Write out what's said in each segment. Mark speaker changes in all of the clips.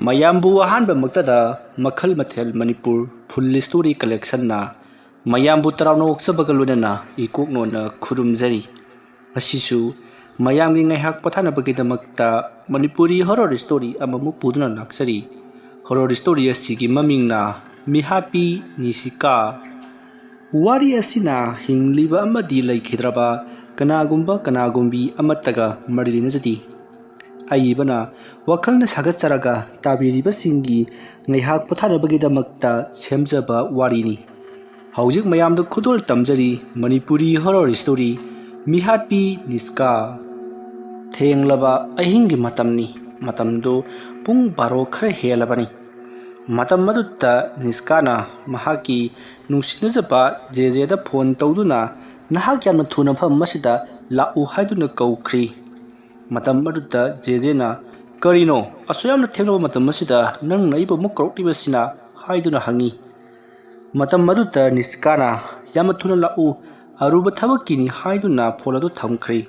Speaker 1: ꯃꯌꯥꯝꯕꯨ ꯑꯍꯥꯟꯕꯃꯛꯇꯗ ꯃꯈꯜ ꯃꯊꯦꯜ ꯃꯅꯤꯄꯨꯔ ꯐꯨꯜ ꯁ꯭ꯇꯣꯔꯤ ꯀꯂꯦꯛꯁꯟꯅ ꯃꯌꯥꯝꯕꯨ ꯇꯔꯥꯝꯅ ꯑꯣꯛꯆꯕꯒ ꯂꯣꯏꯅꯅ ꯏꯀꯣꯛꯅꯣꯟꯅ ꯈꯨꯔꯨꯝꯖꯔꯤ꯫ ꯉꯁꯤꯁꯨ ꯃꯌꯥꯝꯒꯤ ꯉꯥꯏꯍꯥꯛ ꯄꯣꯊꯥꯅꯕꯒꯤꯗꯃꯛꯇ ꯃꯅꯤꯄꯨꯔꯤ ꯍꯣꯔꯔ ꯁ꯭ꯇꯣꯔꯤ ꯑꯃꯃꯨꯛ ꯄꯨꯗꯨꯅ ꯂꯥꯛꯆꯔꯤ꯫ ꯍꯣꯔꯔ ꯁ꯭ꯇꯣꯔꯤ ꯑꯁꯤꯒꯤ ꯃꯃꯤꯡꯅ ꯃꯤꯍꯥꯠꯄꯤ ꯅꯤꯁꯤꯀꯥ꯫ ꯋꯥꯔꯤ ꯑꯁꯤꯅ ꯍꯤꯡꯂꯤꯕ ꯑꯃꯗꯤ ꯂꯩꯈꯤꯗ꯭ꯔꯕ ꯀꯅꯥꯒꯨꯝꯕꯤ ꯑꯃꯠꯇꯒ ꯃꯔꯤ ꯂꯩꯅꯖꯗꯦ꯫ ꯑꯏꯕꯅ ꯋꯥꯈꯜꯅ ꯁꯥꯒꯠꯆꯔꯒ ꯇꯥꯕꯤꯔꯤꯕꯁꯤꯡꯒꯤ ꯉꯥꯏꯍꯥꯛ ꯄꯣꯊꯥꯅꯕꯒꯤꯗꯃꯛꯇ ꯁꯦꯝꯖꯕ ꯋꯥꯔꯤꯅꯤ꯫ ꯍꯧꯖꯤꯛ ꯃꯌꯥꯝꯗ ꯈꯨꯗꯣꯜ ꯇꯝꯖꯔꯤ ꯃꯅꯤꯄꯨꯔꯤ ꯍꯣꯔꯔ ꯁ꯭ꯇꯣꯔꯤ ꯃꯤꯍꯥꯠꯄꯤ ꯅꯤꯁꯤꯀꯥ꯫ ꯊꯦꯡꯂꯕ ꯑꯍꯤꯡꯒꯤ ꯃꯇꯝꯅꯤ꯫ ꯃꯇꯝꯗꯨ ꯄꯨꯡ 12 ꯈꯔ ꯍꯦꯜꯂꯕꯅꯤ꯫ ꯃꯇꯝ ꯑꯗꯨꯗ ꯅꯤꯁꯤꯀꯥꯅ ꯃꯍꯥꯛꯀꯤ ꯅꯨꯡꯁꯤꯅꯖꯕ ꯖꯦꯖꯦꯗ ꯐꯣꯟ ꯇꯧꯗꯨꯅ ꯅꯍꯥꯛ ꯌꯥꯝꯅ ꯊꯨꯅ ꯃꯐꯝ ꯑꯁꯤꯗ ꯂꯥꯛꯎ ꯍꯥꯏꯗꯨꯅ ꯀꯧꯈ꯭ꯔꯤ꯫ ꯃꯇꯝ ꯑꯗꯨꯗ ꯖꯦꯖꯦꯅ "ꯀꯔꯤꯅꯣ ꯑꯁꯨꯛ ꯌꯥꯝꯅ ꯊꯦꯡꯂꯕ ꯃꯇꯝ ꯑꯁꯤꯗ ꯅꯪꯅ ꯑꯩꯕꯨ ꯑꯃꯨꯛ ꯀꯧꯔꯛꯂꯤꯕꯁꯤꯅ?" ꯍꯥꯏꯗꯨꯅ ꯍꯪꯉꯤ꯫ ꯃꯇꯝ ꯑꯗꯨꯗ ꯅꯤꯁꯤꯀꯥꯅ "ꯌꯥꯝꯅ ꯊꯨꯅ ꯂꯥꯛꯎ, ꯑꯔꯨꯕ ꯊꯕꯛꯀꯤꯅꯤ" ꯍꯥꯏꯗꯨꯅ ꯐꯣꯟ ꯑꯗꯨ ꯊꯝꯈ꯭ꯔꯤ꯫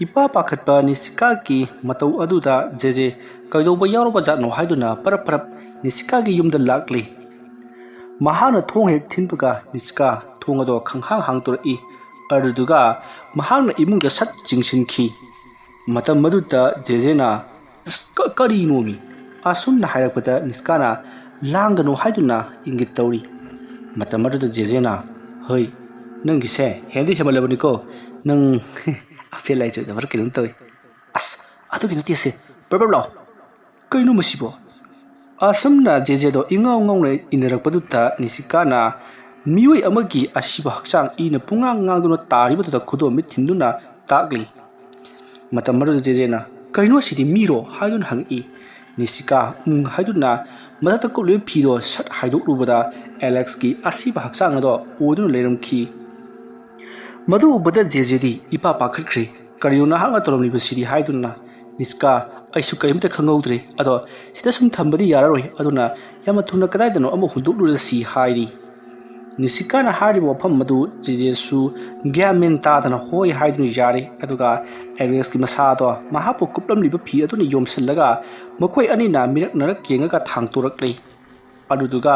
Speaker 1: ꯏꯄꯥ ꯄꯥꯈꯠꯄ ꯅꯤꯁꯤꯀꯥꯒꯤ ꯃꯇꯧ ꯑꯗꯨꯗ ꯖꯦꯖꯦ ꯀꯩꯗꯧꯕ ꯌꯥꯎꯔꯕꯖꯥꯠꯅꯣ ꯍꯥꯏꯗꯨꯅ ꯄꯔꯞ ꯅꯤꯁꯤꯀꯥꯒꯤ ꯌꯨꯝꯗ ꯂꯥꯛꯂꯤ꯫ ꯃꯍꯥꯛꯅ ꯊꯣꯡ ꯍꯦꯛ ꯊꯤꯟꯕꯒ ꯅꯤꯁꯤꯀꯥ ꯊꯣꯡ ꯑꯗꯨ ꯈꯪꯍꯥꯡ ꯍꯥꯡꯗꯣꯔꯛꯏ꯫ ꯑꯗꯨꯗꯨꯒ ꯃꯍꯥꯛꯅ ꯏꯃꯨꯡꯗ ꯁꯠ ꯆꯤꯡꯁꯤꯟꯈꯤ꯫ ꯃꯇꯝ ꯑꯗꯨꯗ ꯖꯦꯖꯦꯅ "ꯀꯔꯤꯅꯣꯃꯤ?" ꯑꯁꯨꯝꯅ ꯍꯥꯏꯔꯛꯄꯗ ꯅꯤꯁꯤꯀꯥꯅ "ꯂꯥꯡꯒꯅꯨ" ꯍꯥꯏꯗꯨꯅ ꯏꯪꯒꯤꯠ ꯇꯧꯔꯤ꯫ ꯃꯇꯝ ꯑꯗꯨꯗ ꯖꯦꯖꯦꯅ "ꯍꯣꯏ, ꯅꯪꯒꯤꯁꯦ ꯍꯦꯟꯗꯤ ꯍꯦꯟꯃꯜꯂꯕꯅꯤꯀꯣ, ꯅꯪ ꯑꯐꯦꯜ ꯂꯥꯏꯆꯨꯗꯕ꯭ꯔꯥ ꯀꯩꯅꯣꯝ ꯇꯧꯏ." "ꯑꯁ ꯑꯗꯨꯒꯤ ꯅꯠꯇꯦꯁꯦ, ꯕꯔꯕꯔ ꯂꯥꯎ, ꯀꯩꯅꯣ ꯃꯁꯤꯕꯣ?" ꯑꯁꯨꯝꯅ ꯖꯦꯖꯦꯗꯣ ꯏꯉꯥꯎ ꯉꯥꯎꯅ ꯏꯟꯅꯔꯛꯄꯗꯨꯗ ꯅꯤꯁꯤꯀꯥꯅ ꯃꯤꯑꯣꯏ ꯑꯃꯒꯤ ꯑꯁꯤꯕ ꯍꯛꯆꯥꯡ ꯏꯅ ꯄꯨꯡꯉꯥꯡ ꯉꯥꯡꯗꯨꯅ ꯇꯥꯔꯤꯕꯗꯨꯗ ꯈꯨꯗꯣꯝ ꯃꯤꯠ ꯊꯤꯟꯗꯨꯅ ꯇꯥꯛꯂꯤ꯫ ꯃꯇꯝ ꯑꯗꯨꯗ ꯖꯦꯖꯦꯅ "ꯀꯩꯅꯣ ꯁꯤꯗꯤ ꯃꯤꯔꯣ?" ꯍꯥꯏꯗꯨꯅ ꯍꯪꯉꯛꯏ꯫ ꯅꯤꯁꯤꯀꯥ ꯍꯥꯏꯗꯨꯅ ꯃꯊꯛꯇ ꯀꯨꯞꯂꯤꯕ ꯐꯤꯗꯣ ꯁꯠ ꯍꯥꯏꯗꯣꯛꯂꯨꯕꯗ ꯑꯦꯂꯦꯛꯁꯀꯤ ꯑꯁꯤꯕ ꯍꯛꯆꯥꯡ ꯑꯗꯣ ꯑꯣꯏꯗꯨꯅ ꯂꯩꯔꯝꯈꯤ꯫ ꯃꯗꯨ ꯎꯕꯗ ꯖꯦꯖꯦꯗꯤ ꯏꯄꯥ ꯄꯥꯈꯠꯈ꯭ꯔꯤ꯫ "ꯀꯔꯤꯅꯣ ꯅꯍꯥꯛꯅ ꯇꯧꯔꯝꯂꯤꯕꯁꯤꯗꯤ?" ꯍꯥꯏꯗꯨꯅ "ꯅꯤꯁꯤꯀꯥ, ꯑꯩꯁꯨ ꯀꯔꯤꯝꯇ ꯈꯪꯍꯧꯗ꯭ꯔꯦ, ꯑꯗꯣ ꯁꯤꯗ ꯁꯨꯝ ꯊꯝꯕꯗꯤ ꯌꯥꯔꯔꯣই, ꯑꯗꯨꯅ ꯌꯥꯝꯅ ꯊꯨꯅ ꯀꯗꯥꯏꯗꯅꯣ ꯑꯃ ꯍꯨꯟꯗꯣꯛꯂꯨꯔꯁꯤ" ꯍꯥꯏꯔꯤ꯫ ꯅꯤꯁꯤꯀꯥꯅ ꯍꯥꯏꯔꯤꯕ ꯋꯥꯐꯝ ꯑꯗꯨ ꯖꯦꯖꯦꯁꯨ ꯒ꯭ꯌꯥꯟ ꯃꯦꯟ ꯇꯥꯗꯅ ꯍꯣꯏ ꯍꯥꯏꯗꯨꯅ ꯌꯥꯔꯦ꯫ ꯑꯗꯨꯒ ꯑꯦꯂꯦꯛꯁꯀꯤ ꯃꯁꯥꯗꯣ ꯃꯍꯥꯛꯄꯨ ꯀꯨꯞꯂꯝꯂꯤꯕ ꯐꯤ ꯑꯗꯨꯅ ꯌꯣꯝꯁꯤꯜꯂꯒ ꯃꯈꯣꯏ ꯑꯅꯤꯅ ꯃꯤꯔꯛ ꯌꯦꯡꯉꯒ ꯊꯥꯡꯇꯣꯔꯛꯂꯤ꯫ ꯑꯗꯨꯗꯨꯒ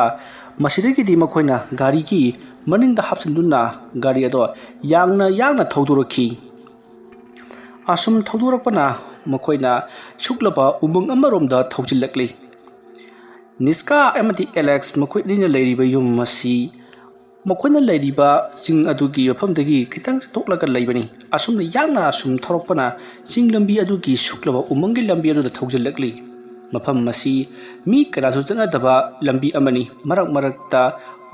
Speaker 1: ꯃꯁꯤꯗꯒꯤꯗꯤ ꯃꯈꯣꯏꯅ ꯒꯥꯔꯤꯒꯤ ꯃꯅꯤꯡꯗ ꯍꯥꯞꯆꯤꯟꯗꯨꯅ ꯒꯥꯔꯤ ꯑꯗꯣ ꯌꯥꯡꯅ ꯊꯧꯗꯣꯔꯛꯈꯤ꯫ ꯑꯁꯨꯝ ꯊꯧꯗꯣꯔꯛꯄꯅ ꯃꯈꯣꯏꯅ ꯁꯨꯛꯂꯕ ꯎꯃꯪ ꯑꯃꯔꯣꯝꯗ ꯊꯧꯖꯤꯜꯂꯛꯂꯤ꯫ ꯅꯤꯁꯤꯀꯥ ꯑꯃꯗꯤ ꯑꯦꯂꯦꯛꯁ ꯃꯈꯣꯏ ꯑꯅꯤꯅ ꯂꯩꯔꯤꯕ ꯌꯨꯝ ꯑꯁꯤ ꯃꯈꯣꯏꯅ ꯂꯩꯔꯤꯕ ꯆꯤꯡ ꯑꯗꯨꯒꯤ ꯃꯐꯝꯗꯒꯤ ꯈꯤꯇꯪ ꯆꯠꯊꯣꯛꯂꯒ ꯂꯩꯕꯅꯤ꯫ ꯑꯁꯨꯝꯅ ꯌꯥꯡꯅ ꯑꯁꯨꯝ ꯊꯧꯔꯛꯄꯅ ꯆꯤꯡ ꯂꯝꯕꯤ ꯑꯗꯨꯒꯤ ꯁꯨꯛꯂꯕ ꯎꯃꯪꯒꯤ ꯂꯝꯕꯤ ꯑꯗꯨꯗ ꯊꯧꯖꯤꯜꯂꯛꯂꯤ꯫ ꯃꯐꯝ ꯑꯁꯤ ꯃꯤ ꯀꯌꯥꯁꯨ ꯆꯠꯅꯗꯕ ꯂꯝꯕꯤ ꯑꯃꯅꯤ꯫ ꯃꯔꯛꯇ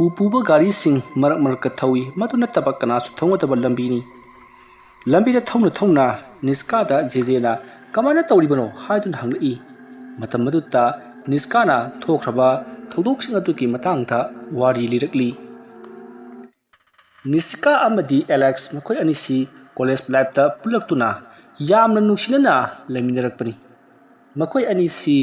Speaker 1: ꯎ ꯄꯨꯕ ꯒꯥꯔꯤꯁꯤꯡ ꯃꯔꯛꯇ ꯊꯧꯏ, ꯃꯗꯨ ꯅꯠꯇꯕ ꯀꯅꯥꯁꯨ ꯊꯧꯅꯗꯕ ꯂꯝꯕꯤꯅꯤ꯫ ꯂꯝꯕꯤꯗ ꯊꯧꯅ ꯅꯤꯁꯤꯀꯥꯗ ꯖꯦꯖꯦꯅ "ꯀꯃꯥꯏꯅ ꯇꯧꯔꯤꯕꯅꯣ?" ꯍꯥꯏꯗꯨꯅ ꯍꯪꯂꯛꯏ꯫ ꯃꯇꯝ ꯑꯗꯨꯗ ꯅꯤꯁꯤꯀꯥꯅ ꯊꯣꯛꯈ꯭ꯔꯕ ꯊꯧꯗꯣꯛꯁꯤꯡ ꯑꯗꯨꯒꯤ ꯃꯇꯥꯡꯗ ꯋꯥꯔꯤ ꯂꯤꯔꯛꯂꯤ꯫ ꯅꯤꯁꯤꯀꯥ ꯑꯃꯗꯤ ꯑꯦꯂꯦꯛꯁ ꯃꯈꯣꯏ ꯑꯅꯤꯁꯤ ꯀꯣꯂꯦꯖ ꯂꯥꯏꯐꯇ ꯄꯨꯜꯂꯛꯇꯨꯅ ꯌꯥꯝꯅ ꯅꯨꯡꯁꯤꯅꯅ ꯂꯩꯃꯤꯟꯅꯔꯛꯄꯅꯤ꯫ ꯃꯈꯣꯏ ꯑꯅꯤꯁꯤ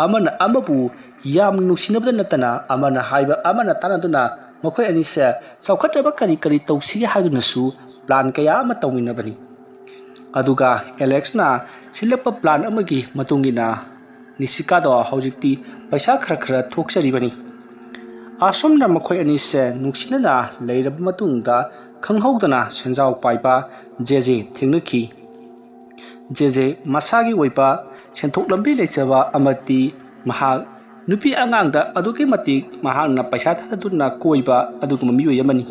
Speaker 1: ꯑꯃꯅ ꯑꯃꯕꯨ ꯌꯥꯝꯅ ꯅꯨꯡꯁꯤꯅꯕꯗ ꯅꯠꯇꯅ ꯑꯃꯅ ꯍꯥꯏꯕ ꯑꯃꯅ ꯇꯥꯟꯅꯗꯨꯅ ꯃꯈꯣꯏ ꯑꯅꯤꯁꯦ ꯆꯥꯎꯈꯠꯇꯕ ꯀꯔꯤ ꯇꯧꯁꯤꯒꯦ ꯍꯥꯏꯗꯨꯅꯁꯨ ꯄ꯭ꯂꯥꯟ ꯀꯌꯥ ꯑꯃ ꯇꯧꯃꯤꯟꯅꯕꯅꯤ꯫ ꯑꯗꯨꯒ ꯑꯦꯂꯦꯛꯁꯅ ꯁꯤꯜꯂꯛꯄ ꯄ꯭ꯂꯥꯟ ꯑꯃꯒꯤ ꯃꯇꯨꯡꯏꯟꯅ ꯅꯤꯁꯤꯀꯥꯗꯣ ꯍꯧꯖꯤꯛꯇꯤ ꯄꯩꯁꯥ ꯈꯔ ꯊꯣꯛꯆꯔꯤꯕꯅꯤ꯫ ꯑꯁꯨꯝꯅ ꯃꯈꯣꯏ ꯑꯅꯤꯁꯦ ꯅꯨꯡꯁꯤꯅꯅ ꯂꯩꯔꯕ ꯃꯇꯨꯡꯗ ꯈꯪꯍꯧꯗꯅ ꯁꯦꯟꯖꯥꯎ ꯄꯥꯏꯕ ꯖꯦꯖꯦ ꯊꯦꯡꯅꯈꯤ꯫ ꯖꯦꯖꯦ ꯃꯁꯥꯒꯤ ꯑꯣꯏꯕ ꯁꯦꯟꯊꯣꯛ ꯂꯝꯕꯤ ꯂꯩꯖꯕ ꯑꯃꯗꯤ ꯃꯍꯥꯛ ꯅꯨꯄꯤ ꯑꯉꯥꯡꯗ ꯑꯗꯨꯛꯀꯤ ꯃꯇꯤꯛ ꯃꯍꯥꯛꯅ ꯄꯩꯁꯥ ꯊꯥꯗꯗꯨꯅ ꯀꯣꯏꯕ ꯑꯗꯨꯒꯨꯝꯕ ꯃꯤꯑꯣꯏ ꯑꯃꯅꯤ꯫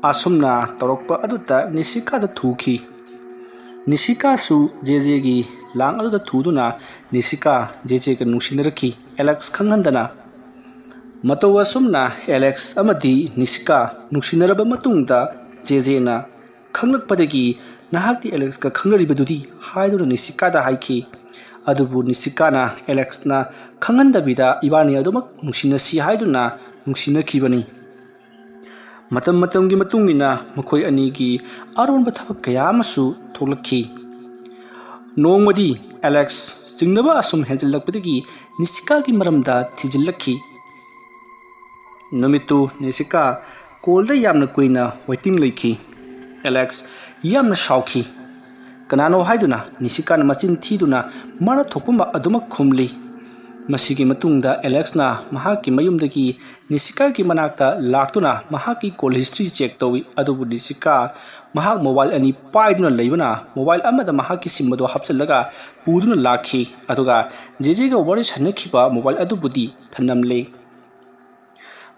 Speaker 1: ꯑꯁꯨꯝꯅ ꯇꯧꯔꯛꯄ ꯑꯗꯨꯗ ꯅꯤꯁꯤꯀꯥꯗ ꯊꯨꯈꯤ꯫ ꯅꯤꯁꯤꯀꯥꯁꯨ ꯖꯦꯖꯦꯒꯤ ꯂꯥꯡ ꯑꯗꯨꯗ ꯊꯨꯗꯨꯅ ꯅꯤꯁꯤꯀꯥ ꯖꯦꯖꯦꯒ ꯅꯨꯡꯁꯤꯅꯔꯛꯈꯤ, ꯑꯦꯂꯦꯛꯁ ꯈꯪꯍꯟꯗꯅ꯫ ꯃꯇꯧ ꯑꯁꯨꯝꯅ ꯑꯦꯂꯦꯛꯁ ꯑꯃꯗꯤ ꯅꯤꯁꯤꯀꯥ ꯅꯨꯡꯁꯤꯅꯔꯕ ꯃꯇꯨꯡꯗ ꯖꯦꯖꯦꯅ ꯈꯪꯂꯛꯄꯗꯒꯤ "ꯅꯍꯥꯛꯇꯤ ꯑꯦꯂꯦꯛꯁꯀ ꯈꯪꯅꯔꯤꯕꯗꯨꯗꯤ?" ꯍꯥꯏꯗꯨꯅ ꯅꯤꯁꯤꯀꯥꯗ ꯍꯥꯏꯈꯤ꯫ ꯑꯗꯨꯕꯨ ꯅꯤꯁꯤꯀꯥꯅ ꯑꯦꯂꯦꯛꯁꯅ ꯈꯪꯍꯟꯗꯕꯤꯗ "ꯏꯕꯥꯅꯤ ꯑꯗꯨꯃꯛ ꯅꯨꯡꯁꯤꯅꯁꯤ" ꯍꯥꯏꯗꯨꯅ ꯅꯨꯡꯁꯤꯅꯈꯤꯕꯅꯤ꯫ ꯃꯇꯝꯒꯤ ꯃꯇꯨꯡꯏꯟꯅ ꯃꯈꯣꯏ ꯑꯅꯤꯒꯤ ꯑꯔꯣꯟꯕ ꯊꯕꯛ ꯀꯌꯥ ꯑꯃꯁꯨ ꯊꯣꯛꯂꯛꯈꯤ꯫ ꯅꯣꯡꯃꯗꯤ ꯑꯦꯂꯦꯛꯁ ꯆꯤꯡꯅꯕ ꯑꯁꯨꯝ ꯍꯦꯟꯖꯤꯜꯂꯛꯄꯗꯒꯤ ꯅꯤꯁꯤꯀꯥꯒꯤ ꯃꯔꯝꯗ ꯊꯤꯖꯤꯜꯂꯛꯈꯤ꯫ ꯅꯨꯃꯤꯠꯇꯨ ꯅꯤꯁꯤꯀꯥ ꯀꯣꯜꯗ ꯌꯥꯝꯅ ꯀꯨꯏꯅ ꯋꯦꯇꯤꯡ ꯂꯩꯈꯤ꯫ ꯑꯦꯂꯦꯛꯁ ꯌꯥꯝꯅ ꯁꯥꯎꯈꯤ꯫ "ꯀꯅꯥꯅꯣ?" ꯍꯥꯏꯗꯨꯅ ꯅꯤꯁꯤꯀꯥꯅ ꯃꯆꯤꯟ ꯊꯤꯗꯨꯅ ꯃꯥꯅ ꯊꯣꯛꯄ ꯑꯗꯨꯃꯛ ꯈꯨꯝꯂꯤ꯫ ꯃꯁꯤꯒꯤ ꯃꯇꯨꯡꯗ ꯑꯦꯂꯦꯛꯁꯅ ꯃꯍꯥꯛꯀꯤ ꯃꯌꯨꯝꯗꯒꯤ ꯅꯤꯁꯤꯀꯥꯒꯤ ꯃꯅꯥꯛꯇ ꯂꯥꯛꯇꯨꯅ ꯃꯍꯥꯛꯀꯤ ꯀꯣꯜ ꯍꯤꯁꯇ꯭ꯔꯤ ꯆꯦꯛ ꯇꯧꯏ ꯑꯗꯨꯕꯨ ꯅꯤꯁꯤꯀꯥ ꯃꯍꯥꯛ ꯃꯣꯕꯥꯏꯜ ꯑꯅꯤ ꯄꯥꯏꯗꯨꯅ ꯂꯩꯕꯅ ꯃꯣꯕꯥꯏꯜ ꯑꯃꯗ ꯃꯍꯥꯛꯀꯤ ꯁꯤꯝ ꯑꯗꯨ ꯍꯥꯞꯆꯤꯜꯂꯒ ꯄꯨꯗꯨꯅ ꯂꯥꯛꯈꯤ ꯑꯗꯨꯒ ꯖꯦꯖꯦꯒ ꯋꯥꯔꯤ ꯁꯥꯟꯅꯈꯤꯕ ꯃꯣꯕꯥꯏꯜ ꯑꯗꯨꯕꯨꯗꯤ ꯊꯅꯝꯂꯦ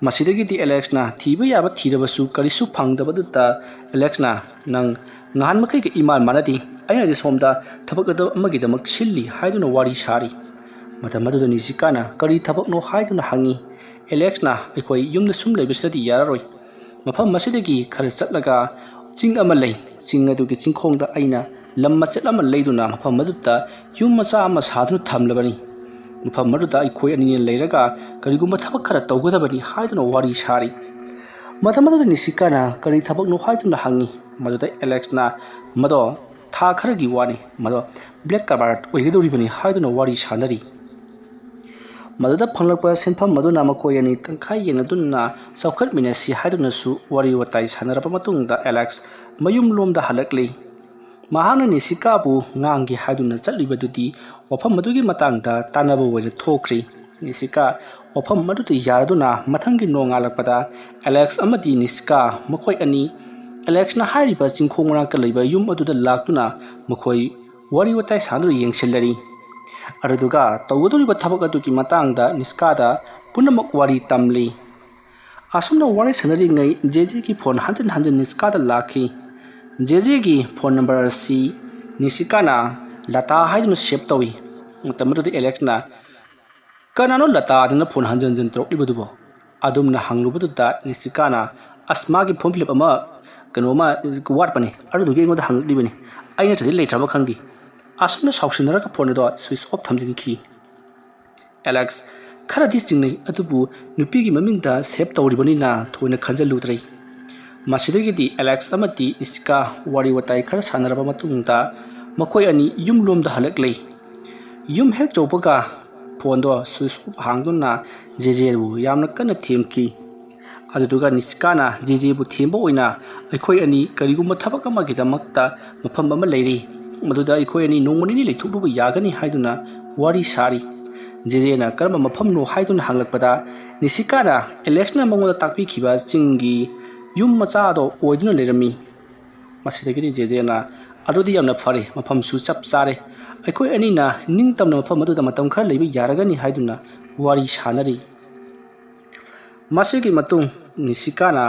Speaker 1: ꯃꯁꯤꯗꯒꯤꯗꯤ ꯑꯦꯂꯦꯛꯁꯅ ꯊꯤꯕ ꯌꯥꯕ ꯊꯤꯔꯕꯁꯨ ꯀꯔꯤꯁꯨ ꯐꯪꯗꯕꯗꯨꯗ ꯑꯦꯂꯦꯛꯁꯅ ꯅꯪ ꯉꯍꯥꯟ ꯃꯈꯩꯒ ꯏꯃꯥꯟ ꯃꯥꯟꯅꯗꯦ ꯑꯩꯅꯗꯤ ꯁꯣꯝꯗ ꯊꯕꯛ ꯑꯃꯒꯤꯗꯃꯛ ꯁꯤꯜꯂꯤ ꯍꯥꯏꯗꯨꯅ ꯋꯥꯔꯤ ꯁꯥꯔꯤ ꯃꯇꯝ ꯑꯗꯨꯗ ꯅꯤꯁꯤꯀꯥꯅ ꯀꯔꯤ ꯊꯕꯛꯅꯣ ꯍꯥꯏꯗꯨꯅ ꯍꯪꯉꯤ ꯑꯦꯂꯦꯛꯁꯅ ꯑꯩꯈꯣꯏ ꯌꯨꯝꯗ ꯁꯨꯝ ꯂꯩꯕꯁꯤꯗꯤ ꯌꯥꯔꯔꯣꯏ ꯃꯐꯝ ꯑꯁꯤꯗꯒꯤ ꯈꯔ ꯆꯠꯂꯒ ꯆꯤꯡ ꯑꯃ ꯂꯩ ꯆꯤꯡ ꯑꯗꯨꯒꯤ ꯆꯤꯡꯈꯣꯡꯗ ꯑꯩꯅ ꯂꯝ ꯃꯆꯦꯠ ꯑꯃ ꯂꯩꯗꯨꯅ ꯃꯐꯝ ꯑꯗꯨꯗ ꯌꯨꯝ ꯃꯆꯥ ꯑꯃ ꯁꯥꯗꯨꯅ ꯊꯝꯂꯕꯅꯤ ꯃꯐꯝ ꯑꯗꯨꯗ ꯑꯩꯈꯣꯏ ꯑꯅꯤꯅ ꯂꯩꯔꯒ ꯀꯔꯤꯒꯨꯝꯕ ꯊꯕꯛ ꯈꯔ ꯇꯧꯒꯗꯕꯅꯤ ꯍꯥꯏꯗꯨꯅ ꯋꯥꯔꯤ ꯁꯥꯔꯤ ꯃꯇꯝ ꯑꯗꯨꯗ ꯅꯤꯁꯤꯀꯥꯅ ꯀꯔꯤ ꯊꯕꯛꯅꯣ ꯍꯥꯏꯗꯨꯅ ꯍꯪꯉꯤ ꯃꯗꯨꯗ ꯑꯦꯂꯦꯛꯁꯅ ꯃꯗꯣ ꯊꯥ ꯈꯔꯒꯤ ꯋꯥꯅꯤ ꯃꯗꯣ ꯕ꯭ꯂꯦꯛ ꯀꯥꯔꯕꯥꯔ ꯑꯣꯏꯒꯗꯧꯔꯤꯕꯅꯤ ꯍꯥꯏꯗꯨꯅ ꯋꯥꯔꯤ ꯁꯥꯅꯔꯤ ꯃꯗꯨꯗ ꯐꯪꯂꯛꯄ ꯁꯦꯟꯐꯝ ꯑꯗꯨꯅ ꯃꯈꯣꯏ ꯑꯅꯤ ꯇꯪꯈꯥꯏ ꯌꯦꯟꯅꯗꯨꯅ ꯆꯥꯎꯈꯠꯃꯤꯟꯅꯁꯤ ꯍꯥꯏꯗꯨꯅꯁꯨ ꯋꯥꯔꯤ ꯋꯥꯇꯥꯏ ꯁꯥꯟꯅꯔꯕ ꯃꯇꯨꯡꯗ ꯑꯦꯂꯦꯛꯁ ꯃꯌꯨꯝ ꯂꯣꯝꯗ ꯍꯜꯂꯛꯂꯤ ꯃꯍꯥꯛꯅ ꯅꯤꯁꯤꯀꯥꯕꯨ ꯉꯥꯡꯒꯦ ꯍꯥꯏꯗꯨꯅ ꯆꯠꯂꯤꯕꯗꯨꯗꯤ ꯋꯥꯐꯝ ꯑꯗꯨꯒꯤ ꯃꯇꯥꯡꯗ ꯇꯥꯟꯅꯕ ꯑꯣꯏꯅ ꯊꯣꯛꯈ꯭ꯔꯤ ꯅꯤꯁꯤꯀꯥ ꯋꯥꯐꯝ ꯑꯗꯨꯗ ꯌꯥꯗꯨꯅ ꯃꯊꯪꯒꯤ ꯅꯣꯡꯉꯥꯜꯂꯛꯄꯗ ꯑꯦꯂꯦꯛꯁ ꯑꯃꯗꯤ ꯅꯤꯁꯤꯀꯥ ꯃꯈꯣꯏ ꯑꯅꯤ ꯑꯦꯂꯦꯛꯁꯅ ꯍꯥꯏꯔꯤꯕ ꯆꯤꯡꯈꯣꯡ ꯃꯅꯥꯛꯇ ꯂꯩꯕ ꯌꯨꯝ ꯑꯗꯨꯗ ꯂꯥꯛꯇꯨꯅ ꯃꯈꯣꯏ ꯋꯥꯔꯤ ꯋꯥꯇꯥꯏ ꯁꯥꯟꯅꯗꯨꯅ ꯌꯦꯡꯁꯤꯜꯂꯔꯤ ꯑꯗꯨꯒ ꯇꯧꯒꯗꯧꯔꯤꯕ ꯊꯕꯛ ꯑꯗꯨꯒꯤ ꯃꯇꯥꯡꯗ ꯅꯤꯁꯤꯀꯥꯗ ꯄꯨꯝꯅꯃꯛ ꯋꯥꯔꯤ ꯇꯝꯂꯤ ꯑꯁꯨꯝꯅ ꯋꯥꯔꯤ ꯁꯥꯟꯅꯔꯤꯉꯩ ꯖꯦꯖꯦꯒꯤ ꯐꯣꯟ ꯍꯟꯖꯤꯟ ꯍꯟꯖꯤꯟ ꯅꯤꯁꯤꯀꯥꯗ ꯂꯥꯛꯈꯤ ꯖꯦꯖꯦꯒꯤ ꯐꯣꯟ ꯅꯝꯕꯔ ꯑꯁꯤ ꯅꯤꯁꯤꯀꯥꯅ ꯂꯇꯥ ꯍꯥꯏꯗꯨꯅ ꯁꯦꯞ ꯇꯧꯏ ꯃꯇꯝ ꯑꯗꯨꯗ ꯑꯦꯂꯦꯛꯁꯅ ꯀꯅꯥꯅꯣ ꯂꯇꯥ ꯑꯗꯨꯅ ꯐꯣꯟ ꯍꯟꯖꯤꯟ ꯍꯟꯖꯤꯟ ꯇꯧꯔꯛꯂꯤꯕꯗꯨꯕꯣ ꯑꯗꯨꯝꯅ ꯍꯪꯂꯨꯕꯗꯨꯗ ꯅꯤꯁꯤꯀꯥꯅ ꯑꯁ ꯃꯥꯒꯤ ꯐꯣꯔꯝ ꯐꯤꯜ ꯑꯞ ꯑꯃ ꯀꯩꯅꯣꯃ ꯋꯥꯠꯄꯅꯤ ꯑꯗꯨꯗꯨꯒꯤ ꯑꯩꯉꯣꯟꯗ ꯍꯪꯉꯛꯂꯤꯕꯅꯤ ꯑꯩ ꯅꯠꯇ꯭ꯔꯗꯤ ꯂꯩꯇ꯭ꯔꯕ ꯈꯪꯗꯦ ꯑꯁꯨꯝꯅ ꯁꯥꯎꯁꯤꯟꯅꯔꯒ ꯐꯣꯟ ꯑꯗꯣ ꯁ꯭ꯋꯤꯆ ꯑꯣꯐ ꯊꯝꯖꯤꯟꯈꯤ ꯑꯦꯂꯦꯛꯁ ꯈꯔꯗꯤ ꯆꯤꯡꯅꯩ ꯑꯗꯨꯕꯨ ꯅꯨꯄꯤꯒꯤ ꯃꯃꯤꯡꯗ ꯁꯦꯞ ꯇꯧꯔꯤꯕꯅꯤꯅ ꯊꯣꯏꯅ ꯈꯟꯖꯜꯂꯨꯗ꯭ꯔꯦ ꯃꯁꯤꯗꯒꯤꯗꯤ ꯑꯦꯂꯦꯛꯁ ꯑꯃꯗꯤ ꯅꯤꯁꯤꯀꯥ ꯋꯥꯔꯤ ꯋꯥꯇꯥꯏ ꯈꯔ ꯁꯥꯟꯅꯔꯕ ꯃꯇꯨꯡꯗ ꯃꯈꯣꯏ ꯑꯅꯤ ꯌꯨꯝ ꯂꯣꯝꯗ ꯍꯜꯂꯛꯂꯤ ꯌꯨꯝ ꯍꯦꯛ ꯌꯧꯕꯒ ꯐꯣꯟꯗꯣ ꯁ꯭ꯋꯤꯆ ꯑꯣꯐ ꯍꯥꯡꯗꯨꯅ ꯖꯦꯖꯦꯕꯨ ꯌꯥꯝꯅ ꯀꯟꯅ ꯊꯦꯝꯈꯤ ꯑꯗꯨꯗꯨꯒ ꯅꯤꯁꯤꯀꯥꯅ ꯖꯦꯖꯦꯕꯨ ꯊꯦꯝꯕ ꯑꯣꯏꯅ ꯑꯩꯈꯣꯏ ꯑꯅꯤ ꯀꯔꯤꯒꯨꯝꯕ ꯊꯕꯛ ꯑꯃꯒꯤꯗꯃꯛꯇ ꯃꯐꯝ ꯑꯃ ꯂꯩꯔꯤ ꯃꯗꯨꯗ ꯑꯩꯈꯣꯏ ꯑꯅꯤ ꯅꯣꯡꯃ ꯅꯤꯅꯤ ꯂꯩꯊꯣꯛꯂꯨꯕ ꯌꯥꯒꯅꯤ ꯍꯥꯏꯗꯨꯅ ꯋꯥꯔꯤ ꯁꯥꯔꯤ ꯖꯦꯖꯦꯅ ꯀꯔꯝꯕ ꯃꯐꯝꯅꯣ ꯍꯥꯏꯗꯨꯅ ꯍꯪꯂꯛꯄꯗ ꯅꯤꯁꯤꯀꯥꯅ ꯑꯦꯂꯦꯛꯁꯅ ꯃꯉꯣꯟꯗ ꯇꯥꯛꯄꯤꯈꯤꯕ ꯆꯤꯡꯒꯤ ꯌꯨꯝ ꯃꯆꯥꯗꯣ ꯑꯣꯏꯗꯨꯅ ꯂꯩꯔꯝꯃꯤ ꯃꯁꯤꯗꯒꯤꯗꯤ ꯖꯦꯖꯦꯅ ꯑꯗꯨꯗꯤ ꯌꯥꯝꯅ ꯐꯔꯦ ꯃꯐꯝꯁꯨ ꯆꯞ ꯆꯥꯔꯦ ꯑꯩꯈꯣꯏ ꯑꯅꯤꯅ ꯅꯤꯡꯇꯝꯅ ꯃꯐꯝ ꯑꯗꯨꯗ ꯃꯇꯝ ꯈꯔ ꯂꯩꯕ ꯌꯥꯔꯒꯅꯤ ꯍꯥꯏꯗꯨꯅ ꯋꯥꯔꯤ ꯁꯥꯅꯔꯤ ꯃꯁꯤꯒꯤ ꯃꯇꯨꯡ ꯅꯤꯁꯤꯀꯥꯅ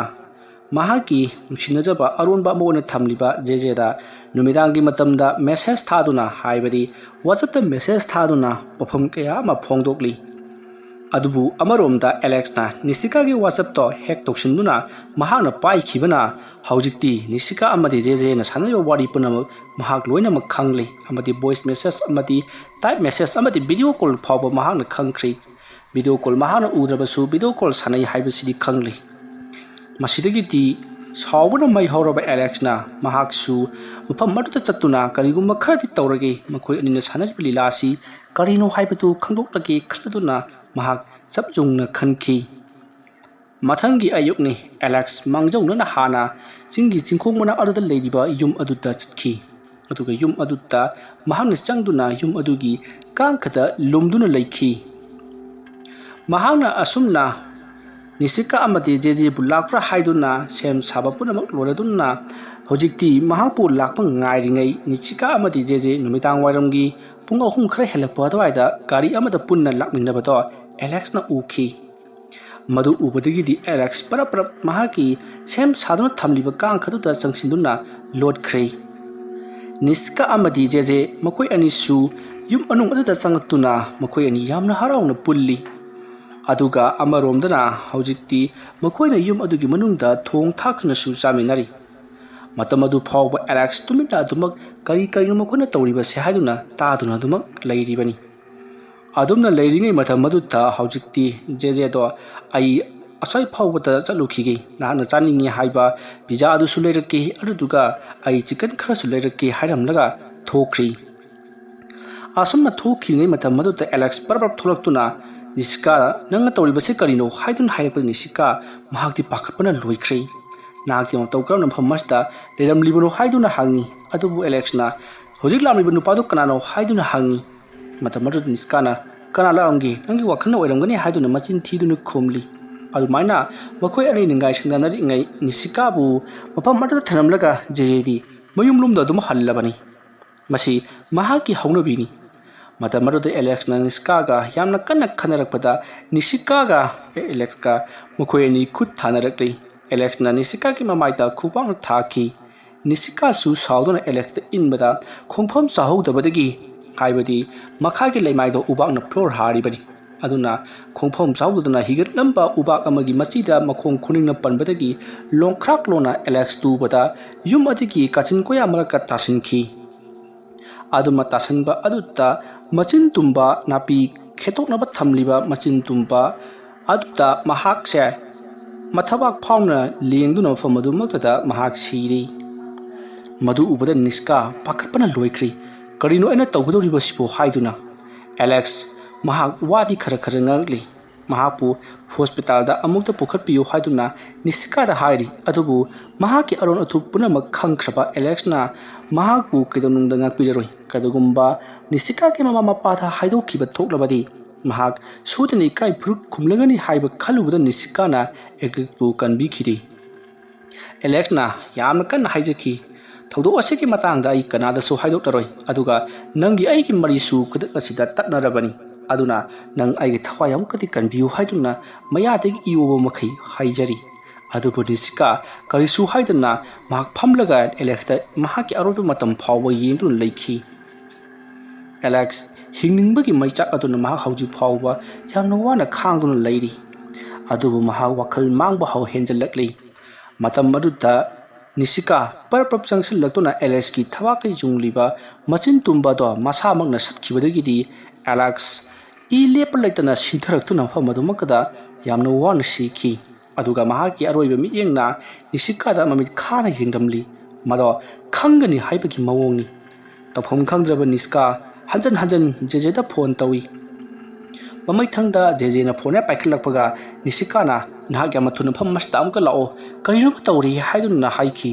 Speaker 1: ꯃꯍꯥꯛꯀꯤ ꯅꯨꯡꯁꯤꯅꯖꯕ ꯑꯔꯣꯟꯕ ꯑꯃ ꯑꯣꯏꯅ ꯊꯝꯂꯤꯕ ꯖꯦꯖꯦꯗ ꯅꯨꯃꯤꯗꯥꯡꯒꯤ ꯃꯇꯝꯗ ꯃꯦꯁꯦꯖ ꯊꯥꯗꯨꯅ ꯍꯥꯏꯕꯗꯤ ꯋꯥꯆꯞꯇ ꯃꯦꯁꯦꯖ ꯊꯥꯗꯨꯅ ꯋꯥꯐꯝ ꯀꯌꯥ ꯑꯃ ꯐꯣꯡꯗꯣꯛꯂꯤ ꯑꯗꯨꯕꯨ ꯑꯃꯔꯣꯝꯗ ꯑꯦꯂꯦꯛꯁꯅ ꯅꯤꯁꯤꯀꯥꯒꯤ ꯋꯥꯆꯞꯇꯣ ꯍꯦꯛ ꯇꯧꯁꯤꯟꯗꯨꯅ ꯃꯍꯥꯛꯅ ꯄꯥꯏꯈꯤꯕꯅ ꯍꯧꯖꯤꯛꯇꯤ ꯅꯤꯁꯤꯀꯥ ꯑꯃꯗꯤ ꯖꯦꯖꯦꯅ ꯁꯥꯟꯅꯔꯤꯕ ꯋꯥꯔꯤ ꯄꯨꯝꯅꯃꯛ ꯃꯍꯥꯛ ꯂꯣꯏꯅꯃꯛ ꯈꯪꯂꯤ ꯑꯃꯗꯤ ꯚꯣꯏꯁ ꯃꯦꯁꯦꯖ ꯑꯃꯗꯤ ꯇꯥꯏꯞ ꯃꯦꯁꯦꯖ ꯑꯃꯗꯤ ꯚꯤꯗꯤꯑꯣ ꯀꯣꯜ ꯐꯥꯎꯕ ꯃꯍꯥꯛꯅ ꯈꯪꯈ꯭ꯔꯤ ꯚꯤꯗꯤꯑꯣ ꯀꯣꯜ ꯃꯍꯥꯛꯅ ꯎꯗ꯭ꯔꯕꯁꯨ ꯚꯤꯗꯤꯑꯣ ꯀꯣꯜ ꯁꯥꯟꯅꯩ ꯍꯥꯏꯕꯁꯤꯗꯤ ꯈꯪꯂꯤ ꯃꯁꯤꯗꯒꯤꯗꯤ ꯁꯥꯎꯕꯅ ꯃꯩ ꯍꯧꯔꯕ ꯑꯦꯂꯦꯛꯁꯅ ꯃꯍꯥꯛꯁꯨ ꯃꯐꯝ ꯑꯗꯨꯗ ꯆꯠꯇꯨꯅ ꯀꯔꯤꯒꯨꯝꯕ ꯈꯔꯗꯤ ꯇꯧꯔꯒꯦ ꯃꯈꯣꯏ ꯑꯅꯤꯅ ꯁꯥꯟꯅꯔꯤꯕ ꯂꯤꯂꯥ ꯑꯁꯤ ꯀꯔꯤꯅꯣ ꯍꯥꯏꯕꯗꯨ ꯈꯪꯗꯣꯛꯂꯒꯦ ꯈꯜꯂꯗꯨꯅ ꯃꯍꯥꯛ ꯆꯞ ꯌꯨꯡꯅ ꯈꯟꯈꯤ ꯃꯊꯪꯒꯤ ꯑꯌꯨꯛꯅꯤ ꯑꯦꯂꯦꯛꯁ ꯃꯥꯡꯖꯧꯅꯅ ꯍꯥꯟꯅ ꯆꯤꯡꯒꯤ ꯆꯤꯡꯈꯣꯡ ꯃꯅꯥꯛ ꯑꯗꯨꯗ ꯂꯩꯔꯤꯕ ꯌꯨꯝ ꯑꯗꯨꯗ ꯆꯠꯈꯤ ꯑꯗꯨꯒ ꯌꯨꯝ ꯑꯗꯨꯗ ꯃꯍꯥꯛꯅ ꯆꯪꯗꯨꯅ ꯌꯨꯝ ꯑꯗꯨꯒꯤ ꯀꯥꯡꯈꯗ ꯂꯨꯝꯗꯨꯅ ꯂꯩꯈꯤ ꯃꯍꯥꯛꯅ ꯑꯁꯨꯝꯅ ꯅꯤꯁꯤꯀꯥ ꯑꯃꯗꯤ ꯖꯦꯖꯦꯕꯨ ꯂꯥꯛꯄ꯭ꯔꯥ ꯍꯥꯏꯗꯨꯅ ꯁꯦꯝ ꯁꯥꯕ ꯄꯨꯝꯅꯃꯛ ꯂꯣꯏꯔꯗꯨꯅ ꯍꯧꯖꯤꯛꯇꯤ ꯃꯍꯥꯛꯄꯨ ꯂꯥꯛꯄ ꯉꯥꯏꯔꯤꯉꯩ ꯅꯤꯁꯤꯀꯥ ꯑꯃꯗꯤ ꯖꯦꯖꯦ ꯅꯨꯃꯤꯗꯥꯡ ꯋꯥꯏꯔꯝꯒꯤ ꯄꯨꯡ 3 ꯈꯔ ꯍꯦꯜꯂꯛꯄ ꯑꯗꯨꯋꯥꯏꯗ ꯒꯥꯔꯤ ꯑꯃꯗ ꯄꯨꯟꯅ ꯂꯥꯛꯃꯤꯟꯅꯕꯗꯣ ꯑꯦꯂꯦꯛꯁꯅ ꯎꯈꯤ ꯃꯗꯨ ꯎꯕꯗꯒꯤꯗꯤ ꯑꯦꯂꯦꯛꯁ ꯄꯔꯞ ꯄꯔꯞ ꯃꯍꯥꯛꯀꯤ ꯁꯦꯝ ꯁꯥꯗꯨꯅ ꯊꯝꯂꯤꯕ ꯀꯥꯡꯈꯗꯨꯗ ꯆꯪꯁꯤꯟꯗꯨꯅ ꯂꯣꯠꯈ꯭ꯔꯦ ꯅꯤꯁꯤꯀꯥ ꯑꯃꯗꯤ ꯖꯦꯖꯦ ꯃꯈꯣꯏ ꯑꯅꯤꯁꯨ ꯌꯨꯝ ꯃꯅꯨꯡ ꯑꯗꯨꯗ ꯆꯪꯂꯛꯇꯨꯅ ꯃꯈꯣꯏ ꯑꯅꯤ ꯌꯥꯝꯅ ꯍꯔꯥꯎꯅ ꯄꯨꯜꯂꯤ ꯑꯗꯨꯒ ꯑꯃꯔꯣꯝꯗꯅ ꯍꯧꯖꯤꯛꯇꯤ ꯃꯈꯣꯏꯅ ꯌꯨꯝ ꯑꯗꯨꯒꯤ ꯃꯅꯨꯡꯗ ꯊꯣꯡ ꯊꯥꯛꯇꯨꯅꯁꯨ ꯆꯥꯃꯤꯟꯅꯔꯤ ꯃꯇꯝ ꯑꯗꯨ ꯐꯥꯎꯕ ꯑꯦꯂꯦꯛꯁ ꯇꯨꯃꯤꯟꯅ ꯑꯗꯨꯃꯛ ꯀꯔꯤꯅꯣ ꯃꯈꯣꯏꯅ ꯇꯧꯔꯤꯕꯁꯦ ꯍꯥꯏꯗꯨꯅ ꯇꯥꯗꯨꯅ ꯑꯗꯨꯃꯛ ꯂꯩꯔꯤꯕꯅꯤ ꯑꯗꯨꯝꯅ ꯂꯩꯔꯤꯉꯩ ꯃꯇꯝ ꯑꯗꯨꯗ ꯍꯧꯖꯤꯛꯇꯤ ꯖꯦꯖꯦꯗꯣ ꯑꯩ ꯑꯁ꯭ꯋꯥꯏ ꯐꯥꯎꯕꯗ ꯆꯠꯂꯨꯈꯤꯒꯦ ꯅꯍꯥꯛꯅ ꯆꯥꯅꯤꯡꯉꯤ ꯍꯥꯏꯕ ꯄꯤꯖꯥ ꯑꯗꯨꯁꯨ ꯂꯩꯔꯛꯀꯦ ꯑꯗꯨꯗꯨꯒ ꯑꯩ ꯆꯤꯀꯟ ꯈꯔꯁꯨ ꯂꯩꯔꯛꯀꯦ ꯍꯥꯏꯔꯝꯂꯒ ꯊꯣꯛꯈ꯭ꯔꯤ ꯑꯁꯨꯝꯅ ꯊꯣꯛꯈꯤꯉꯩ ꯃꯇꯝ ꯑꯗꯨꯗ ꯑꯦꯂꯦꯛꯁ ꯄꯔꯞ ꯊꯣꯛꯂꯛꯇꯨꯅ ꯅꯤꯁꯤꯀꯥ ꯅꯪꯅ ꯇꯧꯔꯤꯕꯁꯤ ꯀꯔꯤꯅꯣ ꯍꯥꯏꯗꯨꯅ ꯍꯥꯏꯔꯛꯄꯗ ꯅꯤꯁꯤꯀꯥ ꯃꯍꯥꯛꯇꯤ ꯄꯥꯈꯠꯄꯅ ꯂꯣꯏꯈ꯭ꯔꯦ ꯅꯍꯥꯛꯀꯤ ꯃꯇꯧ ꯀꯔꯝꯅ ꯃꯐꯝ ꯑꯁꯤꯗ ꯂꯩꯔꯝꯂꯤꯕꯅꯣ ꯍꯥꯏꯗꯨꯅ ꯍꯪꯉꯤ ꯑꯗꯨꯕꯨ ꯑꯦꯂꯦꯛꯁꯅ ꯍꯧꯖꯤꯛ ꯂꯥꯛꯂꯤꯕ ꯅꯨꯄꯥꯗꯨ ꯀꯅꯥꯅꯣ ꯍꯥꯏꯗꯨꯅ ꯍꯪꯉꯤ ꯃꯇꯝ ꯑꯗꯨꯗ ꯅꯤꯁꯤꯀꯥꯅ kana laamgi nangi wakhana oiramgani haiduna machin thiduna khomli adumaina makhoi ani ningai sangdanari ngai Nisika bu mapam madu thanamlaga jejedi mayumlumda dum hallabani masi mahaki haunabini mata maruda Alex na Nisika ga yamna kanna khanarakpada Nisika ga Alex ka makhoi ani khut thanarakli Alex na Nisika ki mamaita khupang thaki Nisika su sauduna Alex da inbada khongpham sahodabadagi haibadi makhagi leimaido ubak na floor haribani aduna khongpham sauduna higat lamba ubak amagi machida makhong khuning na panbadagi longkhrak lona Alex tu bada yum adigi kachin koya maraka tasinki aduma tasanba adutta machin tumba napi khetoknaba thamliba machin tumba adutta mahak se mathabak phawna lengduna famadu maktada mahak siri madu ubada Nisika pakatpana loikri karino ena tawgdoriba sibo haiduna Alex mahak wadi khara khara ngangli mahapu hospital da amukta pukhatpiyo haiduna Nisika da hairi adubu mahaki aron athu punamak khangkhraba Alex na mahakpu kedonungda ngakpiraroi kadugumba Nisika ke mama mapa tha haido khiba thoklabadi mahak sudani kai phuruk khumlangani haiba khalubada Nisika na ekripu kanbi khidi Alex na yamna kan haijaki thaudo asiki matangda ai kanada su haidok taroi aduga nangi ai ki marisu kudak asida tatnarabani aduna nang ai gi thawayam kati kanbiu haiduna maya te iwobo makhai haijari adubu Nisika karisu haiduna mahak phamlaga Alex ta mahaki arobi matam phawba yendun leikhi Alex hinningbagi maichak aduna mahak hauji phawba yamna wana khangduna leiri adubu mahak wakhal mangba haw henjalakli matam maduta Nisika parprap jangsil laktuna Alex ki thawak jungliba machin tumba do masa makna satkibadagidi Alex I lepalaitana sintharaktu famadumakada yamna wan sikhi aduga mahaki aroiba miyengna Nisika da mamit khana yengdamli mado khangani haibagi mawongni tafhom khangdraba Nisika hanjan hanjan jeje da phone tawi mamai thangda jeje na phone paikhlakpaga Nisika na nahak yama thuna pham masta amka lao karino tawri haiduna haiki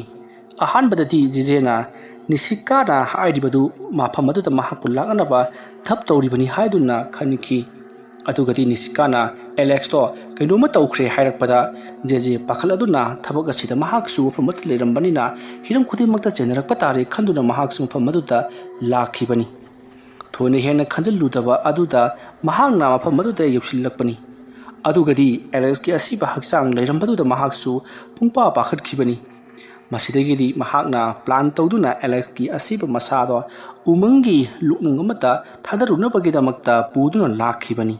Speaker 1: ahan badati jeje na Nisika na haidibadu mafam adu da mahak pulagana ba thap tawri bani haiduna khaniki adugati Nisika na Alex to kainoma tawkhre hairakpada jeje pakhal aduna thabak asida mahak su phamat lerambani na hiram khudimakta chenarakpa tare khanduna mahak su phamadu da lakhibani thone hena khanjaludaba aduda mahak na mafam da yusilakpani adugadi Alex ki asiba haksang leirambadu da mahak su pungpa pakhat khibani masidagidi mahak na plan tawduna Alex ki asiba masado umangi luknungamata thadaruna bagida puduna lakhibani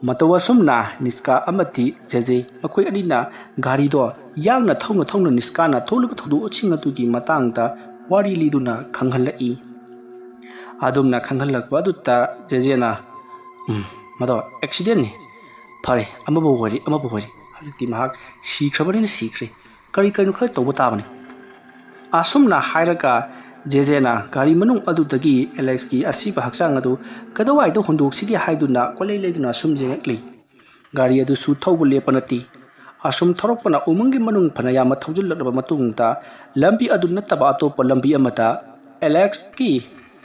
Speaker 1: matawa sumna Nisika amati jeje makoi adina gari do yangna thongna Nisika na tholuba thodu ochinga tugi matangda wari liduna khanghalai adumna khanghalakwa dutta jeje na mado accident ni phare amabu wari hakti mahak sikhrabarin sikhre kari kari khoi tawba tabani asumna hairaka jeje na gari manung adudagi Alex ki asiba haksang adu kadawai do hunduk sigi haiduna kolei leiduna sumjengakli gari adu su thawbu lepanati asum thorokpana umangi manung phanayama thawjulladaba matungta lambi adu nattaba atopa lambi amata Alex ki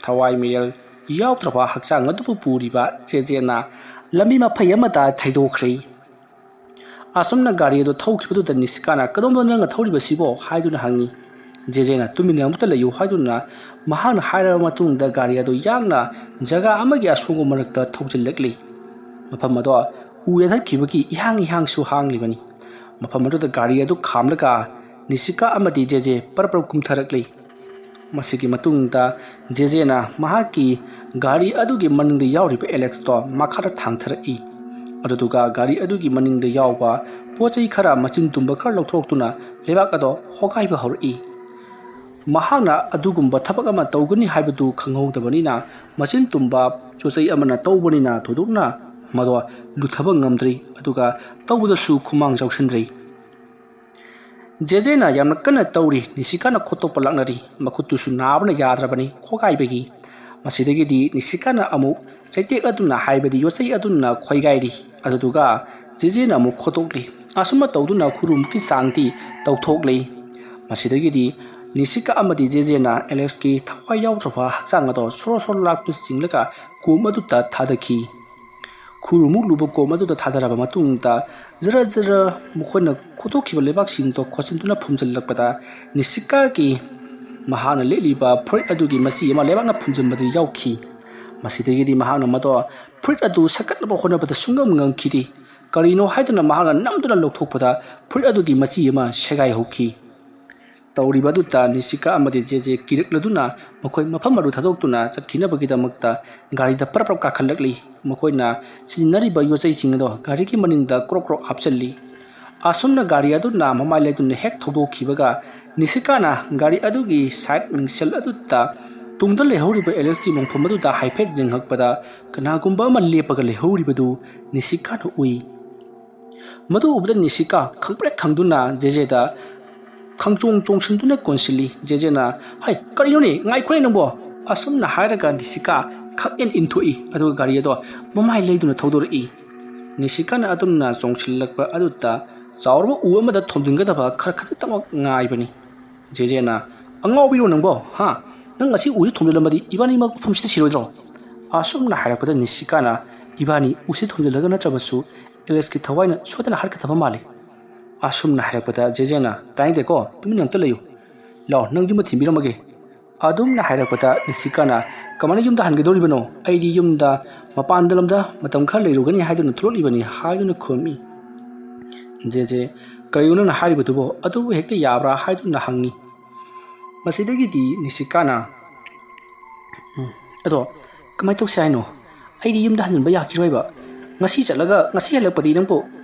Speaker 1: thawai mirel yautraba haksang adu puriba jeje na lambi maphai amata thaidokhre asumna gari adu thawkhibadu da Nisika na kadomdona nga thawriba sibo haiduna hangi jeje na tumina amta layu haiduna mahan haira matung da gari adu yangna jaga amagi asongo marakta thawjilakli mafam ado uyatha khibaki ihang su hanglibani mafam ado da gari adu khamlaga Nisika amadi jeje parprap kumtharakli masigi matung da jeje na mahaki gari adu gi maningda yauriba Alex to makhara thangtharai aduga gari adu gi maningda yawba pochai khara machin tumba khar lokthokhtuna lebak ado hokaiba hori mahana adugumba thabak ama tawgani haibadu khanghodabani machin tumba chochai amana tawbani thodukna mado luthaba ngamdri aduga tawbuda su khumang jawshinrei jeje na yamna kana tawri Nisika na khotop palaknari makhutu su nabna yadrabani khogaibegi masidagi di Nisika na amu chaitek aduna haibadi yochai aduna khoigairi aduga jeje na amu khotokli asuma tawduna khurum ki sangti tawthoklei masidagi di Nisika amadi jeje na Alex ki thawai yautraba haksang ado soro laktu singlaga kumadu ta thadaki ꯈꯨꯔꯨꯃꯨꯛ ꯂꯨꯕ ꯀꯣꯝ ꯑꯗꯨꯗ ꯊꯥꯗꯔꯕ ꯃꯇꯨꯡꯗ ꯖꯔ ꯖꯔ ꯃꯈꯣꯏꯅ ꯈꯣꯠꯇꯣꯛꯈꯤꯕ ꯂꯩꯕꯥꯛꯁꯤꯡꯗꯣ ꯈꯣꯠꯆꯤꯟꯗꯨꯅ ꯐꯨꯝꯖꯤꯜꯂꯛꯄꯗ ꯅꯤꯁꯤꯀꯥꯒꯤ ꯃꯍꯥꯛꯅ ꯂꯤꯠꯂꯤꯕ ꯐꯨꯔꯤꯠ ꯑꯗꯨꯒꯤ ꯃꯆꯤ ꯑꯃ ꯂꯩꯕꯥꯛꯅ ꯐꯨꯝꯖꯤꯟꯕꯗꯨ ꯌꯥꯎꯈꯤ꯫ ꯃꯁꯤꯗꯒꯤꯗꯤ ꯃꯍꯥꯛꯅ ꯃꯗꯣ ꯐꯨꯔꯤꯠ ꯑꯗꯨ ꯁꯠꯀꯠꯅꯕ ꯍꯣꯠꯅꯕꯗ ꯁꯨꯡꯉꯝ ꯉꯝꯈꯤꯗꯦ꯫ ꯀꯔꯤꯅꯣ ꯍꯥꯏꯗꯨꯅ ꯃꯍꯥꯛꯅ ꯅꯝꯗꯨꯅ ꯂꯧꯊꯣꯛꯄꯗ ꯐꯨꯔꯤꯠ ꯑꯗꯨꯒꯤ ꯃꯆꯤ ꯑꯃ ꯁꯦꯒꯥꯏꯍꯧꯈꯤ꯫ ꯇꯧꯔꯤꯕ ꯑꯗꯨꯗ ꯅꯤꯁꯤꯀꯥ ꯑꯃꯗꯤ ꯖꯦꯖꯦ ꯀꯤꯔꯛꯂꯗꯨꯅ ꯃꯈꯣꯏ ꯃꯐꯝ ꯑꯗꯨ ꯊꯥꯗꯣꯛꯇꯨꯅ ꯆꯠꯈꯤꯅꯕꯒꯤꯗꯃꯛꯇ ꯒꯥꯔꯤꯗ ꯄ꯭ꯔꯞ ꯄ꯭ꯔꯞ ꯀꯥꯈꯠꯂꯛꯂꯤ꯫ ꯃꯈꯣꯏꯅ ꯁꯤꯖꯤꯟꯅꯔꯤꯕ ꯌꯣꯠꯆꯩꯁꯤꯡ ꯑꯗꯣ ꯒꯥꯔꯤꯒꯤ ꯃꯅꯤꯡꯗ ꯀ꯭ꯔꯣꯛ ꯀ꯭ꯔꯣꯛ ꯍꯥꯞꯆꯤꯜꯂꯤ꯫ ꯑꯁꯨꯝꯅ ꯒꯥꯔꯤ ꯑꯗꯨꯅ ꯃꯃꯥꯏ ꯂꯩꯗꯨꯅ ꯍꯦꯛ ꯊꯧꯗꯣꯛꯈꯤꯕꯒ ꯅꯤꯁꯤꯀꯥꯅ ꯒꯥꯔꯤ ꯑꯗꯨꯒꯤ ꯁꯥꯏꯠ ꯃꯤꯡꯁꯦꯜ ꯑꯗꯨꯗ ꯇꯨꯡꯗ ꯂꯩꯍꯧꯔꯤꯕ ꯑꯦꯂꯦꯛꯁꯀꯤ ꯃꯣꯡꯐꯝ ꯑꯗꯨꯗ ꯍꯥꯏꯐꯦꯠ ꯌꯦꯡꯉꯛꯄꯗ ꯀꯅꯥꯒꯨꯝꯕ ꯑꯃ ꯂꯦꯞꯄꯒ ꯂꯩꯍꯧꯔꯤꯕꯗꯨ ꯅꯤꯁꯤꯀꯥꯅ ꯎꯏ꯫ ꯃꯗꯨ ꯎꯕꯗ ꯅꯤꯁꯤꯀꯥ ꯈꯪꯄ꯭ꯔꯦꯛ ꯈꯪꯗꯨꯅ ꯖꯦꯖꯦꯗ ꯈꯪꯆꯣꯡ ꯆꯣꯡꯁꯤꯟꯗꯨꯅ ꯀꯣꯟꯁꯤꯜꯂꯤ꯫ ꯖꯦꯖꯦꯅ "ꯍꯩ ꯀꯔꯤꯅꯣꯅꯦ ꯉꯥꯏꯈꯣꯅꯦ ꯅꯪꯕꯣ" ꯑꯁꯨꯝꯅ ꯍꯥꯏꯔꯒ ꯅꯤꯁꯤꯀꯥ ꯈꯪꯏꯟ ꯏꯟꯊꯣꯛꯏ ꯑꯗꯨꯒ ꯒꯥꯔꯤ ꯑꯗꯣ ꯃꯃꯥꯏ ꯂꯩꯗꯨꯅ ꯊꯧꯗꯣꯔꯛꯏ꯫ ꯅꯤꯁꯤꯀꯥꯅ ꯑꯗꯨꯝꯅ ꯆꯣꯡꯁꯤꯜꯂꯛꯄ ꯑꯗꯨꯗ ꯆꯥꯎꯔꯕ ꯎ ꯑꯃꯗ ꯊꯣꯝꯖꯤꯟꯒꯗꯕ ꯈꯖꯤꯛꯇꯃꯛ ꯉꯥꯏꯕꯅꯤ꯫ ꯖꯦꯖꯦꯅ "ꯑꯉꯥꯎꯕꯤꯔꯣ ꯅꯪꯕꯣ ꯍꯥ ꯅꯪ ꯉꯁꯤ ꯎꯁꯤ ꯊꯣꯝꯖꯤꯜꯂꯝꯃꯗꯤ ꯏꯕꯥꯅꯤꯃꯛ ꯃꯐꯝꯁꯤꯗ ꯁꯤꯔꯣꯏꯗ꯭ꯔꯣ?" ꯑꯁꯨꯝꯅ ꯍꯥꯏꯔꯛꯄꯗ ꯅꯤꯁꯤꯀꯥꯅ "ꯏꯕꯥꯅꯤ ꯎꯁꯤ ꯊꯣꯝꯖꯤꯜꯂꯒ ꯅꯠꯇ꯭ꯔꯕꯁꯨ ꯑꯦꯂꯦꯛꯁꯀꯤ ꯊꯋꯥꯏꯅ ꯁꯣꯏꯗꯅ ꯍꯥꯠꯀꯗꯕ ꯃꯥꯜꯂꯤ." ꯑꯁꯨꯝꯅ ꯍꯥꯏꯔꯛꯄꯗ ꯖꯦꯖꯦꯅ "ꯇꯥꯅꯤꯡꯗꯦꯀꯣ ꯇꯨꯃꯤꯟꯅ ꯑꯝꯇ ꯂꯩꯌꯨ ꯂꯥꯎ ꯅꯪ ꯌꯨꯝꯗ ꯊꯤꯟꯕꯤꯔꯝꯃꯒꯦ." ꯑꯗꯨꯝꯅ ꯍꯥꯏꯔꯛꯄꯗ ꯅꯤꯁꯤꯀꯥꯅ "ꯀꯃꯥꯏꯅ ꯌꯨꯝꯗ ꯍꯟꯒꯗꯧꯔꯤꯕꯅꯣ? ꯑꯩꯗꯤ ꯌꯨꯝꯗ ꯃꯄꯥꯟꯗ ꯂꯝꯗ ꯃꯇꯝ ꯈꯔ ꯂꯩꯔꯨꯒꯅꯤ ꯍꯥꯏꯗꯨꯅ ꯊꯣꯛꯂꯛꯂꯤꯕꯅꯤ" ꯍꯥꯏꯗꯨꯅ ꯈꯨꯝꯃꯤ꯫ ꯖꯦꯖꯦ "ꯀꯔꯤꯅꯣ ꯅꯪꯅ ꯍꯥꯏꯔꯤꯕꯗꯨꯕꯣ ꯑꯗꯨꯕꯨ ꯍꯦꯛꯇ ꯌꯥꯕ꯭ꯔꯥ?" ꯍꯥꯏꯗꯨꯅ ꯍꯪꯉꯤ꯫ ꯃꯁꯤꯗꯒꯤꯗꯤ ꯅꯤꯁꯤꯀꯥꯅ "ꯑꯗꯣ ꯀꯃꯥꯏꯅ ꯇꯧꯁꯤ ꯍꯥꯏꯅꯣ? ꯑꯩꯗꯤ ꯌꯨꯝꯗ ꯍꯟꯖꯤꯟꯕ ꯌꯥꯈꯤꯔꯣꯏꯕ꯫ ꯉꯁꯤ ꯆꯠꯂꯒ ꯉꯁꯤ ꯍꯜꯂꯛꯄꯗꯤ ꯅꯪꯕꯨ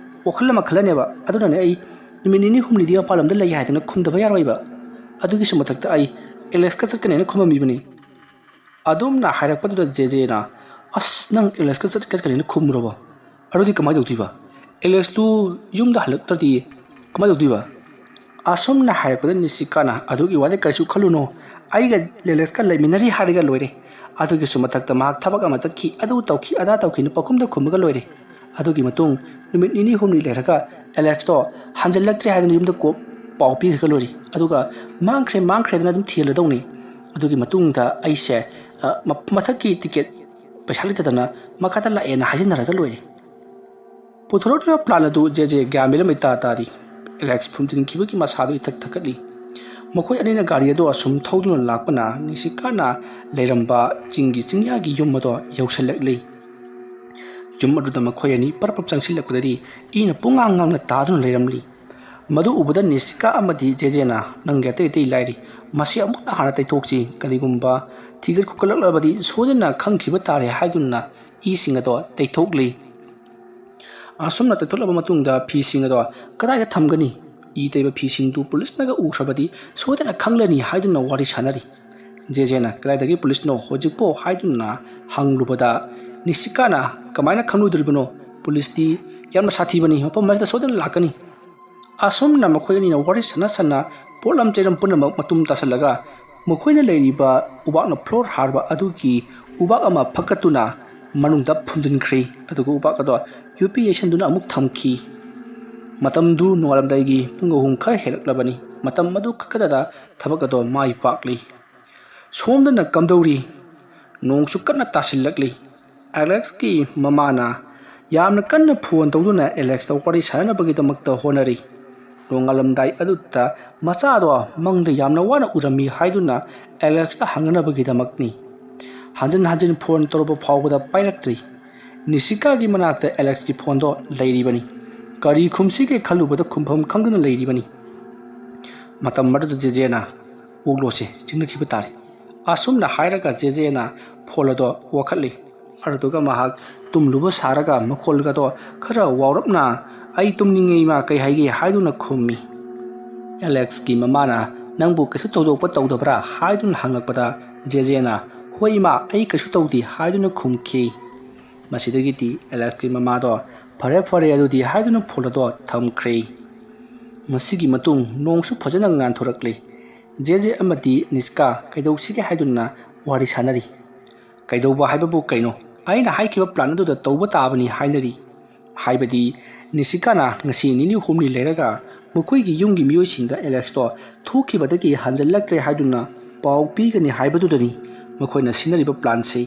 Speaker 1: ꯋꯥꯈꯜ ꯑꯃ ꯈꯜꯂꯅꯦꯕ꯫ ꯑꯗꯨꯅꯅꯦ ꯑꯩ ꯅꯨꯃꯤꯠ ꯅꯤꯅꯤ ꯍꯨꯝꯅꯤꯗꯤ ꯃꯄꯥꯟ ꯂꯝꯗ ꯂꯩ ꯍꯥꯏꯗꯅ ꯈꯨꯝꯗꯕ ꯌꯥꯔꯣꯏꯕ꯫ ꯑꯗꯨꯒꯤꯁꯨ ꯃꯊꯛꯇ ꯑꯩ ꯑꯦꯂꯦꯛꯁꯀ ꯆꯠꯀꯅꯦꯅ ꯈꯨꯝꯃꯝꯃꯤꯕꯅꯤ." ꯑꯗꯨꯝꯅ ꯍꯥꯏꯔꯛꯄꯗꯨꯗ ꯖꯦꯖꯦꯅ "ꯑꯁ ꯅꯪ ꯑꯦꯂꯦꯛꯁꯀ ꯆꯠꯀꯅꯦꯅ ꯈꯨꯝꯃꯨꯔꯕꯣ? ꯑꯗꯨꯗꯤ ꯀꯃꯥꯏꯅ ꯇꯧꯗꯣꯏꯕ? ꯑꯦꯂꯦꯛꯁꯇꯨ ꯌꯨꯝꯗ ꯍꯜꯂꯛꯇ꯭ꯔꯗꯤ ꯀꯃꯥꯏꯅ ꯇꯧꯗꯣꯏꯕ?" ꯑꯁꯨꯝꯅ ꯍꯥꯏꯔꯛꯄꯗ ꯅꯤꯁꯤꯀꯥꯅ "ꯑꯗꯨꯒꯤ ꯋꯥꯗꯤ ꯀꯔꯤꯁꯨ ꯈꯜꯂꯨꯅꯣ ꯑꯩꯒ ꯑꯦꯂꯦꯛꯁꯀ ꯂꯩꯃꯤꯟꯅꯔꯤ ꯍꯥꯏꯔꯒ ꯂꯣꯏꯔꯦ꯫ ꯑꯗꯨꯒꯤꯁꯨ ꯃꯊꯛꯇ ꯃꯍꯥꯛ ꯊꯕꯛ ꯑꯃ ꯆꯠꯈꯤ ꯑꯗꯨ ꯇꯧꯈꯤ ꯑꯗꯥ ꯇꯧꯈꯤꯅ ꯄꯥꯎꯈꯨꯝꯗ ꯈꯨꯝꯃꯒ ꯂꯣꯏꯔꯦ꯫ ꯑꯗꯨꯒꯤ ꯃꯇꯨꯡ ꯅꯨꯃꯤꯠ ꯅꯤꯅꯤ ꯍꯨꯝꯅꯤ ꯂꯩꯔꯒ ꯑꯦꯂꯦꯛꯁꯇꯣ ꯍꯟꯖꯤꯜꯂꯛꯇ꯭ꯔꯦ ꯍꯥꯏꯗꯨꯅ ꯌꯨꯝꯗ ꯄꯥꯎ ꯄꯤꯈ꯭ꯔꯒ ꯂꯣꯏꯔꯦ꯫ ꯑꯗꯨꯒ ꯃꯥꯡꯈ꯭ꯔꯦꯗꯅ ꯑꯗꯨꯝ ꯊꯤꯍꯜꯂꯗꯧꯅꯤ꯫ ꯑꯗꯨꯒꯤ ꯃꯇꯨꯡꯗ ꯑꯩꯁꯦ ꯃꯊꯛꯀꯤ ꯇꯤꯀꯦꯠ ꯄꯩꯁꯥ ꯂꯩꯇꯗꯅ ꯃꯈꯥꯗ ꯂꯥꯛꯑꯦꯅ ꯍꯥꯏꯖꯤꯟꯅꯔꯒ ꯂꯣꯏꯔꯦ." ꯄꯨꯊꯣꯔꯛꯂꯤꯕ ꯄ꯭ꯂꯥꯟ ꯑꯗꯨ ꯖꯦꯖꯦ ꯒ꯭ꯌꯥꯟ ꯃꯦꯟ ꯏꯇꯥ ꯇꯥꯗꯦ꯫ ꯑꯦꯂꯦꯛꯁ ꯐꯨꯝꯖꯤꯟꯈꯤꯕꯒꯤ ꯃꯁꯥꯗꯨ ꯏꯊꯛ ꯊꯛꯀꯠꯂꯤ꯫ ꯃꯈꯣꯏ ꯑꯅꯤꯅ ꯒꯥꯔꯤ ꯑꯗꯨ ꯑꯁꯨꯝ ꯊꯧꯗꯨꯅ ꯂꯥꯛꯄꯅ ꯅꯤꯁꯤꯀꯥꯅ ꯂꯩꯔꯝꯕ ꯆꯤꯡꯒꯤ ꯆꯤꯡꯌꯥꯒꯤ ꯌꯨꯝ ꯑꯗꯣ ꯌꯧꯁꯤꯜꯂꯛꯂꯤ꯫ ꯌꯨꯝ ꯑꯗꯨꯗ ꯃꯈꯣꯏ ꯑꯅꯤ ꯄꯔꯞ ꯄꯔꯞ ꯆꯪꯁꯤꯜꯂꯛꯄꯗꯗꯤ ꯏꯅ ꯄꯨꯡꯉꯥꯡ ꯉꯥꯡꯅ ꯇꯥꯗꯨꯅ ꯂꯩꯔꯝꯂꯤ꯫ ꯃꯗꯨ ꯎꯕꯗ ꯅꯤꯁꯤꯀꯥ ꯑꯃꯗꯤ ꯖꯦꯖꯦꯅ "ꯅꯪꯒꯤ ꯑꯇꯩ ꯑꯇꯩ ꯂꯥꯏꯔꯤ ꯃꯁꯤ ꯑꯃꯨꯛꯇ ꯍꯥꯟꯅ ꯇꯩꯊꯣꯛꯁꯤ ꯀꯔꯤꯒꯨꯝꯕ ꯊꯤꯒꯠ ꯈꯣꯠꯀꯠꯂꯛꯂꯕꯗꯤ ꯁꯣꯏꯗꯅ ꯈꯪꯈꯤꯕ ꯇꯥꯔꯦ" ꯍꯥꯏꯗꯨꯅ ꯏꯁꯤꯡ ꯑꯗꯣ ꯇꯩꯊꯣꯛꯂꯤ꯫ ꯑꯁꯨꯝꯅ ꯇꯩꯊꯣꯛꯂꯕ ꯃꯇꯨꯡꯗ ꯐꯤꯁꯤꯡ ꯑꯗꯣ ꯀꯗꯥꯏꯗ ꯊꯝꯒꯅꯤ? ꯏ ꯇꯩꯕ ꯐꯤꯁꯤꯡꯗꯨ ꯄꯨꯂꯤꯁꯅꯒ ꯎꯈ꯭ꯔꯕꯗꯤ ꯁꯣꯏꯗꯅ ꯈꯪꯂꯅꯤ ꯍꯥꯏꯗꯨꯅ ꯋꯥꯔꯤ ꯁꯥꯟꯅꯔꯤ꯫ ꯖꯦꯖꯦꯅ "ꯀꯗꯥꯏꯗꯒꯤ ꯄꯨꯂꯤꯁꯅꯣ ꯍꯧꯖꯤꯛꯄꯣ?" ꯍꯥꯏꯗꯨꯅ ꯍꯪꯂꯨꯕꯗ ꯅꯤꯁꯤꯀꯥꯅ "ꯀꯃꯥꯏꯅ ꯈꯪꯂꯣꯏꯗꯣꯔꯤꯕꯅꯣ? ꯄꯨꯂꯤꯁꯇꯤ ꯌꯥꯝꯅ ꯁꯥꯊꯤꯕꯅꯤ ꯃꯐꯝ ꯑꯁꯤꯗ ꯁꯣꯏꯗꯅ ꯂꯥꯛꯀꯅꯤ." ꯑꯁꯨꯝꯅ ꯃꯈꯣꯏ ꯑꯅꯤꯅ ꯋꯥꯔꯤ ꯁꯥꯟꯅ ꯄꯣꯠꯂꯝ ꯆꯩꯔꯝ ꯄꯨꯝꯅꯃꯛ ꯃꯇꯨꯝ ꯇꯥꯁꯤꯜꯂꯒ ꯃꯈꯣꯏꯅ ꯂꯩꯔꯤꯕ ꯎꯕꯥꯛꯅ ꯐ꯭ꯂꯣꯔ ꯍꯥꯔꯕ ꯑꯗꯨꯒꯤ ꯎꯕꯥꯛ ꯑꯃ ꯐꯛꯀꯠꯇꯨꯅ ꯃꯅꯨꯡꯗ ꯐꯨꯝꯖꯤꯟꯈ꯭ꯔꯤ꯫ ꯑꯗꯨꯒ ꯎꯕꯥꯛ ꯑꯗꯣ ꯌꯣꯠꯄꯤ ꯌꯩꯁꯟꯗꯨꯅ ꯑꯃꯨꯛ ꯊꯝꯈꯤ꯫ ꯃꯇꯝꯗꯨ ꯅꯣꯡꯉꯥꯜꯂꯝꯗꯥꯏꯒꯤ ꯄꯨꯡ 3 ꯈꯔ ꯍꯦꯜꯂꯛꯂꯕꯅꯤ꯫ ꯃꯇꯝ ꯑꯗꯨ ꯈꯛꯇꯗ ꯊꯕꯛ ꯑꯗꯣ ꯃꯥꯏ ꯄꯥꯛꯂꯤ꯫ ꯁꯣꯝꯗꯅ ꯀꯝꯗꯧꯔꯤ? ꯅꯣꯡꯁꯨ ꯀꯟꯅ ꯇꯥꯁꯤꯜꯂꯛꯂꯤ꯫ ꯑꯦꯂꯦꯛꯁꯀꯤ ꯃꯃꯥꯅ ꯌꯥꯝꯅ ꯀꯟꯅ ꯐꯣꯟ ꯇꯧꯗꯨꯅ ꯑꯦꯂꯦꯛꯁꯇ ꯋꯥꯔꯤ ꯁꯥꯟꯅꯅꯕꯒꯤꯗꯃꯛꯇ ꯍꯣꯠꯅꯔꯤ꯫ ꯅꯣꯡꯉꯥꯜꯂꯝꯗꯥꯏ ꯑꯗꯨꯗ ꯃꯆꯥꯗꯣ ꯃꯪꯗ ꯌꯥꯝꯅ ꯋꯥꯅ ꯎꯔꯝꯃꯤ ꯍꯥꯏꯗꯨꯅ ꯑꯦꯂꯦꯛꯁꯇ ꯍꯪꯅꯅꯕꯒꯤꯗꯃꯛꯅꯤ꯫ ꯍꯟꯖꯤꯟ ꯍꯟꯖꯤꯟ ꯐꯣꯟ ꯇꯧꯔꯕ ꯐꯥꯎꯕꯗ ꯄꯥꯏꯔꯛꯇ꯭ꯔꯤ꯫ ꯅꯤꯁꯤꯀꯥꯒꯤ ꯃꯅꯥꯛꯇ ꯑꯦꯂꯦꯛꯁꯀꯤ ꯐꯣꯟꯗꯣ ꯂꯩꯔꯤꯕꯅꯤ꯫ ꯀꯔꯤ ꯈꯨꯝꯁꯤꯒꯦ ꯈꯜꯂꯨꯕꯗ ꯈꯨꯝꯐꯝ ꯈꯪꯗꯨꯅ ꯂꯩꯔꯤꯕꯅꯤ꯫ ꯃꯇꯝ ꯑꯗꯨꯗ ꯖꯦꯖꯦꯅ "ꯑꯣꯛꯂꯣꯁꯦ ꯆꯤꯡꯅꯈꯤꯕ ꯇꯥꯔꯦ." ꯑꯁꯨꯝꯅ ꯍꯥꯏꯔꯒ ꯖꯦꯖꯦꯅ ꯐꯣꯟ ꯑꯗꯣ ꯋꯥꯈꯠꯂꯤ꯫ ꯑꯗꯨꯗꯨꯒ ꯃꯍꯥꯛ ꯇꯨꯝꯂꯨꯕ ꯁꯥꯔꯒ ꯃꯈꯣꯜꯒꯗꯣ ꯈꯔ ꯋꯥꯎꯔꯞꯅ "ꯑꯩ ꯇꯨꯝꯅꯤꯡꯉꯦ ꯏꯃꯥ ꯀꯩ ꯍꯥꯏꯒꯦ?" ꯍꯥꯏꯗꯨꯅ ꯈꯨꯝꯃꯤ꯫ ꯑꯦꯂꯦꯛꯁꯀꯤ ꯃꯃꯥꯅ "ꯅꯪꯕꯨ ꯀꯩꯁꯨ ꯊꯣꯏꯗꯣꯛꯄ ꯇꯧꯗꯕ꯭ꯔꯥ?" ꯍꯥꯏꯗꯨꯅ ꯍꯪꯂꯛꯄꯗ ꯖꯦꯖꯦꯅ "ꯍꯣꯏ ꯏꯃꯥ ꯑꯩ ꯀꯩꯁꯨ ꯇꯧꯗꯦ" ꯍꯥꯏꯗꯨꯅ ꯈꯨꯝꯈꯤ꯫ ꯃꯁꯤꯗꯒꯤꯗꯤ ꯑꯦꯂꯦꯛꯁꯀꯤ ꯃꯃꯥꯗꯣ "ꯐꯔꯦ ꯐꯔꯦ ꯑꯗꯨꯗꯤ" ꯍꯥꯏꯗꯨꯅ ꯐꯣꯟ ꯑꯗꯣ ꯊꯝꯈ꯭ꯔꯦ꯫ ꯃꯁꯤꯒꯤ ꯃꯇꯨꯡ ꯅꯣꯡꯁꯨ ꯐꯖꯅ ꯉꯥꯟꯊꯣꯔꯛꯂꯤ꯫ ꯖꯦꯖꯦ ꯑꯃꯗꯤ ꯅꯤꯁꯤꯀꯥ ꯀꯩꯗꯧꯁꯤꯒꯦ ꯍꯥꯏꯗꯨꯅ ꯋꯥꯔꯤ ꯁꯥꯟꯅꯔꯤ꯫ "ꯀꯩꯗꯧꯕ ꯍꯥꯏꯕꯕꯨ ꯀꯩꯅꯣ ꯑꯩꯅ ꯍꯥꯏꯈꯤꯕ ꯄ꯭ꯂꯥꯟ ꯑꯗꯨꯗ ꯇꯧꯕ ꯇꯥꯕꯅꯤ" ꯍꯥꯏꯅꯔꯤ꯫ ꯍꯥꯏꯕꯗꯤ ꯅꯤꯁꯤꯀꯥꯅ ꯉꯁꯤ ꯅꯤꯅꯤ ꯍꯨꯝꯅꯤ ꯂꯩꯔꯒ ꯃꯈꯣꯏꯒꯤ ꯌꯨꯝꯒꯤ ꯃꯤꯑꯣꯏꯁꯤꯡꯗ ꯑꯦꯂꯦꯛꯁꯇꯣ ꯊꯣꯛꯈꯤꯕꯗꯒꯤ ꯍꯟꯖꯤꯜꯂꯛꯇ꯭ꯔꯦ ꯍꯥꯏꯗꯨꯅ ꯄꯥꯎ ꯄꯤꯒꯅꯤ ꯍꯥꯏꯕꯗꯨꯗꯅꯤ ꯃꯈꯣꯏꯅ ꯁꯤꯟꯅꯔꯤꯕ ꯄ꯭ꯂꯥꯟꯁꯤ꯫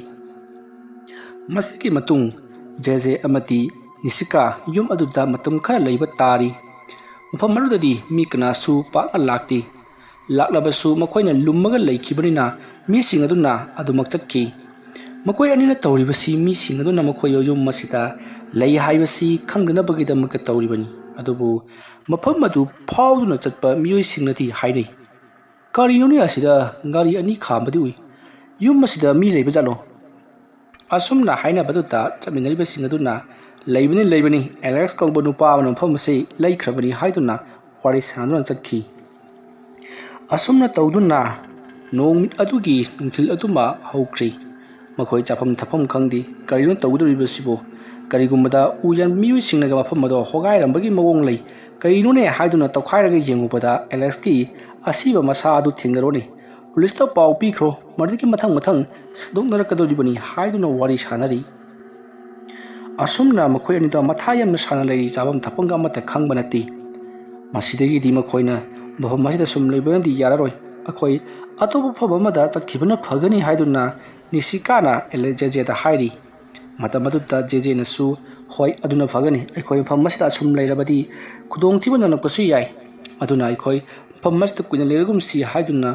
Speaker 1: ꯃꯁꯤꯒꯤ ꯃꯇꯨꯡ ꯖꯦꯖꯦ ꯑꯃꯗꯤ ꯅꯤꯁꯤꯀꯥ ꯌꯨꯝ ꯑꯗꯨꯗ ꯃꯇꯝ ꯈꯔ ꯂꯩꯕ ꯇꯥꯔꯤ꯫ ꯃꯐꯝ ꯑꯗꯨꯗꯗꯤ ꯃꯤ ꯀꯅꯥꯁꯨ ꯄꯥꯛꯅ ꯂꯥꯛꯇꯦ꯫ ꯂꯥꯛꯂꯕꯁꯨ ꯃꯈꯣꯏꯅ ꯂꯨꯝꯃꯒ ꯂꯩꯈꯤꯕꯅꯤꯅ ꯃꯤꯁꯤꯡ ꯑꯗꯨꯅ ꯑꯗꯨꯃꯛ ꯆꯠꯈꯤ꯫ ꯃꯈꯣꯏ ꯑꯅꯤꯅ ꯇꯧꯔꯤꯕꯁꯤ ꯃꯤꯁꯤꯡ ꯑꯗꯨꯅ ꯃꯈꯣꯏ ꯌꯨꯝ ꯑꯁꯤꯗ ꯂꯩ ꯍꯥꯏꯕꯁꯤ ꯈꯪꯗꯅꯕꯒꯤꯗꯃꯛꯇ ꯇꯧꯔꯤꯕꯅꯤ꯫ ꯑꯗꯨꯕꯨ ꯃꯐꯝ ꯑꯗꯨ ꯐꯥꯎꯗꯨꯅ ꯆꯠꯄ ꯃꯤꯑꯣꯏꯁꯤꯡꯅꯗꯤ ꯍꯥꯏꯅꯩ, ꯀꯔꯤꯅꯣꯅꯦ ꯑꯁꯤꯗ ꯒꯥꯔꯤ ꯑꯅꯤ ꯈꯥꯝꯕꯗꯤ ꯎꯏ, ꯌꯨꯝ ꯑꯁꯤꯗ ꯃꯤ ꯂꯩꯕꯖꯥꯠꯂꯣ? ꯑꯁꯨꯝꯅ ꯍꯥꯏꯅꯕꯗꯨꯗ ꯆꯠꯃꯤꯟꯅꯔꯤꯕꯁꯤꯡ ꯑꯗꯨꯅ ꯂꯩꯕꯅꯤ ꯑꯦꯂꯦꯛꯁ ꯀꯧꯕ ꯅꯨꯄꯥ ꯑꯃꯅ ꯃꯐꯝ ꯑꯁꯤ ꯂꯩꯈ꯭ꯔꯕꯅꯤ ꯍꯥꯏꯗꯨꯅ ꯋꯥꯔꯤ ꯁꯥꯅꯗꯨꯅ ꯆꯠꯈꯤ꯫ ꯑꯁꯨꯝꯅ ꯇꯧꯗꯨꯅ ꯅꯣꯡꯃꯤꯠ ꯑꯗꯨꯒꯤ ꯅꯨꯡꯊꯤꯜ ꯑꯗꯨꯃ ꯍꯧꯈ꯭ꯔꯦ꯫ ꯃꯈꯣꯏ ꯆꯥꯐꯝ ꯊꯛꯐꯝ ꯈꯪꯗꯦ꯫ ꯀꯔꯤꯅꯣ ꯇꯧꯒꯗꯧꯔꯤꯕꯁꯤꯕꯨ? ꯀꯔꯤꯒꯨꯝꯕꯗ ꯎ ꯌꯥꯟꯕ ꯃꯤꯑꯣꯏꯁꯤꯡꯅꯒ ꯃꯐꯝ ꯑꯗꯨ ꯍꯣꯒꯥꯏꯔꯝꯕꯒꯤ ꯃꯑꯣꯡ ꯂꯩ꯫ ꯀꯔꯤꯅꯣꯅꯦ ꯍꯥꯏꯗꯨꯅ ꯇꯧꯈꯥꯏꯔꯒ ꯌꯦꯡꯉꯨꯕꯗ ꯑꯦꯂꯦꯛꯁꯀꯤ ꯑꯁꯤꯕ ꯃꯁꯥ ꯑꯗꯨ ꯊꯦꯡꯅꯔꯣꯅꯦ꯫ ꯄꯨꯂꯤꯁꯇ ꯄꯥꯎ ꯄꯤꯈ꯭ꯔꯣ, ꯃꯗꯨꯗꯒꯤ ꯃꯊꯪ ꯁꯟꯗꯣꯛꯅꯔꯛꯀꯗꯧꯔꯤꯕꯅꯤ ꯍꯥꯏꯗꯨꯅ ꯋꯥꯔꯤ ꯁꯥꯅꯔꯤ꯫ ꯑꯁꯨꯝꯅ ꯃꯈꯣꯏ ꯑꯅꯤꯗ ꯃꯊꯥ ꯌꯥꯝꯅ ꯁꯥꯅ ꯂꯩꯔꯤ꯫ ꯆꯥꯐꯝ ꯊꯛꯐꯝꯒ ꯑꯃꯠꯇ ꯈꯪꯕ ꯅꯠꯇꯦ꯫ ꯃꯁꯤꯗꯒꯤꯗꯤ ꯃꯈꯣꯏꯅ ꯃꯐꯝ ꯑꯁꯤꯗ ꯁꯨꯝ ꯂꯩꯕꯅꯗꯤ ꯌꯥꯔꯔꯣꯏ, ꯑꯩꯈꯣꯏ ꯑꯇꯣꯞꯄ ꯃꯐꯝ ꯑꯃꯗ ꯆꯠꯈꯤꯕꯅ ꯐꯒꯅꯤ ꯍꯥꯏꯗꯨꯅ ꯅꯤꯁꯤꯀꯥꯅ ꯖꯦꯖꯦꯗ ꯍꯥꯏꯔꯤ꯫ ꯃꯇꯝ ꯑꯗꯨꯗ ꯖꯦꯖꯦꯅꯁꯨ ꯍꯣꯏ ꯑꯗꯨꯅ ꯐꯒꯅꯤ, ꯑꯩꯈꯣꯏ ꯃꯐꯝ ꯑꯁꯤꯗ ꯁꯨꯝ ꯂꯩꯔꯕꯗꯤ ꯈꯨꯗꯣꯡꯊꯤꯕ ꯅꯪꯂꯛꯄꯁꯨ ꯌꯥꯏ, ꯑꯗꯨꯅ ꯑꯩꯈꯣꯏ ꯃꯐꯝ ꯑꯁꯤꯗ ꯀꯨꯏꯅ ꯂꯩꯔꯒꯨꯝꯁꯤ ꯍꯥꯏꯗꯨꯅ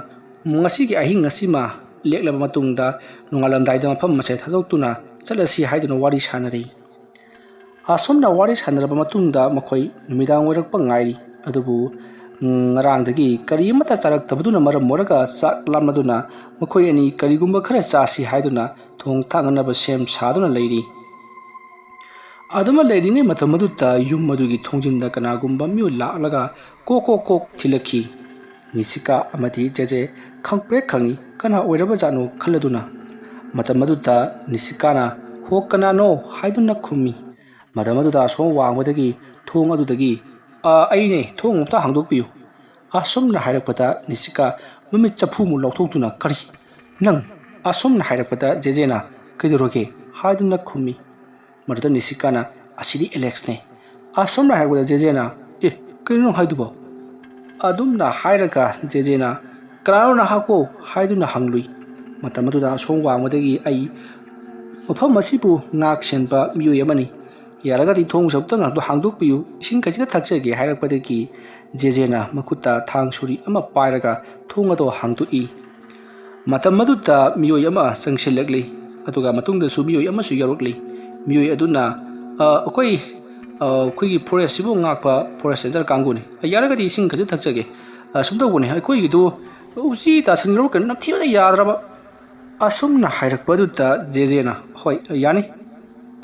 Speaker 1: ꯉꯁꯤꯒꯤ ꯑꯍꯤꯡ ꯑꯁꯤꯃ ꯂꯦꯛꯂꯕ ꯃꯇꯨꯡꯗ ꯅꯣꯡꯉꯥꯜꯂꯝꯗꯥꯏꯗ ꯃꯐꯝ ꯑꯁꯤ ꯊꯥꯗꯣꯛꯇꯨꯅ ꯆꯠꯂꯁꯤ ꯍꯥꯏꯗꯨꯅ ꯋꯥꯔꯤ ꯁꯥꯅꯔꯤ꯫ ꯑꯁꯨꯝꯅ ꯋꯥꯔꯤ ꯁꯥꯅꯔꯕ ꯃꯇꯨꯡꯗ ꯃꯈꯣꯏ ꯅꯨꯃꯤꯗꯥꯡ ꯑꯣꯏꯔꯛꯄ ꯉꯥꯏꯔꯤ꯫ ꯑꯗꯨꯕꯨ ꯉꯔꯥꯡꯗꯒꯤ ꯀꯔꯤ ꯑꯃꯠꯇ ꯆꯥꯔꯛꯇꯕꯗꯨꯅ ꯃꯔꯝ ꯑꯣꯏꯔꯒ ꯆꯥꯛ ꯂꯥꯝꯂꯗꯨꯅ ꯃꯈꯣꯏ ꯑꯅꯤ ꯀꯔꯤꯒꯨꯝꯕ ꯈꯔ ꯆꯥꯁꯤ ꯍꯥꯏꯗꯨꯅ ꯊꯣꯡ ꯊꯥꯛꯅꯅꯕ ꯁꯦꯝ ꯁꯥꯗꯨꯅ ꯂꯩꯔꯤ꯫ ꯑꯗꯨꯃ ꯂꯩꯔꯤꯉꯩ ꯃꯇꯝ ꯑꯗꯨꯗ ꯌꯨꯝ ꯑꯗꯨꯒꯤ ꯊꯣꯡꯖꯤꯟꯗ ꯀꯅꯥꯒꯨꯝꯕ ꯃꯤꯑꯣꯏ ꯂꯥꯛꯂꯒ ꯀꯣꯛ ꯊꯤꯜꯂꯛꯈꯤ꯫ ꯅꯤꯁꯤꯀꯥ ꯑꯃꯗꯤ ꯖꯦꯖꯦ ꯈꯪꯄ꯭ꯔꯦꯛ ꯈꯪꯏ ꯀꯅꯥ ꯑꯣꯏꯔꯕꯖꯥꯠꯅꯣ ꯈꯜꯂꯗꯨꯅ꯫ ꯃꯇꯝ ꯑꯗꯨꯗ ꯅꯤꯁꯤꯀꯥꯅ ꯍꯣ ꯀꯅꯥꯅꯣ ꯍꯥꯏꯗꯨꯅ ꯈꯨꯝꯃꯤ꯫ ꯃꯇꯝ ꯑꯗꯨꯗ ꯑꯁꯣꯝ ꯋꯥꯡꯃꯗꯒꯤ ꯊꯣꯡ ꯑꯗꯨꯗꯒꯤ ꯑꯩꯅꯦ, ꯊꯣꯡ ꯑꯃꯨꯛꯇ ꯍꯥꯡꯗꯣꯛꯄꯤꯌꯨ꯫ ꯑꯁꯨꯝꯅ ꯍꯥꯏꯔꯛꯄꯗ ꯅꯤꯁꯤꯀꯥ ꯃꯃꯤꯠ ꯆꯐꯨꯃꯨꯛ ꯂꯥꯎꯊꯣꯛꯇꯨꯅ ꯀꯔꯤ? ꯅꯪ? ꯑꯁꯨꯝꯅ ꯍꯥꯏꯔꯛꯄꯗ ꯖꯦꯖꯦꯅ ꯀꯩꯗꯧꯔꯒꯦ ꯍꯥꯏꯗꯨꯅ ꯈꯨꯝꯃꯤ꯫ ꯃꯗꯨꯗ ꯅꯤꯁꯤꯀꯥꯅ ꯑꯁꯤꯗꯤ ꯑꯦꯂꯦꯛꯁꯅꯦ꯫ ꯑꯁꯨꯝꯅ ꯍꯥꯏꯔꯛꯄꯗ ꯖꯦꯖꯦꯅ ꯀꯩꯅꯣ ꯍꯥꯏꯗꯨꯕꯣ? ꯑꯗꯨꯝꯅ ꯍꯥꯏꯔꯒ ꯖꯦꯖꯦꯅ ꯀꯅꯥꯅꯣ ꯅꯍꯥꯛꯄꯣ ꯍꯥꯏꯗꯨꯅ ꯍꯪꯂꯨꯏ꯫ ꯃꯇꯝ ꯑꯗꯨꯗ ꯑꯁꯣꯝ ꯋꯥꯡꯃꯗꯒꯤ ꯑꯩ ꯃꯐꯝ ꯑꯁꯤꯕꯨ ꯉꯥꯛ ꯁꯦꯟꯕ ꯃꯤꯑꯣꯏ ꯑꯃꯅꯤ, ꯌꯥꯔꯒꯗꯤ ꯊꯣꯡꯁꯨ ꯑꯃꯨꯛꯇ ꯍꯥꯡꯗꯣꯛꯄꯤꯌꯨ, ꯏꯁꯤꯡ ꯈꯖꯤꯛꯇ ꯊꯛꯆꯒꯦ ꯍꯥꯏꯔꯛꯄꯗꯒꯤ ꯖꯦꯖꯦꯅ ꯃꯈꯨꯠꯇ ꯊꯥꯡ ꯁꯨꯔꯤ ꯑꯃ ꯄꯥꯏꯔꯒ ꯊꯣꯡ ꯑꯗꯨ ꯍꯥꯡꯗꯣꯛꯏ꯫ ꯃꯇꯝ ꯑꯗꯨꯗ ꯃꯤꯑꯣꯏ ꯑꯃ ꯆꯪꯁꯤꯜꯂꯛꯂꯤ, ꯑꯗꯨꯒ ꯃꯇꯨꯡꯗꯁꯨ ꯃꯤꯑꯣꯏ ꯑꯃꯁꯨ ꯌꯥꯎꯔꯛꯂꯤ꯫ ꯃꯤꯑꯣꯏ ꯑꯗꯨꯅ ꯑꯩꯈꯣꯏꯒꯤ ꯐꯣꯔꯦꯁꯁꯤꯕꯨ ꯉꯥꯛꯄ ꯐꯣꯔꯦꯁ ꯔꯦꯟꯖꯔ ꯀꯥꯡꯕꯨꯅꯤ, ꯌꯥꯔꯒꯗꯤ ꯏꯁꯤꯡ ꯈꯖꯤꯛ ꯊꯛꯆꯒꯦ, ꯁꯨꯝ ꯇꯧꯕꯅꯤ, ꯑꯩꯈꯣꯏꯒꯤꯗꯨ ꯎꯆꯤ ꯇꯥꯁꯤꯟꯈ꯭ꯔꯕ ꯀꯩꯅꯣ ꯅꯝꯊꯤꯕꯅ ꯌꯥꯗ꯭ꯔꯕ꯫ ꯑꯁꯨꯝꯅ ꯍꯥꯏꯔꯛꯄꯗꯨꯗ ꯖꯦꯖꯦꯅ ꯍꯣꯏ ꯌꯥꯅꯤ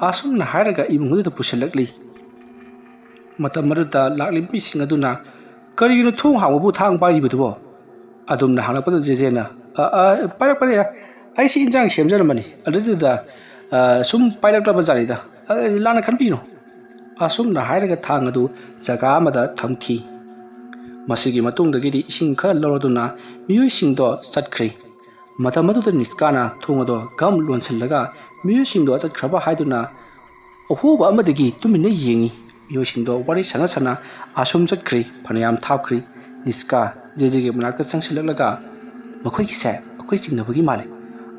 Speaker 1: ꯑꯁꯨꯝꯅ ꯍꯥꯏꯔꯒ ꯏꯃꯨꯡ ꯑꯗꯨꯗ ꯄꯨꯁꯤꯜꯂꯛꯂꯤ꯫ ꯃꯇꯝ ꯑꯗꯨꯗ ꯂꯥꯛꯂꯤꯕ ꯃꯤꯁꯤꯡ ꯑꯗꯨꯅ ꯀꯔꯤꯒꯤꯅꯣ ꯊꯣꯡ ꯍꯥꯡꯕꯕꯨ ꯊꯥꯡ ꯄꯥꯏꯔꯤꯕꯗꯨꯕꯣ? ꯑꯗꯨꯝꯅ ꯍꯪꯂꯛꯄꯗ ꯖꯦꯖꯦꯅ ꯄꯥꯏꯔꯛꯄꯅꯦ, ꯑꯩꯁꯤ ꯏꯟꯖꯥꯡ ꯁꯦꯝꯖꯔꯝꯕꯅꯤ, ꯑꯗꯨꯗꯨꯗ ꯁꯨꯝ ꯄꯥꯏꯔꯛꯂꯕ ꯖꯥꯠꯅꯤꯗ, ꯂꯥꯟꯅ ꯈꯟꯕꯤꯅꯨ꯫ ꯑꯁꯨꯝꯅ ꯍꯥꯏꯔꯒ ꯊꯥꯡ ꯑꯗꯨ ꯖꯒꯥ ꯑꯃꯗ ꯊꯝꯈꯤ꯫ ꯃꯁꯤꯒꯤ ꯃꯇꯨꯡꯗꯒꯤꯗꯤ ꯏꯁꯤꯡ ꯈꯔ ꯂꯧꯔꯗꯨꯅ ꯃꯤꯑꯣꯏꯁꯤꯡꯗꯣ ꯆꯠꯈ꯭ꯔꯦ꯫ ꯃꯇꯝ ꯑꯗꯨꯗ ꯅꯤꯁꯤꯀꯥꯅ ꯊꯣꯡ ꯑꯗꯨ ꯒꯝ ꯂꯣꯟꯁꯤꯜꯂꯒ ꯃꯤꯑꯣꯏꯁꯤꯡꯗꯣ ꯆꯠꯈ꯭ꯔꯕ ꯍꯥꯏꯗꯨꯅ ꯑꯍꯣꯕ ꯑꯃꯗꯒꯤ ꯇꯨꯃꯤꯟꯅ ꯌꯦꯡꯉꯤ꯫ ꯃꯤꯑꯣꯏꯁꯤꯡꯗꯣ ꯋꯥꯔꯤ ꯁꯥꯅ ꯑꯁꯨꯝ ꯆꯠꯈ꯭ꯔꯦ, ꯐꯅꯌꯥꯝ ꯊꯥꯞꯈ꯭ꯔꯦ꯫ ꯅꯤꯁꯤꯀꯥ ꯖꯦꯖꯦꯒꯤ ꯃꯅꯥꯛꯇ ꯆꯪꯁꯤꯜꯂꯛꯂꯒ ꯃꯈꯣꯏꯒꯤꯁꯦ ꯑꯩꯈꯣꯏ ꯆꯤꯡꯅꯕꯒꯤ ꯃꯥꯜꯂꯦ,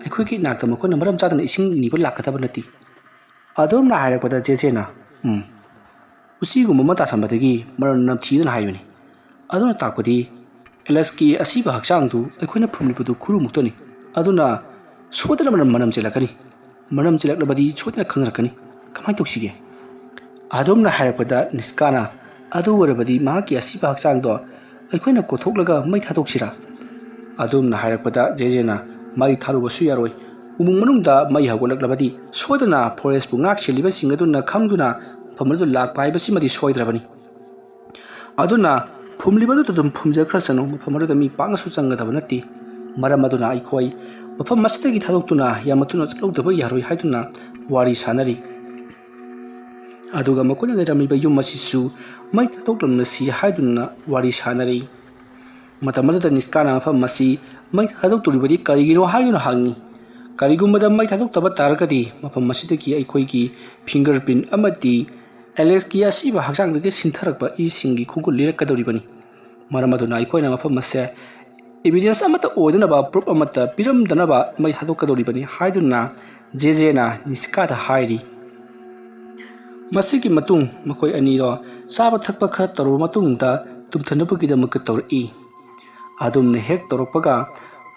Speaker 1: ꯑꯩꯈꯣꯏꯒꯤ ꯏꯅꯥꯛꯇ ꯃꯈꯣꯏꯅ ꯃꯔꯝ ꯆꯥꯗꯅ ꯏꯁꯤꯡ ꯅꯤꯕ ꯂꯥꯛꯀꯗꯕ ꯅꯠꯇꯦ꯫ ꯑꯗꯨꯝꯅ ꯍꯥꯏꯔꯛꯄꯗ ꯖꯦꯖꯦꯅ ꯎꯆꯤꯒꯨꯝꯕ ꯑꯃ ꯇꯥꯁꯟꯕꯗꯒꯤ ꯃꯔꯝ ꯅꯝꯊꯤꯗꯅ ꯍꯥꯏꯕꯅꯤ, ꯑꯗꯨꯅ ꯇꯥꯛꯄꯗꯤ ꯑꯦꯂꯦꯛꯁꯀꯤ ꯑꯁꯤꯕ ꯍꯛꯆꯥꯡꯗꯨ ꯑꯩꯈꯣꯏꯅ ꯐꯨꯝꯂꯤꯕꯗꯨ ꯈꯨꯔꯨꯃꯨꯛꯇꯅꯤ, ꯑꯗꯨꯅ ꯁꯣꯏꯗꯅ ꯃꯅꯝ ꯆꯦꯜꯂꯛꯀꯅꯤ, ꯃꯅꯝ ꯆꯦꯜꯂꯛꯂꯕꯗꯤ ꯁꯣꯏꯗꯅ ꯈꯪꯅꯔꯛꯀꯅꯤ, ꯀꯃꯥꯏꯅ ꯇꯧꯁꯤꯒꯦ? ꯑꯗꯨꯝꯅ ꯍꯥꯏꯔꯛꯄꯗ ꯅꯤꯁꯤꯀꯥꯅ ꯑꯗꯨ ꯑꯣꯏꯔꯕꯗꯤ ꯃꯍꯥꯛꯀꯤ ꯑꯁꯤꯕ ꯍꯛꯆꯥꯡꯗꯣ ꯑꯩꯈꯣꯏꯅ ꯀꯣꯊꯣꯛꯂꯒ ꯃꯩ ꯊꯥꯗꯣꯛꯁꯤꯔꯥ? ꯑꯗꯨꯝꯅ ꯍꯥꯏꯔꯛꯄꯗ ꯖꯦꯖꯦꯅ ꯃꯩ ꯊꯥꯔꯨꯕꯁꯨ ꯌꯥꯔꯣꯏ, ꯎꯃꯪ ꯃꯅꯨꯡꯗ ꯃꯩ ꯍꯧꯒꯠꯂꯛꯂꯕꯗꯤ ꯁꯣꯏꯗꯅ ꯐꯣꯔꯦꯁꯄꯨ ꯉꯥꯛ ꯁꯦꯜꯂꯤꯕꯁꯤꯡ ꯑꯗꯨꯅ ꯈꯪꯗꯨꯅ ꯃꯐꯝ ꯑꯗꯨ ꯂꯥꯛꯄ ꯍꯥꯏꯕꯁꯤꯃꯗꯤ ꯁꯣꯏꯗ꯭ꯔꯕꯅꯤ꯫ ꯑꯗꯨꯅ ꯐꯨꯝꯂꯤꯕꯗꯨꯗ ꯑꯗꯨꯝ ꯐꯨꯝꯖꯈ꯭ꯔꯁꯅꯨ, ꯃꯐꯝ ꯑꯗꯨꯗ ꯃꯤ ꯄꯥꯛꯅꯁꯨ ꯆꯪꯒꯗꯕ ꯅꯠꯇꯦ, ꯃꯔꯝ ꯑꯗꯨꯅ ꯑꯩꯈꯣꯏ ꯃꯐꯝ ꯑꯁꯤꯗꯒꯤ ꯊꯥꯗꯣꯛꯇꯨꯅ ꯌꯥꯝꯅ ꯊꯨꯅ ꯆꯠꯍꯧꯗꯕ ꯌꯥꯔꯣꯏ ꯍꯥꯏꯗꯨꯅ ꯋꯥꯔꯤ ꯁꯥꯅꯔꯤ꯫ ꯑꯗꯨꯒ ꯃꯈꯣꯏꯅ ꯂꯩꯔꯝꯃꯤꯕ ꯌꯨꯝ ꯑꯁꯤꯁꯨ ꯃꯩ ꯊꯥꯗꯣꯛꯂꯝꯂꯁꯤ ꯍꯥꯏꯗꯨꯅ ꯋꯥꯔꯤ ꯁꯥꯅꯔꯤ꯫ ꯃꯇꯝ ꯑꯗꯨꯗ ꯅꯤꯁꯤꯀꯥꯅ ꯃꯐꯝ ꯑꯁꯤ ꯃꯩ ꯊꯥꯗꯣꯛꯇꯣꯔꯤꯕꯗꯤ ꯀꯔꯤꯒꯤꯅꯣ ꯍꯥꯏꯗꯨꯅ ꯍꯪꯉꯤ꯫ ꯀꯔꯤꯒꯨꯝꯕꯗ ꯃꯩ ꯊꯥꯗꯣꯛꯇꯕ ꯇꯥꯔꯒꯗꯤ ꯃꯐꯝ ꯑꯁꯤꯗꯒꯤ ꯑꯩꯈꯣꯏꯒꯤ ꯐꯤꯡꯒꯔ ꯄ꯭ꯔꯤꯟ ꯑꯃꯗꯤ ꯑꯦꯂꯦꯛꯁꯀꯤ ꯑꯁꯤꯕ ꯍꯛꯆꯥꯡꯗꯒꯤ ꯁꯤꯟꯊꯔꯛꯄ ꯏꯁꯤꯡꯒꯤ ꯈꯣꯡꯒꯨꯜ ꯂꯤꯔꯛꯀꯗꯧꯔꯤꯕꯅꯤ, ꯃꯔꯝ ꯑꯗꯨꯅ ꯑꯩꯈꯣꯏꯅ ꯃꯐꯝ ꯑꯁꯦ ꯏꯕꯤꯗꯦꯟꯁ ꯑꯃꯠꯇ ꯑꯣꯏꯗꯅꯕ, ꯄ꯭ꯔꯨꯞ ꯑꯃꯠꯇ ꯄꯤꯔꯝꯗꯅꯕ ꯃꯩ ꯊꯥꯗꯣꯛꯀꯗꯧꯔꯤꯕꯅꯤ ꯍꯥꯏꯗꯨꯅ ꯖꯦꯖꯦꯅ ꯅꯤꯁꯤꯀꯥꯗ ꯍꯥꯏꯔꯤ꯫ ꯃꯁꯤꯒꯤ ꯃꯇꯨꯡ ꯃꯈꯣꯏ ꯑꯅꯤꯗꯣ ꯆꯥꯕ ꯊꯛꯄ ꯈꯔ ꯇꯧꯔꯕ ꯃꯇꯨꯡꯗ ꯇꯨꯝꯊꯅꯕꯒꯤꯗꯃꯛꯇ ꯇꯧꯔꯛꯏ꯫ ꯑꯗꯨꯝꯅ ꯍꯦꯛ ꯇꯧꯔꯛꯄꯒ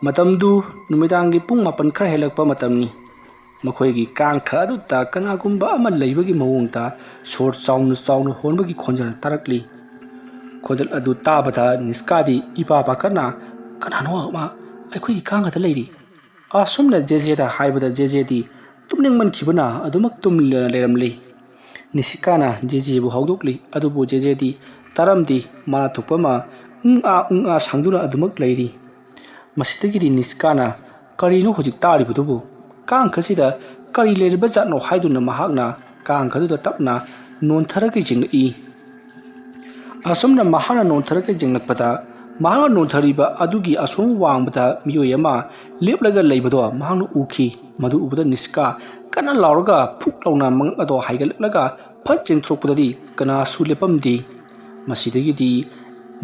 Speaker 1: ꯃꯇꯝꯗꯨ ꯅꯨꯃꯤꯗꯥꯡꯒꯤ ꯄꯨꯡ 9 ꯈꯔ ꯍꯦꯜꯂꯛꯄ ꯃꯇꯝꯅꯤ꯫ ꯃꯈꯣꯏꯒꯤ ꯀꯥꯡꯈ ꯑꯗꯨꯗ ꯀꯅꯥꯒꯨꯝꯕ ꯑꯃ ꯂꯩꯕꯒꯤ ꯃꯑꯣꯡꯗ ꯁꯣꯔ ꯆꯥꯎꯅ ꯆꯥꯎꯅ ꯍꯣꯟꯕꯒꯤ ꯈꯣꯟꯖꯦꯜ ꯇꯥꯔꯛꯂꯤ꯫ ꯈꯣꯟꯖꯦꯜ ꯑꯗꯨ ꯇꯥꯕꯗ ꯅꯤꯁꯀꯥꯗꯤ ꯏꯄꯥ ꯄꯥꯈꯠꯅ "ꯀꯅꯥꯅꯣ ꯑꯃ ꯑꯩꯈꯣꯏꯒꯤ ꯀꯥꯡꯈꯗ ꯂꯩꯔꯤ"꯫ ꯑꯁꯨꯝꯅ ꯖꯦꯖꯦꯗ ꯍꯥꯏꯕꯗ ꯖꯦꯖꯦꯗꯤ ꯇꯨꯝꯅꯤꯡꯃꯟꯈꯤꯕꯅ ꯑꯗꯨꯃꯛ ꯇꯨꯝꯂ ꯂꯩꯔꯝꯂꯤ꯫ ꯅꯤꯁꯤꯀꯥꯅ ꯖꯦꯖꯦꯕꯨ ꯍꯧꯗꯣꯛꯂꯤ, ꯑꯗꯨꯕꯨ ꯖꯦꯖꯦꯗꯤ ꯇꯥꯔꯝꯗꯦ, ꯃꯥꯅ ꯊꯣꯛꯄ ꯑꯃ ꯎꯪ ꯑꯥ ꯁꯥꯡꯗꯨꯅ ꯑꯗꯨꯃꯛ ꯂꯩꯔꯤ꯫ ꯃꯁꯤꯗꯒꯤꯗꯤ ꯅꯤꯁꯀꯥꯅ "ꯀꯔꯤꯅꯣ ꯍꯧꯖꯤꯛ ꯇꯥꯔꯤꯕꯗꯨꯕꯨ? ꯀꯥꯡꯈꯁꯤꯗ ꯀꯔꯤ ꯂꯩꯔꯤꯕ ꯖꯥꯠꯅꯣ" ꯍꯥꯏꯗꯨꯅ ꯃꯍꯥꯛꯅ ꯀꯥꯡꯈꯗꯨꯗ ꯇꯞꯅ ꯅꯣꯟꯊꯔꯒ ꯌꯦꯡꯂꯛꯏ꯫ ꯑꯁꯨꯝꯅ ꯃꯍꯥꯛꯅ ꯅꯣꯟꯊꯔꯒ ꯌꯦꯡꯂꯛꯄꯗ ꯃꯍꯥꯛꯅ ꯅꯣꯟꯊꯔꯤꯕ ꯑꯗꯨꯒꯤ ꯑꯁꯣꯝ ꯋꯥꯡꯃꯗ ꯃꯤꯑꯣꯏ ꯑꯃ ꯂꯦꯞꯂꯒ ꯂꯩꯕꯗꯣ ꯃꯍꯥꯛꯅ ꯎꯈꯤ꯫ ꯃꯗꯨ ꯎꯕꯗ ꯅꯤꯁꯀꯥ ꯀꯟꯅ ꯂꯥꯎꯔꯒ ꯐꯨꯛ ꯂꯥꯎꯅ ꯃꯉꯛ ꯑꯗꯣ ꯍꯥꯏꯒꯠꯂꯛꯂꯒ ꯐꯠ ꯆꯦꯟꯊꯣꯔꯛꯄꯗꯗꯤ ꯀꯅꯥꯁꯨ ꯂꯦꯞꯄꯝꯗꯦ꯫ ꯃꯁꯤꯗꯒꯤꯗꯤ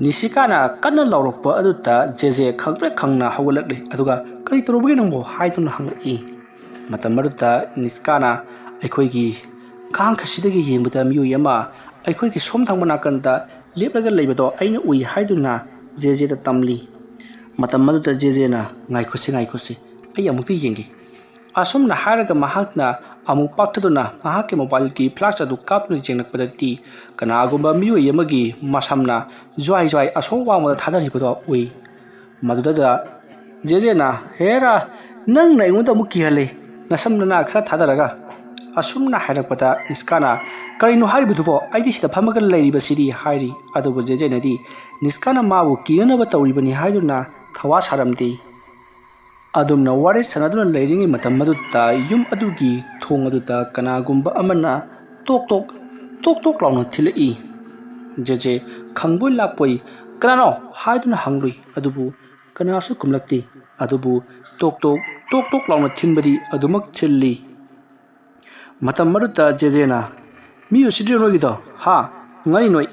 Speaker 1: ꯅꯤꯁꯤꯀꯥꯅ ꯀꯟꯅ ꯂꯥꯎꯔꯛꯄ ꯑꯗꯨꯗ ꯖꯦꯖꯦ ꯈꯪꯄ꯭ꯔꯦꯛ ꯈꯪꯅ ꯍꯧꯒꯠꯂꯛꯂꯤ, ꯑꯗꯨꯒ "ꯀꯔꯤ ꯇꯧꯔꯨꯕꯒꯦ ꯅꯪꯕꯨ?" ꯍꯥꯏꯗꯨꯅ ꯍꯪꯂꯛꯏ꯫ ꯃꯇꯝ ꯑꯗꯨꯗ ꯅꯤꯁꯀꯥꯅ "ꯑꯩꯈꯣꯏꯒꯤ ꯀꯥꯡꯈꯁꯤꯗꯒꯤ ꯌꯦꯡꯕꯗ ꯃꯤꯑꯣꯏ ꯑꯃ ꯑꯩꯈꯣꯏꯒꯤ ꯁꯣꯝ ꯊꯪꯕ ꯅꯥꯀꯟꯗ ꯂꯦꯞꯂꯒ ꯂꯩꯕꯗꯣ ꯑꯩꯅ ꯎꯏ" ꯍꯥꯏꯗꯨꯅ ꯖꯦꯖꯦꯗ ꯇꯝꯂꯤ꯫ ꯃꯇꯝ ꯑꯗꯨꯗ ꯖꯦꯖꯦꯅ "ꯉꯥꯏꯈꯣꯁꯦ, ꯑꯩ ꯑꯃꯨꯛꯇ ꯌꯦꯡꯒꯦ"꯫ ꯑꯁꯨꯝꯅ ꯍꯥꯏꯔꯒ ꯃꯍꯥꯛꯅ ꯑꯃꯨꯛ ꯄꯥꯛꯊꯗꯨꯅ ꯃꯍꯥꯛꯀꯤ ꯃꯣꯕꯥꯏꯜꯒꯤ ꯐ꯭ꯂꯥꯁ ꯑꯗꯨ ꯀꯥꯞꯇꯨꯅ ꯌꯦꯡꯂꯛꯄꯗꯗꯤ ꯀꯅꯥꯒꯨꯝꯕ ꯃꯤꯑꯣꯏ ꯑꯃꯒꯤ ꯃꯁꯝꯅ ꯖ꯭ꯋꯥꯏ ꯖ꯭ꯋꯥꯏ ꯑꯁꯣꯝ ꯋꯥꯡꯃꯗ ꯊꯥꯗꯔꯤꯕꯗꯣ ꯎꯏ꯫ ꯃꯗꯨꯗ ꯖꯦꯖꯦꯅ "ꯍꯦꯔꯥ, ꯅꯪꯅ ꯑꯩꯉꯣꯟꯗ ꯑꯃꯨꯛ ꯀꯤꯍꯜꯂꯦ, ꯅꯁꯝ ꯅꯅꯥꯈꯔ ꯊꯥꯗꯔꯒ"꯫ ꯑꯁꯨꯝꯅ ꯍꯥꯏꯔꯛꯄꯗ ꯅꯤꯁꯀꯥꯅ "ꯀꯔꯤꯅꯣ ꯍꯥꯏꯔꯤꯕꯗꯨꯕꯣ? ꯑꯩꯗꯤ ꯁꯤꯗ ꯐꯝꯃꯒ ꯂꯩꯔꯤꯕꯁꯤꯗꯤ" ꯍꯥꯏꯔꯤ꯫ ꯑꯗꯨꯕꯨ ꯖꯦꯖꯦꯅꯗꯤ ꯅꯤꯁꯀꯥꯅ ꯃꯥꯕꯨ ꯀꯤꯅꯅꯕ ꯇꯧꯔꯤꯕꯅꯤ ꯍꯥꯏꯗꯨꯅ ꯊꯋꯥ ꯁꯥꯔꯝꯗꯦ꯫ ꯑꯗꯨꯝꯅ ꯋꯥꯔꯤ ꯁꯥꯟꯅꯗꯨꯅ ꯂꯩꯔꯤꯉꯩ ꯃꯇꯝ ꯑꯗꯨꯗ ꯌꯨꯝ ꯑꯗꯨꯒꯤ ꯊꯣꯡ ꯑꯗꯨꯗ ꯀꯅꯥꯒꯨꯝꯕ ꯑꯃꯅ ꯇꯣꯛ ꯇꯣꯛ ꯂꯥꯎꯅ ꯊꯤꯜꯂꯛꯏ꯫ ꯖꯦꯖꯦ ꯈꯪꯕꯣꯏ ꯂꯥꯛꯄꯣꯏ "ꯀꯅꯥꯅꯣ?" ꯍꯥꯏꯗꯨꯅ ꯍꯪꯂꯨꯏ, ꯑꯗꯨꯕꯨ ꯀꯅꯥꯁꯨ ꯈꯨꯝꯂꯛꯇꯦ꯫ ꯑꯗꯨꯕꯨ ꯇꯣꯛ ꯂꯥꯎꯅ ꯊꯤꯟꯕꯗꯤ ꯑꯗꯨꯃꯛ ꯊꯤꯜꯂꯤ꯫ ꯃꯇꯝ ꯑꯗꯨꯗ ꯖꯦꯖꯦꯅ "ꯃꯤ ꯎꯁꯤꯠꯇ꯭ꯔꯤꯔꯣ ꯅꯣꯏꯒꯤꯗꯣ? ꯍꯥ? ꯉꯛꯏ ꯅꯣꯏ"꯫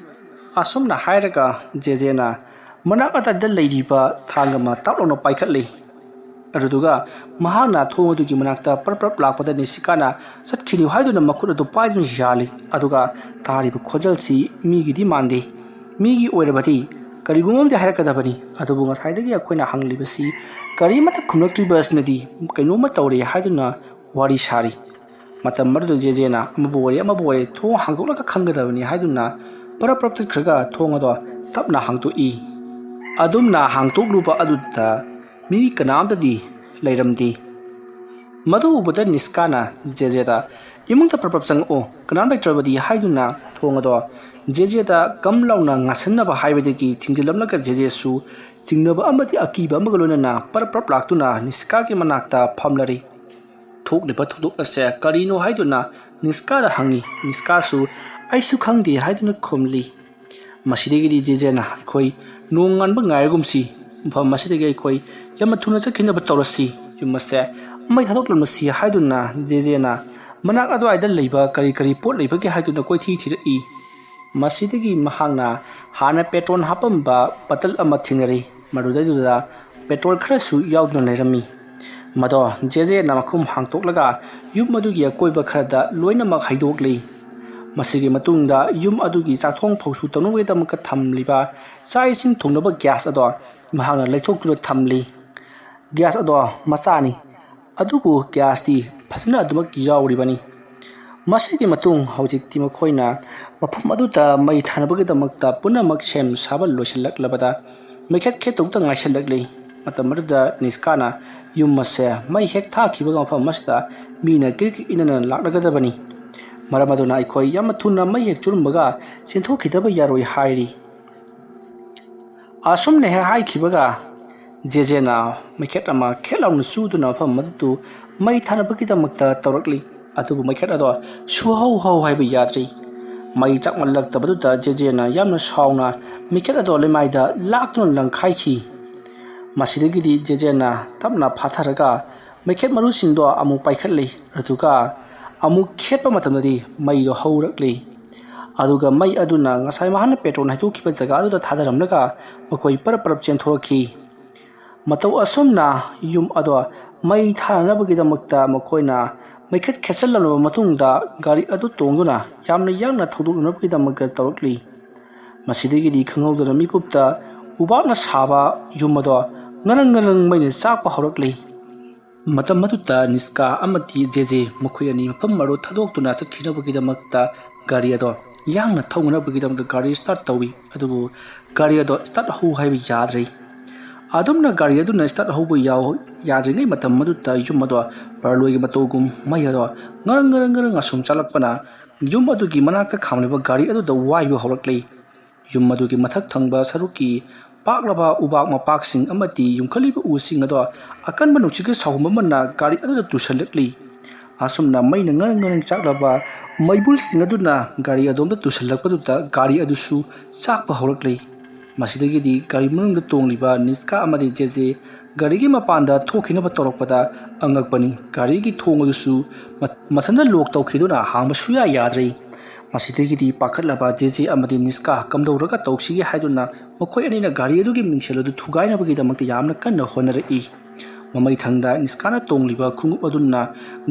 Speaker 1: ꯑꯁꯨꯝꯅ ꯍꯥꯏꯔꯒ ꯖꯦꯖꯦꯅ ꯃꯅꯥꯛ ꯑꯗꯥꯏꯗ ꯂꯩꯔꯤꯕ ꯊꯥꯡ ꯑꯃ ꯇꯥꯞ ꯂꯥꯎꯅ ꯄꯥꯏꯈꯠꯂꯤ꯫ ꯑꯗꯨꯗꯨꯒ ꯃꯍꯥꯛꯅ ꯊꯣꯡ ꯑꯗꯨꯒꯤ ꯃꯅꯥꯛꯇ ꯄ꯭ꯔꯞ ꯂꯥꯛꯄꯗ ꯅꯤꯁꯤꯀꯥꯅ "ꯆꯠꯈꯤꯅꯨ" ꯍꯥꯏꯗꯨꯅ ꯃꯈꯨꯠ ꯑꯗꯨ ꯄꯥꯏꯗꯨꯅ ꯌꯥꯜꯂꯤ꯫ ꯑꯗꯨꯒ ꯇꯥꯔꯤꯕ ꯈꯣꯟꯖꯦꯜꯁꯤ ꯃꯤꯒꯤꯗꯤ ꯃꯥꯟꯗꯦ꯫ ꯃꯤꯒꯤ ꯑꯣꯏꯔꯕꯗꯤ ꯀꯔꯤꯒꯨꯝꯕ ꯑꯃꯗꯤ ꯍꯥꯏꯔꯛꯀꯗꯕꯅꯤ, ꯑꯗꯨꯕꯨ ꯉꯁꯥꯏꯗꯒꯤ ꯑꯩꯈꯣꯏꯅ ꯍꯪꯂꯤꯕꯁꯤ ꯀꯔꯤꯃꯠꯇ ꯈꯨꯝꯂꯛꯇ꯭ꯔꯤꯕ ꯑꯁꯤꯅꯗꯤ ꯀꯩꯅꯣꯝꯃ ꯇꯧꯔꯦ ꯍꯥꯏꯗꯨꯅ ꯋꯥꯔꯤ ꯁꯥꯔꯤ꯫ ꯃꯇꯝ ꯑꯗꯨꯗ ꯖꯦꯖꯦꯅ "ꯑꯃꯕꯨ ꯑꯣꯏꯔꯦ ꯊꯣꯡ ꯍꯥꯡꯗꯣꯛꯂꯒ ꯈꯪꯒꯗꯕꯅꯤ" ꯍꯥꯏꯗꯨꯅ ꯄ꯭ꯔꯞ ꯆꯠꯈ꯭ꯔꯒ ꯊꯣꯡ ꯑꯗꯣ ꯇꯞꯅ ꯍꯥꯡꯗꯣꯛꯏ꯫ ꯑꯗꯨꯝꯅ ꯍꯥꯡꯗꯣꯛꯂꯨꯕ ꯑꯗꯨꯗ ꯃꯤ ꯀꯅꯥꯝꯇꯗꯤ ꯂꯩꯔꯝꯗꯦ꯫ ꯃꯗꯨ ꯎꯕꯗ ꯅꯤꯁꯀꯥꯅ ꯖꯦꯖꯦꯗ "ꯏꯃꯨꯡꯗ ꯄ꯭ꯔꯞ ꯆꯪꯉꯛꯑꯣ, ꯀꯅꯥꯝ ꯂꯩꯇ꯭ꯔꯕꯗꯤ" ꯍꯥꯏꯗꯨꯅ ꯊꯣꯡ ꯑꯗꯣ ꯖꯦꯖꯦꯗ ꯀꯝ ꯂꯥꯎꯅ ꯉꯥꯁꯤꯟꯅꯕ ꯍꯥꯏꯕꯗꯒꯤ ꯊꯤꯡꯖꯤꯜꯂꯝꯂꯒ ꯖꯦꯖꯦꯁꯨ ꯆꯤꯡꯅꯕ ꯑꯃꯗꯤ ꯑꯀꯤꯕ ꯑꯃꯒ ꯂꯣꯏꯅꯅ ꯄ꯭ꯔꯞ ꯂꯥꯛꯇꯨꯅ ꯅꯤꯁꯀꯥꯒꯤ ꯃꯅꯥꯛꯇ ꯐꯝꯂꯔꯤ꯫ ꯊꯣꯛꯂꯤꯕ ꯊꯧꯗꯣꯛ ꯑꯁꯦ ꯀꯔꯤꯅꯣ ꯍꯥꯏꯗꯨꯅ ꯅꯤꯁꯀꯥꯗ ꯍꯪꯉꯤ꯫ ꯅꯤꯁꯀꯥꯁꯨ "ꯑꯩꯁꯨ ꯈꯪꯗꯦ" ꯍꯥꯏꯗꯨꯅ ꯈꯨꯝꯂꯤ꯫ ꯃꯁꯤꯗꯒꯤꯗꯤ ꯖꯦꯖꯦꯅ "ꯑꯩꯈꯣꯏ ꯅꯣꯡ ꯉꯥꯟꯕ ꯉꯥꯏꯔꯒꯨꯝꯁꯤ, ꯃꯐꯝ ꯑꯁꯤꯗꯒꯤ ꯑꯩꯈꯣꯏ ꯌꯥꯝꯅ ꯊꯨꯅ ꯆꯠꯈꯤꯅꯕ ꯇꯧꯔꯁꯤ, ꯌꯨꯝ ꯑꯁꯦ ꯃꯩ ꯊꯥꯗꯣꯛꯂꯝꯂꯁꯤ" ꯍꯥꯏꯗꯨꯅ ꯖꯦꯖꯦꯅ ꯃꯅꯥꯛ ꯑꯗꯨꯋꯥꯏꯗ ꯂꯩꯕ ꯀꯔꯤ ꯄꯣꯠ ꯂꯩꯕꯒꯦ ꯍꯥꯏꯗꯨꯅ ꯀꯣꯏꯊꯤ ꯊꯤꯔꯛꯏ꯫ ꯃꯁꯤꯗꯒꯤ ꯃꯍꯥꯛꯅ ꯍꯥꯟꯅ ꯄꯦꯇ꯭ꯔꯣꯜ ꯍꯥꯞꯄꯝꯕ ꯕꯇꯜ ꯑꯃ ꯊꯦꯡꯅꯔꯤ꯫ ꯃꯗꯨꯗꯩꯗꯨꯗ ꯄꯦꯇ꯭ꯔꯣꯜ ꯈꯔꯁꯨ ꯌꯥꯎꯗꯨꯅ ꯂꯩꯔꯝꯃꯤ꯫ ꯃꯗꯣ ꯖꯦꯖꯦꯅ ꯃꯈꯨꯝ ꯍꯥꯡꯇꯣꯛꯂꯒ ꯌꯨꯝ ꯑꯗꯨꯒꯤ ꯑꯀꯣꯏꯕ ꯈꯔꯗ ꯂꯣꯏꯅꯃꯛ ꯍꯩꯗꯣꯛꯂꯤ꯫ ꯃꯁꯤꯒꯤ ꯃꯇꯨꯡꯗ ꯌꯨꯝ ꯑꯗꯨꯒꯤ ꯆꯥꯛꯊꯣꯡ ꯐꯧꯁꯨ ꯇꯧꯅꯕꯒꯤꯗꯃꯛꯇ ꯊꯝꯂꯤꯕ ꯆꯥꯛ ꯏꯁꯤꯡ ꯊꯣꯡꯅꯕ ꯒ꯭ꯌꯥꯁ ꯑꯗꯣ ꯃꯍꯥꯛꯅ ꯂꯩꯊꯣꯛꯇꯨꯅ ꯊꯝꯂꯤ꯫ ꯒ꯭ꯌꯥꯁ ꯑꯗꯣ ꯃꯆꯥꯅꯤ, ꯑꯗꯨꯕꯨ ꯒ꯭ꯌꯥꯁꯇꯤ ꯐꯖꯅ ꯑꯗꯨꯃꯛ ꯌꯥꯎꯔꯤꯕꯅꯤ꯫ ꯃꯁꯤꯒꯤ ꯃꯇꯨꯡ ꯍꯧꯖꯤꯛꯇꯤ ꯃꯈꯣꯏꯅ ꯃꯐꯝ ꯑꯗꯨꯗ ꯃꯩ ꯊꯥꯅꯕꯒꯤꯗꯃꯛꯇ ꯄꯨꯝꯅꯃꯛ ꯁꯦꯝ ꯁꯥꯕ ꯂꯣꯏꯁꯤꯜꯂꯛꯂꯕꯗ ꯃꯩꯈꯦꯠ ꯈꯦꯠꯇꯧꯇ ꯉꯥꯏꯁꯤꯜꯂꯛꯂꯤ꯫ ꯃꯇꯝ ꯑꯗꯨꯗ ꯅꯤꯁꯀꯥꯅ "ꯌꯨꯝ ꯑꯁꯦ ꯃꯩ ꯍꯦꯛ ꯊꯥꯈꯤꯕꯒ ꯃꯐꯝ ꯑꯁꯤꯗ ꯃꯤꯅ ꯀ꯭ꯔꯤꯛ ꯏꯅꯅ ꯂꯥꯛꯂꯒꯗꯕꯅꯤ, ꯃꯔꯝ ꯑꯗꯨꯅ ꯑꯩꯈꯣꯏ ꯌꯥꯝꯅ ꯊꯨꯅ ꯃꯩ ꯍꯦꯛ ꯆꯨꯔꯨꯝꯕꯒ ꯆꯦꯟꯊꯣꯛꯈꯤꯗꯕ ꯌꯥꯔꯣꯏ" ꯍꯥꯏꯔꯤ꯫ ꯑꯁꯨꯝꯅ ꯍꯦꯛ ꯍꯥꯏꯈꯤꯕꯒ ꯖꯦꯖꯦꯅ ꯃꯩꯈꯦꯠ ꯑꯃ ꯈꯦꯠ ꯂꯥꯎꯅ ꯆꯨꯗꯨꯅ ꯃꯐꯝ ꯑꯗꯨ ꯃꯩ ꯊꯥꯅꯕꯒꯤꯗꯃꯛꯇ ꯇꯧꯔꯛꯂꯤ꯫ ꯑꯗꯨꯕꯨ ꯃꯩꯈꯦꯠ ꯑꯗꯣ ꯁꯨꯍꯧ ꯍꯥꯏꯕ ꯌꯥꯗ꯭ꯔꯤ꯫ ꯃꯩ ꯆꯥꯛꯃꯜꯂꯛꯇꯕꯗꯨꯗ ꯖꯦꯖꯦꯅ ꯌꯥꯝꯅ ꯁꯥꯎꯅ ꯃꯩꯈꯦꯠ ꯑꯗꯣ ꯂꯩꯃꯥꯏꯗ ꯂꯥꯛꯇꯨꯅ ꯂꯪꯈꯥꯏꯈꯤ꯫ ꯃꯁꯤꯗꯒꯤꯗꯤ ꯖꯦꯖꯦꯅ ꯇꯞꯅ ꯐꯥꯊꯔꯒ ꯃꯩꯈꯦꯠ ꯃꯔꯨꯁꯤꯡꯗꯣ ꯑꯃꯨꯛ ꯄꯥꯏꯈꯠꯂꯤ꯫ ꯑꯗꯨꯒ ꯑꯃꯨꯛ ꯈꯦꯠꯄ ꯃꯇꯝꯗꯗꯤ ꯃꯩꯗꯣ ꯍꯧꯔꯛꯂꯤ꯫ ꯑꯗꯨꯒ ꯃꯩ ꯑꯗꯨꯅ ꯉꯁꯥꯏ ꯃꯍꯥꯛꯅ ꯄꯦꯇ꯭ꯔꯣꯜ ꯍꯩꯗꯣꯛꯈꯤꯕ ꯖꯒꯥ ꯑꯗꯨꯗ ꯊꯥꯗꯔꯝꯂꯒ ꯃꯈꯣꯏ ꯄꯔꯞ ꯆꯦꯟꯊꯣꯔꯛꯈꯤ꯫ ꯃꯇꯧ ꯑꯁꯨꯝꯅ ꯌꯨꯝ ꯑꯗꯣ ꯃꯩ ꯊꯥꯅꯅꯕꯒꯤꯗꯃꯛꯇ ꯃꯈꯣꯏꯅ ꯃꯩꯈꯦꯠ ꯈꯦꯠꯆꯜꯂꯕ ꯃꯇꯨꯡꯗ ꯒꯥꯔꯤ ꯑꯗꯨ ꯇꯣꯡꯗꯨꯅ ꯌꯥꯝꯅ ꯌꯥꯡꯅ ꯊꯧꯗꯣꯛꯅꯕꯒꯤꯗꯃꯛꯇ ꯇꯧꯔꯛꯂꯤ꯫ ꯃꯁꯤꯗꯒꯤꯗꯤ ꯈꯪꯍꯧꯗꯅ ꯃꯤꯀꯨꯞꯇ ꯎꯕꯥꯛꯅ ꯁꯥꯕ ꯌꯨꯝ ꯑꯗꯣ ꯉꯔꯪ ꯉꯔꯪ ꯃꯩꯅ ꯆꯥꯛꯄ ꯍꯧꯔꯛꯂꯤ꯫ ꯃꯇꯝ ꯑꯗꯨꯗ ꯅꯤꯁꯀꯥ ꯑꯃꯗꯤ ꯖꯦꯖꯦ ꯃꯈꯣꯏ ꯑꯅꯤ ꯃꯐꯝ ꯑꯗꯨ ꯊꯥꯗꯣꯛꯇꯨꯅ ꯆꯠꯈꯤꯅꯕꯒꯤꯗꯃꯛꯇ ꯒꯥꯔꯤ ꯑꯗꯣ ꯌꯥꯡꯅ ꯊꯧꯅꯕꯒꯤꯗꯃꯛꯇ ꯒꯥꯔꯤ ꯁ꯭ꯇꯥꯔꯠ ꯇꯧꯏ, ꯑꯗꯨꯕꯨ ꯒꯥꯔꯤ ꯑꯗꯣ ꯁ꯭ꯇꯥꯔꯠ ꯍꯧ ꯍꯥꯏꯕ ꯌꯥꯗ꯭ꯔꯦ꯫ ꯑꯗꯨꯝꯅ ꯒꯥꯔꯤ ꯑꯗꯨꯅ ꯁ꯭ꯇꯥꯔꯠ ꯍꯧꯕ ꯌꯥꯗ꯭ꯔꯤꯉꯩ ꯃꯇꯝ ꯑꯗꯨꯗ ꯌꯨꯝ ꯑꯗꯣ ꯄꯔꯂꯣꯏꯒꯤ ꯃꯇꯧꯒꯨꯝ ꯃꯩ ꯑꯗꯣ ꯉꯔꯪ ꯉꯔꯪ ꯉꯔꯪ ꯑꯁꯨꯝ ꯆꯥꯛꯂꯛꯄꯅ ꯌꯨꯝ ꯑꯗꯨꯒꯤ ꯃꯅꯥꯛꯇ ꯈꯥꯝꯂꯤꯕ ꯒꯥꯔꯤ ꯑꯗꯨꯗ ꯋꯥꯏꯕ ꯍꯧꯔꯛꯂꯤ꯫ ꯌꯨꯝ ꯑꯗꯨꯒꯤ ꯃꯊꯛ ꯊꯪꯕ ꯁꯔꯨꯛꯀꯤ ꯄꯥꯛꯂꯕ ꯎꯕꯥꯛ ꯃꯄꯥꯛꯁꯤꯡ ꯑꯃꯗꯤ ꯌꯨꯝꯈꯠꯂꯤꯕ ꯎꯁꯤꯡ ꯑꯗꯣ ꯑꯀꯟꯕ ꯅꯨꯡꯁꯤꯠꯀ ꯁꯥꯎꯍꯨꯝ ꯑꯃꯅ ꯒꯥꯔꯤ ꯑꯗꯨꯗ ꯇꯨꯁꯜꯂꯛꯂꯤ꯫ ꯑꯁꯨꯝꯅ ꯃꯩꯅ ꯉꯔꯪ ꯉꯔꯪ ꯆꯥꯛꯂꯕ ꯃꯩꯕꯨꯜꯁꯤꯡ ꯑꯗꯨꯅ ꯒꯥꯔꯤ ꯑꯗꯣꯝꯗ ꯇꯨꯁꯜꯂꯛꯄꯗꯨꯗ ꯒꯥꯔꯤ ꯑꯗꯨꯁꯨ ꯆꯥꯛꯄ ꯍꯧꯔꯛꯂꯤ꯫ ꯃꯁꯤꯗꯒꯤꯗꯤ ꯒꯥꯔꯤ ꯃꯅꯨꯡꯗ ꯇꯣꯡꯂꯤꯕ ꯅꯤꯁꯀꯥ ꯑꯃꯗꯤ ꯖꯦꯖꯦ ꯒꯥꯔꯤꯒꯤ ꯃꯄꯥꯟꯗ ꯊꯣꯛꯈꯤꯅꯕ ꯇꯧꯔꯛꯄꯗ ꯑꯉꯛꯄꯅꯤ, ꯒꯥꯔꯤꯒꯤ ꯊꯣꯡ ꯑꯗꯨꯁꯨ ꯃꯊꯟꯇ ꯂꯣꯛ ꯇꯧꯈꯤꯗꯨꯅ ꯍꯥꯡꯕ ꯁꯨꯡꯌꯥ ꯌꯥꯗ꯭ꯔꯦ꯫ ꯃꯁꯤꯗꯒꯤꯗꯤ ꯄꯥꯈꯠꯂꯕ ꯖꯦꯖꯦ ꯑꯃꯗꯤ ꯅꯤꯁꯀꯥ ꯀꯝꯗꯧꯔꯒ ꯇꯧꯁꯤꯒꯦ ꯍꯥꯏꯗꯨꯅ ꯃꯈꯣꯏ ꯑꯅꯤꯅ ꯒꯥꯔꯤ ꯑꯗꯨꯒꯤ ꯃꯤꯡꯁꯦꯜ ꯑꯗꯨ ꯊꯨꯒꯥꯏꯅꯕꯒꯤꯗꯃꯛꯇ ꯌꯥꯝꯅ ꯀꯟꯅ ꯍꯣꯠꯅꯔꯛꯏ꯫ ꯃꯃꯩꯊꯪꯗ ꯅꯤꯁꯀꯥꯅ ꯇꯣꯡꯂꯤꯕ ꯈꯣꯡꯎꯞ ꯑꯗꯨꯅ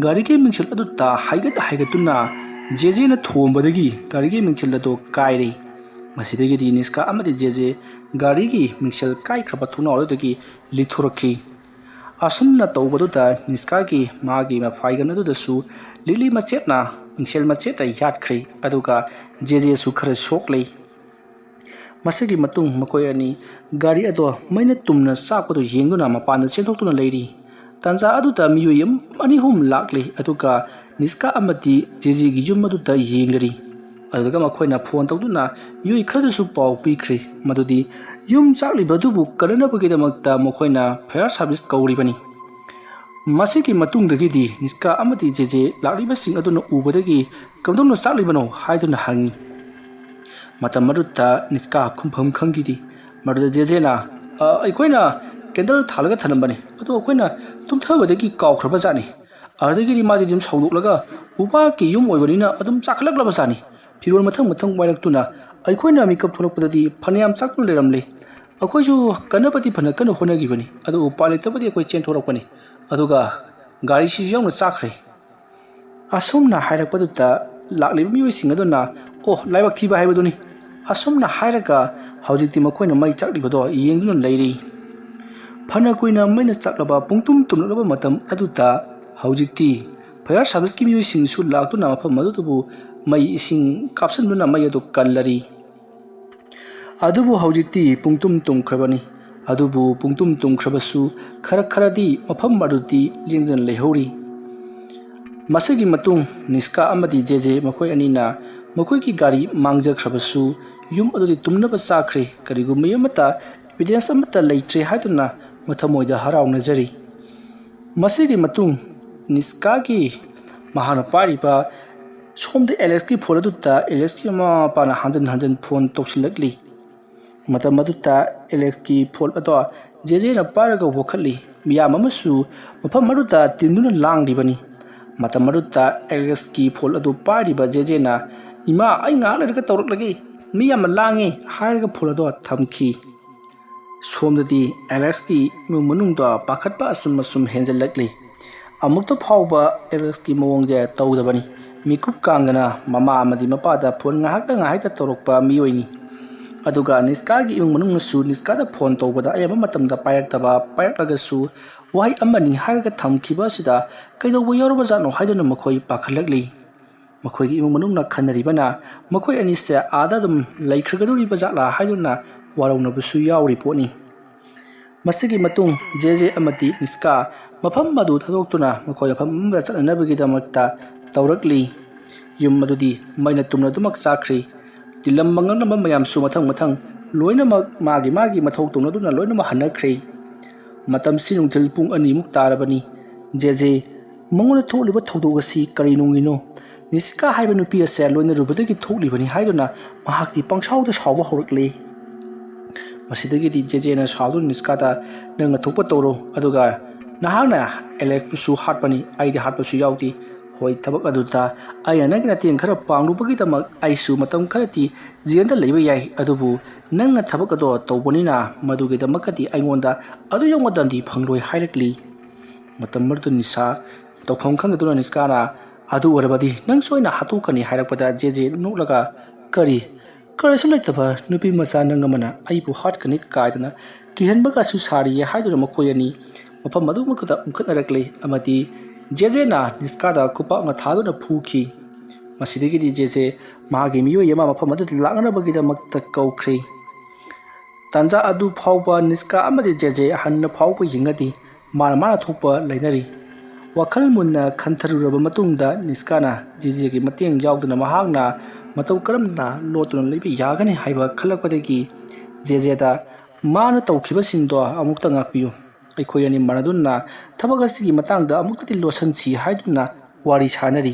Speaker 1: ꯒꯥꯔꯤꯒꯤ ꯃꯤꯡꯁꯦꯜ ꯑꯗꯨꯗ ꯍꯥꯏꯒꯠꯇꯨꯅ ꯖꯦꯖꯦꯅ ꯊꯣꯝꯕꯗꯒꯤ ꯒꯥꯔꯤꯒꯤ ꯃꯤꯡꯁꯦꯜ ꯑꯗꯨ ꯀꯥꯏꯔꯦ꯫ ꯃꯁꯤꯗꯒꯤꯗꯤ ꯅꯤꯁꯀꯥ ꯑꯃꯗꯤ ꯖꯦꯖꯦ ꯒꯥꯔꯤꯒꯤ ꯃꯤꯡꯁꯦꯜ ꯀꯥꯏꯈ꯭ꯔꯕ ꯊꯣꯡꯅꯥꯎ ꯑꯗꯨꯗꯒꯤ ꯂꯤꯠꯊꯣꯔꯛꯈꯤ꯫ ꯑꯁꯨꯝꯅ ꯇꯧꯕꯗꯨꯗ ꯅꯤꯁꯀꯥꯒꯤ ꯃꯥꯒꯤ ꯃꯐꯥꯏꯒꯟ ꯑꯗꯨꯗꯁꯨ ꯂꯤꯛꯂꯤ ꯃꯆꯦꯠꯅ ꯃꯤꯡꯁꯦꯜ ꯃꯆꯦꯠꯅ ꯌꯥꯠꯈ꯭ꯔꯦ, ꯑꯗꯨꯒ ꯖꯦꯖꯦꯁꯨ ꯈꯔ ꯁꯣꯛꯂꯦ꯫ ꯃꯁꯤꯒꯤ ꯃꯇꯨꯡ ꯃꯈꯣꯏ ꯑꯅꯤ ꯒꯥꯔꯤ ꯑꯗꯣ ꯃꯩꯅ ꯇꯨꯝꯅ ꯆꯥꯛꯄꯗꯨ ꯌꯦꯡꯗꯨꯅ ꯃꯄꯥꯟꯗ ꯆꯦꯟꯊꯣꯛꯇꯨꯅ ꯂꯩꯔꯤ꯫ ꯇꯥꯟꯖꯥ ꯑꯗꯨꯗ ꯃꯤꯑꯣꯏ ꯑꯅꯤ ꯑꯍꯨꯝ ꯂꯥꯛꯂꯤ, ꯑꯗꯨꯒ ꯅꯤꯁꯀꯥ ꯑꯃꯗꯤ ꯖꯦꯖꯦꯒꯤ ꯌꯨꯝ ꯑꯗꯨꯗ ꯌꯦꯡꯂꯔꯤ꯫ ꯑꯗꯨꯒ ꯃꯈꯣꯏꯅ ꯐꯣꯟ ꯇꯧꯗꯨꯅ ꯃꯤꯑꯣꯏ ꯈꯔꯗꯁꯨ ꯄꯥꯎ ꯄꯤꯈ꯭ꯔꯦ ꯃꯗꯨꯗꯤ ꯌꯨꯝ ꯆꯥꯛꯂꯤꯕꯗꯨꯕꯨ ꯀꯟꯅꯅꯕꯒꯤꯗꯃꯛꯇ ꯃꯈꯣꯏꯅ ꯐꯥꯌꯔ ꯁꯥꯔꯚꯤꯁ ꯀꯧꯔꯤꯕꯅꯤ꯫ ꯃꯁꯤꯒꯤ ꯃꯇꯨꯡꯗꯒꯤꯗꯤ ꯅꯤꯁꯀꯥ ꯑꯃꯗꯤ ꯖꯦꯖꯦ ꯂꯥꯛꯂꯤꯕꯁꯤꯡ ꯑꯗꯨꯅ ꯎꯕꯗꯒꯤ ꯀꯝꯗꯧꯅ ꯆꯥꯛꯂꯤꯕꯅꯣ ꯍꯥꯏꯗꯨꯅ ꯍꯪꯉꯤ꯫ ꯃꯇꯝ ꯑꯗꯨꯗ ꯅꯤꯁꯀꯥ ꯈꯨꯝꯐꯝ ꯈꯪꯈꯤꯗꯦ꯫ ꯃꯗꯨꯗ ꯖꯦꯖꯦꯅ ꯑꯩꯈꯣꯏꯅ ꯀꯦꯟꯗꯜ ꯊꯥꯜꯂꯒ ꯊꯅꯝꯕꯅꯤ, ꯑꯗꯣ ꯑꯩꯈꯣꯏꯅ ꯇꯨꯝꯊꯕꯗꯒꯤ ꯀꯥꯎꯈ꯭ꯔꯕꯖꯥꯠꯅꯤ꯫ ꯑꯗꯨꯗꯒꯤꯗꯤ ꯃꯥꯗꯤ ꯑꯗꯨꯝ ꯁꯧꯗꯣꯛꯂꯒ ꯎꯕꯥꯛꯀꯤ ꯌꯨꯝ ꯑꯣꯏꯕꯅꯤꯅ ꯑꯗꯨꯝ ꯆꯥꯈꯠꯂꯛꯂꯕꯖꯥꯠꯅꯤ꯫ ꯐꯤꯔꯣꯜ ꯃꯊꯪ ꯃꯊꯪ ꯋꯥꯏꯔꯛꯇꯨꯅ ꯑꯩꯈꯣꯏꯅ ꯃꯤꯀꯞ ꯊꯣꯛꯂꯛꯄꯗꯗꯤ ꯐꯅꯌꯥꯝ ꯆꯥꯛꯇꯨꯅ ꯂꯩꯔꯝꯂꯦ꯫ ꯑꯩꯈꯣꯏꯁꯨ ꯀꯟꯅꯕꯗꯤ ꯐꯅ ꯀꯟꯅ ꯍꯣꯠꯅꯈꯤꯕꯅꯤ, ꯑꯗꯨ ꯎꯄꯥꯏ ꯂꯩꯇꯕꯗꯤ ꯑꯩꯈꯣꯏ ꯆꯦꯟꯊꯣꯔꯛꯄꯅꯤ, ꯑꯗꯨꯒ ꯒꯥꯔꯤꯁꯤꯁꯨ ꯌꯥꯎꯅ ꯆꯥꯛꯈ꯭ꯔꯦ꯫ ꯑꯁꯨꯝꯅ ꯍꯥꯏꯔꯛꯄꯗꯨꯗ ꯂꯥꯛꯂꯤꯕ ꯃꯤꯑꯣꯏꯁꯤꯡ ꯑꯗꯨꯅ ꯂꯥꯏꯕꯛ ꯊꯤꯕ ꯍꯥꯏꯕꯗꯨꯅꯤ꯫ ꯑꯁꯨꯝꯅ ꯍꯥꯏꯔꯒ ꯍꯧꯖꯤꯛꯇꯤ ꯃꯈꯣꯏꯅ ꯃꯩ ꯆꯥꯛꯂꯤꯕꯗꯣ ꯌꯦꯡꯗꯨꯅ ꯂꯩꯔꯤ꯫ ꯐꯅ ꯀꯨꯏꯅ ꯃꯩꯅ ꯆꯥꯛꯂꯕ ꯄꯨꯡꯇꯨꯝ ꯇꯨꯝꯂꯛꯂꯕ ꯃꯇꯝ ꯑꯗꯨꯗ ꯍꯧꯖꯤꯛꯇꯤ ꯐꯥꯌꯔ ꯁꯥꯔꯚꯤꯁꯀꯤ ꯃꯤꯑꯣꯏꯁꯤꯡꯁꯨ ꯂꯥꯛꯇꯨꯅ ꯃꯐꯝ ꯑꯗꯨꯗꯕꯨ ꯃꯩ ꯏꯁꯤꯡ ꯀꯥꯞꯁꯤꯟꯗꯨꯅ ꯃꯩ ꯑꯗꯨ ꯀꯜꯂꯔꯤ꯫ ꯑꯗꯨꯕꯨ ꯍꯧꯖꯤꯛꯇꯤ ꯄꯨꯡꯇꯨꯝ ꯇꯨꯝꯈ꯭ꯔꯕꯅꯤ꯫ ꯑꯗꯨꯕꯨ ꯄꯨꯡꯇꯨꯝ ꯇꯨꯝꯈ꯭ꯔꯕꯁꯨ ꯈꯔꯗꯤ ꯃꯐꯝ ꯑꯗꯨꯗꯤ ꯂꯦꯡꯗꯅ ꯂꯩꯍꯧꯔꯤ꯫ ꯃꯁꯤꯒꯤ ꯃꯇꯨꯡ ꯅꯤꯁꯀꯥ ꯑꯃꯗꯤ ꯖꯦꯖꯦ ꯃꯈꯣꯏ ꯑꯅꯤꯅ ꯃꯈꯣꯏꯒꯤ ꯒꯥꯔꯤ ꯃꯥꯡꯖꯈ꯭ꯔꯕꯁꯨ ꯌꯨꯝ ꯑꯗꯨꯗꯤ ꯇꯨꯝꯅꯕ ꯆꯥꯈ꯭ꯔꯦ, ꯀꯔꯤꯒꯨꯝꯕ ꯑꯃꯠꯇ ꯏꯕꯤꯗꯦꯟꯁ ꯑꯃꯠꯇ ꯂꯩꯇ꯭ꯔꯦ ꯍꯥꯏꯗꯨꯅ ꯃꯊꯃꯣꯏꯗ ꯍꯔꯥꯎꯅꯖꯔꯤ꯫ ꯃꯁꯤꯒꯤ ꯃꯇꯨꯡ ꯅꯤꯁꯀꯥꯒꯤ ꯃꯍꯥꯛꯅ ꯄꯥꯏꯔꯤꯕ ꯁꯣꯝꯗ ꯑꯦꯂꯦꯛꯁꯀꯤ ꯐꯣꯟ ꯑꯗꯨꯗ ꯑꯦꯂꯦꯛꯁꯀꯤ ꯃꯃꯥ ꯃꯄꯥꯅ ꯍꯟꯖꯤꯟ ꯍꯟꯖꯤꯟ ꯐꯣꯟ ꯇꯧꯁꯤꯜꯂꯛꯂꯤ꯫ ꯃꯇꯝ ꯑꯗꯨꯗ ꯑꯦꯂꯦꯛꯁꯀꯤ ꯐꯣꯟ ꯑꯗꯣ ꯖꯦꯖꯦꯅ ꯄꯥꯏꯔꯒ ꯋꯥꯈꯠꯂꯤ꯫ ꯃꯤꯌꯥꯝ ꯑꯃꯁꯨ ꯃꯐꯝ ꯑꯗꯨꯗ ꯇꯤꯟꯗꯨꯅ ꯂꯥꯡꯂꯤꯕꯅꯤ꯫ ꯃꯇꯝ ꯑꯗꯨꯗ ꯑꯦꯂꯦꯛꯁꯀꯤ ꯐꯣꯟ ꯑꯗꯨ ꯄꯥꯏꯔꯤꯕ ꯖꯦꯖꯦꯅ ꯏꯃꯥ ꯑꯩ ꯉꯥꯏꯍꯥꯛ ꯂꯩꯔꯒ ꯇꯧꯔꯛꯂꯒꯦ, ꯃꯤ ꯌꯥꯝꯅ ꯂꯥꯡꯉꯦ ꯍꯥꯏꯔꯒ ꯐꯣꯟ ꯑꯗꯣ ꯊꯝꯈꯤ꯫ ꯁꯣꯝꯗꯗꯤ ꯑꯦꯂꯦꯛꯁꯀꯤ ꯏꯃꯨꯡ ꯃꯅꯨꯡꯗ ꯄꯥꯈꯠꯄ ꯑꯁꯨꯝ ꯍꯦꯟꯖꯜꯂꯛꯂꯤ꯫ ꯑꯃꯨꯛꯇ ꯐꯥꯎꯕ ꯑꯦꯂꯦꯛꯁꯀꯤ ꯃꯑꯣꯡꯁꯦ ꯇꯧꯗꯕꯅꯤ꯫ ꯃꯤꯀꯨꯞ ꯀꯥꯡꯗꯅ ꯃꯃꯥ ꯑꯃꯗꯤ ꯃꯄꯥꯗ ꯐꯣꯟ ꯉꯥꯏꯍꯥꯛꯇ ꯇꯧꯔꯛꯄ ꯃꯤꯑꯣꯏꯅꯤ꯫ ꯑꯗꯨꯒ ꯅꯤꯁꯀꯥꯒꯤ ꯏꯃꯨꯡ ꯃꯅꯨꯡꯅꯁꯨ ꯅꯤꯁꯀꯥꯗ ꯐꯣꯟ ꯇꯧꯕꯗ ꯑꯌꯥꯝꯕ ꯃꯇꯝꯗ ꯄꯥꯏꯔꯛꯂꯒꯁꯨ ꯋꯥꯍꯩ ꯑꯃꯅꯤ ꯍꯥꯏꯔꯒ ꯊꯝꯈꯤꯕ ꯑꯁꯤꯗ ꯀꯩꯗꯧꯕ ꯌꯥꯎꯔꯕꯖꯥꯠꯅꯣ ꯍꯥꯏꯗꯨꯅ ꯃꯈꯣꯏ ꯄꯥꯈꯠꯂꯛꯂꯤ꯫ ꯃꯈꯣꯏꯒꯤ ꯏꯃꯨꯡ ꯃꯅꯨꯡꯅ ꯈꯟꯅꯔꯤꯕꯅ ꯃꯈꯣꯏ ꯑꯅꯤꯁꯦ ꯑꯥꯗ ꯑꯗꯨꯝ ꯂꯩꯈ꯭ꯔꯒꯗꯧꯔꯤꯕꯖꯥꯠꯂꯥ ꯍꯥꯏꯗꯨꯅ ꯋꯥꯔꯧꯅꯕꯁꯨ ꯌꯥꯎꯔꯤ ꯄꯣꯠꯅꯤ꯫ ꯃꯁꯤꯒꯤ ꯃꯇꯨꯡ ꯖꯦꯖꯦ ꯑꯃꯗꯤ ꯅꯤꯁꯀꯥ ꯃꯐꯝ ꯑꯗꯨ ꯊꯥꯗꯣꯛꯇꯨꯅ ꯃꯈꯣꯏ ꯃꯐꯝ ꯑꯃꯗ ꯆꯠꯅꯅꯕꯒꯤꯗꯃꯛꯇ ꯇꯧꯔꯛꯂꯤ꯫ ꯌꯨꯝ ꯑꯗꯨꯗꯤ ꯃꯩꯅ ꯇꯨꯝꯅ ꯑꯗꯨꯃꯛ ꯆꯥꯛꯈ꯭ꯔꯦ꯫ ꯇꯤꯜꯂꯝꯕ ꯉꯛꯅꯕ ꯃꯌꯥꯝꯁꯨ ꯃꯊꯪ ꯂꯣꯏꯅꯃꯛ ꯃꯥꯒꯤ ꯃꯊꯧ ꯇꯧꯅꯗꯨꯅ ꯂꯣꯏꯅꯃꯛ ꯍꯟꯅꯈ꯭ꯔꯦ꯫ ꯃꯇꯝꯁꯤ ꯅꯨꯡꯊꯤꯜ ꯄꯨꯡ 2ꯃꯨꯛ ꯇꯥꯔꯕꯅꯤ꯫ ꯖꯦꯖꯦ ꯃꯉꯣꯟꯗ ꯊꯣꯛꯂꯤꯕ ꯊꯧꯗꯣꯛ ꯑꯁꯤ ꯀꯔꯤ ꯅꯨꯡꯒꯤꯅꯣ? ꯅꯤꯁꯀꯥ ꯍꯥꯏꯕ ꯅꯨꯄꯤ ꯑꯁꯦ ꯂꯣꯏꯅꯔꯨꯕꯗꯒꯤ ꯊꯣꯛꯂꯤꯕꯅꯤ ꯍꯥꯏꯗꯨꯅ ꯃꯍꯥꯛꯇꯤ ꯄꯪꯁꯥꯎꯗ ꯁꯥꯎꯕ ꯍꯧꯔꯛꯂꯦ꯫ ꯃꯁꯤꯗꯒꯤꯗꯤ ꯖꯦꯖꯦꯅ ꯁꯥꯎꯗꯨꯅ ꯅꯤꯁꯀꯥꯗ ꯅꯪꯅ ꯊꯣꯛꯄ ꯇꯧꯔꯣ, ꯑꯗꯨꯒ ꯅꯍꯥꯛꯅ ꯑꯦꯂꯦꯛꯁꯄꯨꯁꯨ ꯍꯥꯠꯄꯅꯤ, ꯑꯩꯗꯤ ꯍꯥꯠꯄꯁꯨ ꯌꯥꯎꯗꯦ꯫ ꯍꯣꯏ, ꯊꯕꯛ ꯑꯗꯨꯗ ꯑꯩꯅ ꯅꯪꯒꯤ ꯃꯇꯦꯡꯈꯔ ꯄꯥꯡꯂꯨꯕꯒꯤꯗꯃꯛ ꯑꯩꯁꯨ ꯃꯇꯝ ꯈꯔꯗꯤ ꯖꯦꯜꯗ ꯂꯩꯕ ꯌꯥꯏ, ꯑꯗꯨꯕꯨ ꯅꯪꯅ ꯊꯕꯛ ꯑꯗꯣ ꯇꯧꯕꯅꯤꯅ ꯃꯗꯨꯒꯤꯗꯃꯛꯇꯗꯤ ꯑꯩꯉꯣꯟꯗ ꯑꯗꯨ ꯌꯧꯅ ꯗꯟꯗꯤ ꯐꯪꯂꯣꯏ ꯍꯥꯏꯔꯛꯂꯤ꯫ ꯃꯇꯝ ꯑꯗꯨꯗ ꯇꯧꯐꯝ ꯈꯪꯗꯗꯨꯅ ꯅꯤꯁꯀꯥꯅ ꯑꯗꯨ ꯑꯣꯏꯔꯕꯗꯤ ꯅꯪ ꯁꯣꯏꯅ ꯍꯥꯠꯇꯣꯛꯀꯅꯤ ꯍꯥꯏꯔꯛꯄꯗ ꯖꯦꯖꯦ ꯅꯣꯛꯂꯒ ꯀꯔꯤꯁꯨ ꯂꯩꯇꯕ ꯅꯨꯄꯤ ꯃꯆꯥ ꯅꯪ ꯑꯃꯅ ꯑꯩꯕꯨ ꯍꯥꯠꯀꯅꯤ ꯀꯥꯏꯗꯅ ꯀꯤꯍꯟꯕꯒꯁꯨ ꯁꯥꯔꯤꯌꯦ ꯍꯥꯏꯗꯨꯅ ꯃꯈꯣꯏ ꯑꯅꯤ ꯃꯐꯝ ꯑꯗꯨꯃꯛꯇꯗ ꯎꯪꯈꯠꯅꯔꯛꯂꯤ ꯑꯃꯗꯤ ꯖꯦꯖꯦꯅ ꯅꯤꯁꯀꯥꯗ ꯈꯨꯄꯥꯛꯅ ꯊꯥꯗꯨꯅ ꯐꯨꯈꯤ꯫ ꯃꯁꯤꯗꯒꯤꯗꯤ ꯖꯦꯖꯦ ꯃꯍꯥꯛꯀꯤ ꯃꯤꯑꯣꯏ ꯑꯃ ꯃꯐꯝ ꯑꯗꯨꯗ ꯂꯥꯛꯅꯅꯕꯒꯤꯗꯃꯛꯇ ꯀꯧꯈ꯭ꯔꯦ꯫ ꯇꯥꯟꯖꯥ ꯑꯗꯨ ꯐꯥꯎꯕ ꯅꯤꯁꯀꯥ ꯑꯃꯗꯤ ꯖꯦꯖꯦ ꯍꯟꯅ ꯐꯥꯎꯕ ꯌꯦꯡꯅꯗꯦ ꯃꯥꯅ ꯊꯣꯛꯄ ꯂꯩꯅꯔꯤ꯫ ꯋꯥꯈꯜ ꯃꯨꯟꯅ ꯈꯟꯊꯔꯨꯔꯕ ꯃꯇꯨꯡꯗ ꯅꯤꯁꯀꯥꯅ ꯖꯦꯖꯦꯒꯤ ꯃꯇꯦꯡ ꯌꯥꯎꯗꯅ ꯃꯍꯥꯛꯅ ꯃꯇꯧ ꯀꯔꯝꯅ ꯂꯣꯠꯇꯨꯅ ꯂꯩꯕ ꯌꯥꯒꯅꯤ ꯍꯥꯏꯕ ꯈꯜꯂꯛꯄꯗꯒꯤ ꯖꯦꯖꯦꯗ ꯃꯥꯅ ꯇꯧꯈꯤꯕꯁꯤꯡꯗꯣ ꯑꯃꯨꯛꯇ ꯉꯥꯛꯄꯤꯌꯨ, ꯑꯩꯈꯣꯏ ꯑꯅꯤ ꯃꯥꯟꯅꯗꯨꯅ ꯊꯕꯛ ꯑꯁꯤꯒꯤ ꯃꯇꯥꯡꯗ ꯑꯃꯨꯛꯇꯗꯤ ꯂꯣꯠꯁꯤꯟꯁꯤ ꯍꯥꯏꯗꯨꯅ ꯋꯥꯔꯤ ꯁꯥꯅꯔꯤ꯫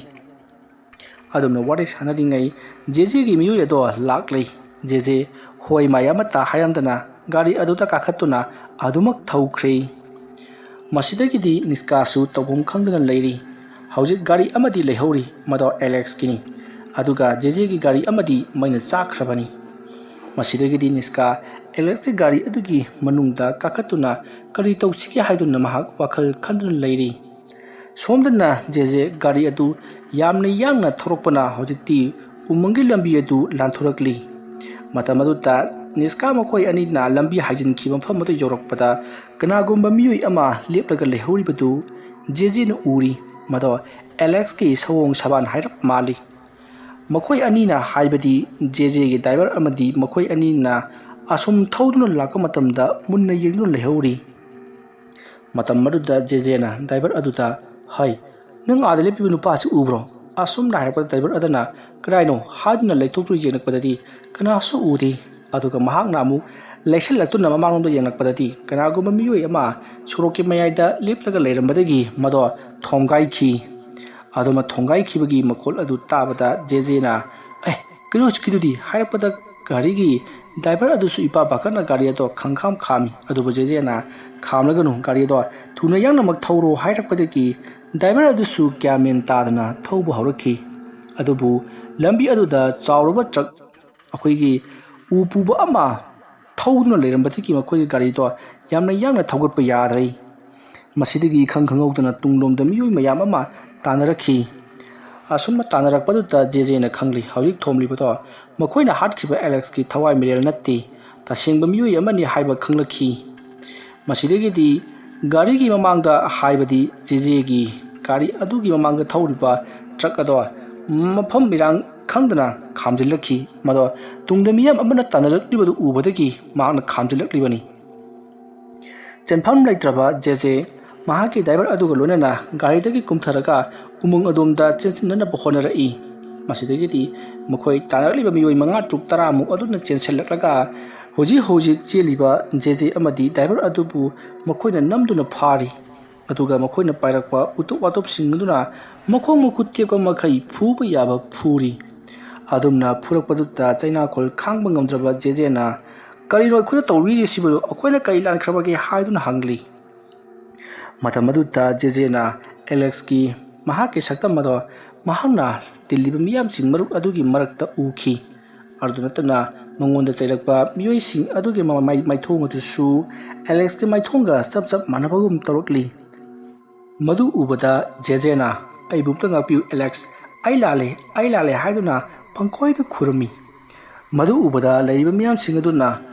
Speaker 1: ꯑꯗꯨꯝꯅ ꯋꯥꯔꯤ ꯁꯥꯅꯔꯤꯉꯩ ꯖꯦꯖꯦꯒꯤ ꯃꯤꯑꯣꯏ ꯑꯗꯣ ꯂꯥꯛꯂꯦ꯫ ꯖꯦꯖꯦ ꯍꯣꯏ ꯃꯥꯏ ꯑꯃꯠꯇ ꯍꯥꯏꯔꯝꯗꯅ ꯒꯥꯔꯤ ꯑꯗꯨꯗ ꯀꯥꯈꯠꯇꯨꯅ ꯑꯗꯨꯃꯛ ꯊꯧꯈ꯭ꯔꯦ꯫ ꯃꯁꯤꯗꯒꯤꯗꯤ ꯅꯤꯁꯀꯥꯁꯨ ꯇꯧꯐꯝ ꯈꯪꯗꯅ ꯂꯩꯔꯤ꯫ ꯍꯧꯖꯤꯛ ꯒꯥꯔꯤ ꯑꯃꯗꯤ ꯂꯩꯍꯧꯔꯤ, ꯃꯗꯣ ꯑꯦꯂꯦꯛꯁꯀꯤꯅꯤ, ꯑꯗꯨꯒ ꯖꯦꯖꯦꯒꯤ ꯒꯥꯔꯤ ꯑꯃꯗꯤ ꯃꯩꯅ ꯆꯥꯛꯈ꯭ꯔꯕꯅꯤ꯫ ꯃꯁꯤꯗꯒꯤꯗꯤ ꯅꯤꯁꯀꯥ ꯑꯦꯂꯦꯛꯁꯀꯤ ꯒꯥꯔꯤ ꯑꯗꯨꯒꯤ ꯃꯅꯨꯡꯗ ꯀꯥꯈꯠꯇꯨꯅ ꯀꯔꯤ ꯇꯧꯁꯤꯒꯦ ꯍꯥꯏꯗꯨꯅ ꯃꯍꯥꯛ ꯋꯥꯈꯜ ꯈꯟꯗꯨꯅ ꯂꯩꯔꯤ꯫ ꯁꯣꯝꯗꯅ ꯖꯦꯖꯦ ꯒꯥꯔꯤ ꯑꯗꯨ ꯌꯥꯝꯅ ꯌꯥꯡꯅ ꯊꯧꯔꯛꯄꯅ ꯍꯧꯖꯤꯛꯇꯤ ꯎꯃꯪꯒꯤ ꯂꯝꯕꯤ ꯑꯗꯨ ꯂꯥꯟꯊꯣꯔꯛꯂꯤ꯫ ꯃꯇꯝ ꯑꯗꯨꯗ ꯅꯤꯁꯀꯥ ꯃꯈꯣꯏ ꯑꯅꯤꯅ ꯂꯝꯕꯤ ꯍꯥꯏꯖꯤꯟꯈꯤꯕ ꯃꯐꯝ ꯑꯗꯨ ꯌꯧꯔꯛꯄꯗ ꯀꯅꯥꯒꯨꯝꯕ ꯃꯤꯑꯣꯏ ꯑꯃ ꯂꯦꯞꯂꯒ ꯂꯩꯍꯧꯔꯤꯕꯗꯨ ꯖꯦꯖꯦꯅ ꯎꯔꯤ, ꯃꯗꯣ ꯑꯦꯂꯦꯛꯁꯀꯤ ꯁꯑꯣꯡ ꯁꯕꯥꯟ ꯍꯥꯏꯔꯞ ꯃꯥꯜꯂꯤ꯫ ꯃꯈꯣꯏ ꯑꯅꯤꯅ ꯍꯥꯏꯕꯗꯤ ꯖꯦꯖꯦꯒꯤ ꯗ꯭ꯔꯥꯏꯚꯔ ꯑꯃꯗꯤ ꯃꯈꯣꯏ ꯑꯅꯤꯅ ꯑꯁꯣꯝ ꯊꯧꯗꯨꯅ ꯂꯥꯛꯄ ꯃꯇꯝꯗ ꯃꯨꯟꯅ ꯌꯦꯡꯗꯨꯅ ꯂꯩꯍꯧꯔꯤ꯫ ꯃꯇꯝ ꯑꯗꯨꯗ ꯖꯦꯖꯦꯅ ꯗ꯭ꯔꯥꯏꯚꯔ ꯑꯗꯨꯗ ꯍꯩ, ꯅꯪ ꯑꯥꯗ ꯂꯦꯞꯄꯤꯕ ꯅꯨꯄꯥ ꯑꯁꯤ ꯎꯕ꯭ꯔꯣ? ꯑꯁꯨꯝꯅ ꯍꯥꯏꯔꯛꯄꯗ ꯗ꯭ꯔꯥꯏꯚꯔ ꯑꯗꯨꯅ ꯀꯗꯥꯏꯅꯣ ꯍꯥꯏꯗꯨꯅ ꯂꯩꯊꯣꯛꯇꯨꯅ ꯌꯦꯡꯂꯛꯄꯗꯗꯤ ꯀꯅꯥꯁꯨ ꯎꯗꯦ꯫ ꯑꯗꯨꯒ ꯃꯍꯥꯛꯅ ꯑꯃꯨꯛ ꯂꯩꯁꯤꯜꯂꯛꯇꯨꯅ ꯃꯃꯥꯡꯂꯣꯝꯗ ꯌꯦꯡꯂꯛꯄꯗꯗꯤ ꯀꯅꯥꯒꯨꯝꯕ ꯃꯤꯑꯣꯏ ꯑꯃ ꯁꯣꯔꯣꯛꯀꯤ ꯃꯌꯥꯏꯗ ꯂꯦꯞꯂꯒ ꯂꯩꯔꯝꯕꯗꯒꯤ ꯃꯗꯣ ꯊꯣꯡꯒꯥꯏꯈꯤ꯫ ꯑꯗꯨꯃ ꯊꯣꯡꯒꯥꯏꯈꯤꯕꯒꯤ ꯃꯈꯣꯜ ꯑꯗꯨ ꯇꯥꯕꯗ ꯖꯦꯖꯦꯅ ꯀꯩꯅꯣ ꯍꯧꯖꯤꯛꯀꯤꯗꯨꯗꯤ ꯍꯥꯏꯔꯛꯄꯗ ꯒꯥꯔꯤꯒꯤ ꯗ꯭ꯔꯥꯏꯚꯔ ꯑꯗꯨꯁꯨ ꯏꯄꯥ ꯄꯥꯈꯠꯅ ꯒꯥꯔꯤ ꯑꯗꯣ ꯈꯪꯈꯥꯝ ꯈꯥꯝꯃꯤ꯫ ꯑꯗꯨꯕꯨ ꯖꯦꯖꯦꯅ ꯈꯥꯝꯂꯒꯅꯨ, ꯒꯥꯔꯤ ꯑꯗꯣ ꯊꯨꯅ ꯌꯥꯡꯅꯃꯛ ꯊꯧꯔꯣ ꯍꯥꯏꯔꯛꯄꯗꯒꯤ ꯗ꯭ꯔꯥꯏꯚꯔ ꯑꯗꯨꯁꯨ ꯒ꯭ꯌꯥꯟ ꯃꯦꯟ ꯇꯥꯗꯅ ꯊꯧꯕ ꯍꯧꯔꯛꯈꯤ꯫ ꯑꯗꯨꯕꯨ ꯂꯝꯕꯤ ꯑꯗꯨꯗ ꯆꯥꯎꯔꯕ ꯇ꯭ꯔꯛ ꯎ ꯄꯨꯕ ꯑꯃ ꯊꯧꯗꯨꯅ ꯂꯩꯔꯝꯕꯗꯒꯤ ꯃꯈꯣꯏꯒꯤ ꯒꯥꯔꯤꯗꯣ ꯌꯥꯝꯅ ꯌꯥꯡꯅ ꯊꯧꯒꯠꯄ ꯌꯥꯗ꯭ꯔꯦ꯫ ꯃꯁꯤꯗꯒꯤ ꯏꯈꯪ ꯈꯪꯍꯧꯗꯅ ꯇꯨꯡꯂꯣꯝꯗ ꯃꯤꯑꯣꯏ ꯃꯌꯥꯝ ꯑꯃ ꯇꯥꯟꯅꯔꯛꯈꯤ꯫ ꯑꯁꯨꯝꯅ ꯇꯥꯟꯅꯔꯛꯄꯗꯨꯗ ꯖꯦꯖꯦꯅ ꯈꯪꯂꯤ ꯍꯧꯖꯤꯛ ꯊꯣꯝꯂꯤꯕꯗꯣ ꯃꯈꯣꯏꯅ ꯍꯥꯠꯈꯤꯕ ꯑꯦꯂꯦꯛꯁꯀꯤ ꯊꯋꯥꯏ ꯃꯤꯔꯦꯜ ꯅꯠꯇꯦ, ꯇꯁꯦꯡꯕ ꯃꯤꯑꯣꯏ ꯑꯃꯅꯤ ꯍꯥꯏꯕ ꯈꯪꯂꯛꯈꯤ꯫ ꯃꯁꯤꯗꯒꯤꯗꯤ ꯒꯥꯔꯤꯒꯤ ꯃꯃꯥꯡꯗ ꯍꯥꯏꯕꯗꯤ ꯖꯦꯖꯦꯒꯤ ꯒꯥꯔꯤ ꯑꯗꯨꯒꯤ ꯃꯃꯥꯡꯗ ꯊꯧꯔꯤꯕ ꯇ꯭ꯔꯛ ꯑꯗꯣ ꯃꯐꯝ ꯏꯔꯥꯡ ꯈꯪꯗꯅ ꯈꯥꯝꯖꯤꯜꯂꯛꯈꯤ꯫ ꯃꯗꯣ ꯇꯨꯡꯗ ꯃꯤꯌꯥꯝ ꯑꯃꯅ ꯇꯥꯟꯅꯔꯛꯂꯤꯕꯗꯨ ꯎꯕꯗꯒꯤ ꯃꯍꯥꯛꯅ ꯈꯥꯝꯖꯤꯜꯂꯛꯂꯤꯕꯅꯤ꯫ ꯆꯦꯟꯐꯝ ꯂꯩꯇ꯭ꯔꯕ ꯖꯦꯖꯦ ꯃꯍꯥꯛꯀꯤ ꯗ꯭ꯔꯥꯏꯚꯔ ꯑꯗꯨꯒ ꯂꯣꯏꯅꯅ ꯒꯥꯔꯤꯗꯒꯤ ꯀꯨꯝꯊꯔꯒ ꯎꯃꯪ ꯑꯗꯣꯝꯗ ꯆꯦꯟꯁꯤꯟꯅꯅꯕ ꯍꯣꯠꯅꯔꯛꯏ꯫ ꯃꯁꯤꯗꯒꯤꯗꯤ ꯃꯈꯣꯏ ꯇꯥꯟꯅꯔꯛꯂꯤꯕ ꯃꯤꯑꯣꯏ 5-10ꯃꯨꯛ ꯑꯗꯨꯅ ꯆꯦꯟꯁꯤꯜꯂꯛꯂꯒ ꯍꯧꯖꯤꯛ ꯆꯦꯜꯂꯤꯕ ꯖꯦꯖꯦ ꯑꯃꯗꯤ ꯗ꯭ꯔꯥꯏꯚꯔ ꯑꯗꯨꯕꯨ ꯃꯈꯣꯏꯅ ꯅꯝꯗꯨꯅ ꯐꯥꯔꯤ꯫ ꯑꯗꯨꯒ ꯃꯈꯣꯏꯅ ꯄꯥꯏꯔꯛꯄ ꯎꯇꯨꯞ ꯋꯥꯇꯨꯞꯁꯤꯡ ꯑꯗꯨꯅ ꯃꯈꯣꯡ ꯃꯈꯨꯠ ꯇꯦꯛꯄ ꯃꯈꯩ ꯐꯨꯕ ꯌꯥꯕ ꯐꯨꯔꯤ꯫ ꯑꯗꯨꯝꯅ ꯐꯨꯔꯛꯄꯗꯨꯗ ꯆꯩꯅꯥꯈꯣꯜ ꯈꯥꯡꯕ ꯉꯝꯗ꯭ꯔꯕ ꯖꯦꯖꯦꯅ ꯀꯔꯤꯅꯣ ꯑꯩꯈꯣꯏꯅ ꯇꯧꯕꯤꯔꯤꯁꯤꯕꯨ, ꯑꯩꯈꯣꯏꯅ ꯀꯔꯤ ꯂꯥꯟꯈ꯭ꯔꯕꯒꯦ ꯍꯥꯏꯗꯨꯅ ꯍꯪꯂꯤ꯫ ꯃꯇꯝ ꯑꯗꯨꯗ ꯖꯦꯖꯦꯅ ꯑꯦꯂꯦꯛꯁꯀꯤ ꯃꯍꯥꯛꯀꯤ ꯁꯛꯇꯝ ꯑꯗꯣ ꯃꯍꯥꯛꯅ ꯇꯤꯜꯂꯤꯕ ꯃꯤꯌꯥꯝꯁꯤꯡ ꯃꯔꯨꯞ ꯑꯗꯨꯒꯤ ꯃꯔꯛꯇ ꯎꯈꯤ꯫ ꯑꯗꯨ ꯅꯠꯇꯅ ꯃꯉꯣꯟꯗ ꯆꯩꯔꯛꯄ ꯃꯤꯑꯣꯏꯁꯤꯡ ꯑꯗꯨꯒꯤ ꯃꯥꯏꯊꯣꯡ ꯑꯗꯨꯁꯨ ꯑꯦꯂꯦꯛꯁꯀꯤ ꯃꯥꯏꯊꯣꯡꯒ ꯆꯞ ꯃꯥꯟꯅꯕꯒꯨꯝ ꯇꯧꯔꯛꯂꯤ꯫ ꯃꯗꯨ ꯎꯕꯗ ꯖꯦꯖꯦꯅ ꯑꯩꯕꯨ ꯑꯝꯇ ꯉꯥꯛꯄꯤꯌꯨ ꯑꯦꯂꯦꯛꯁ, ꯑꯩ ꯂꯥꯜꯂꯦ ꯍꯥꯏꯗꯨꯅ ꯄꯪꯈꯣꯏꯗ ꯈꯨꯔꯨꯝꯃꯤ꯫ ꯃꯗꯨ ꯎꯕꯗ ꯂꯩꯔꯤꯕ ꯃꯤꯌꯥꯝꯁꯤꯡ ꯑꯗꯨꯅ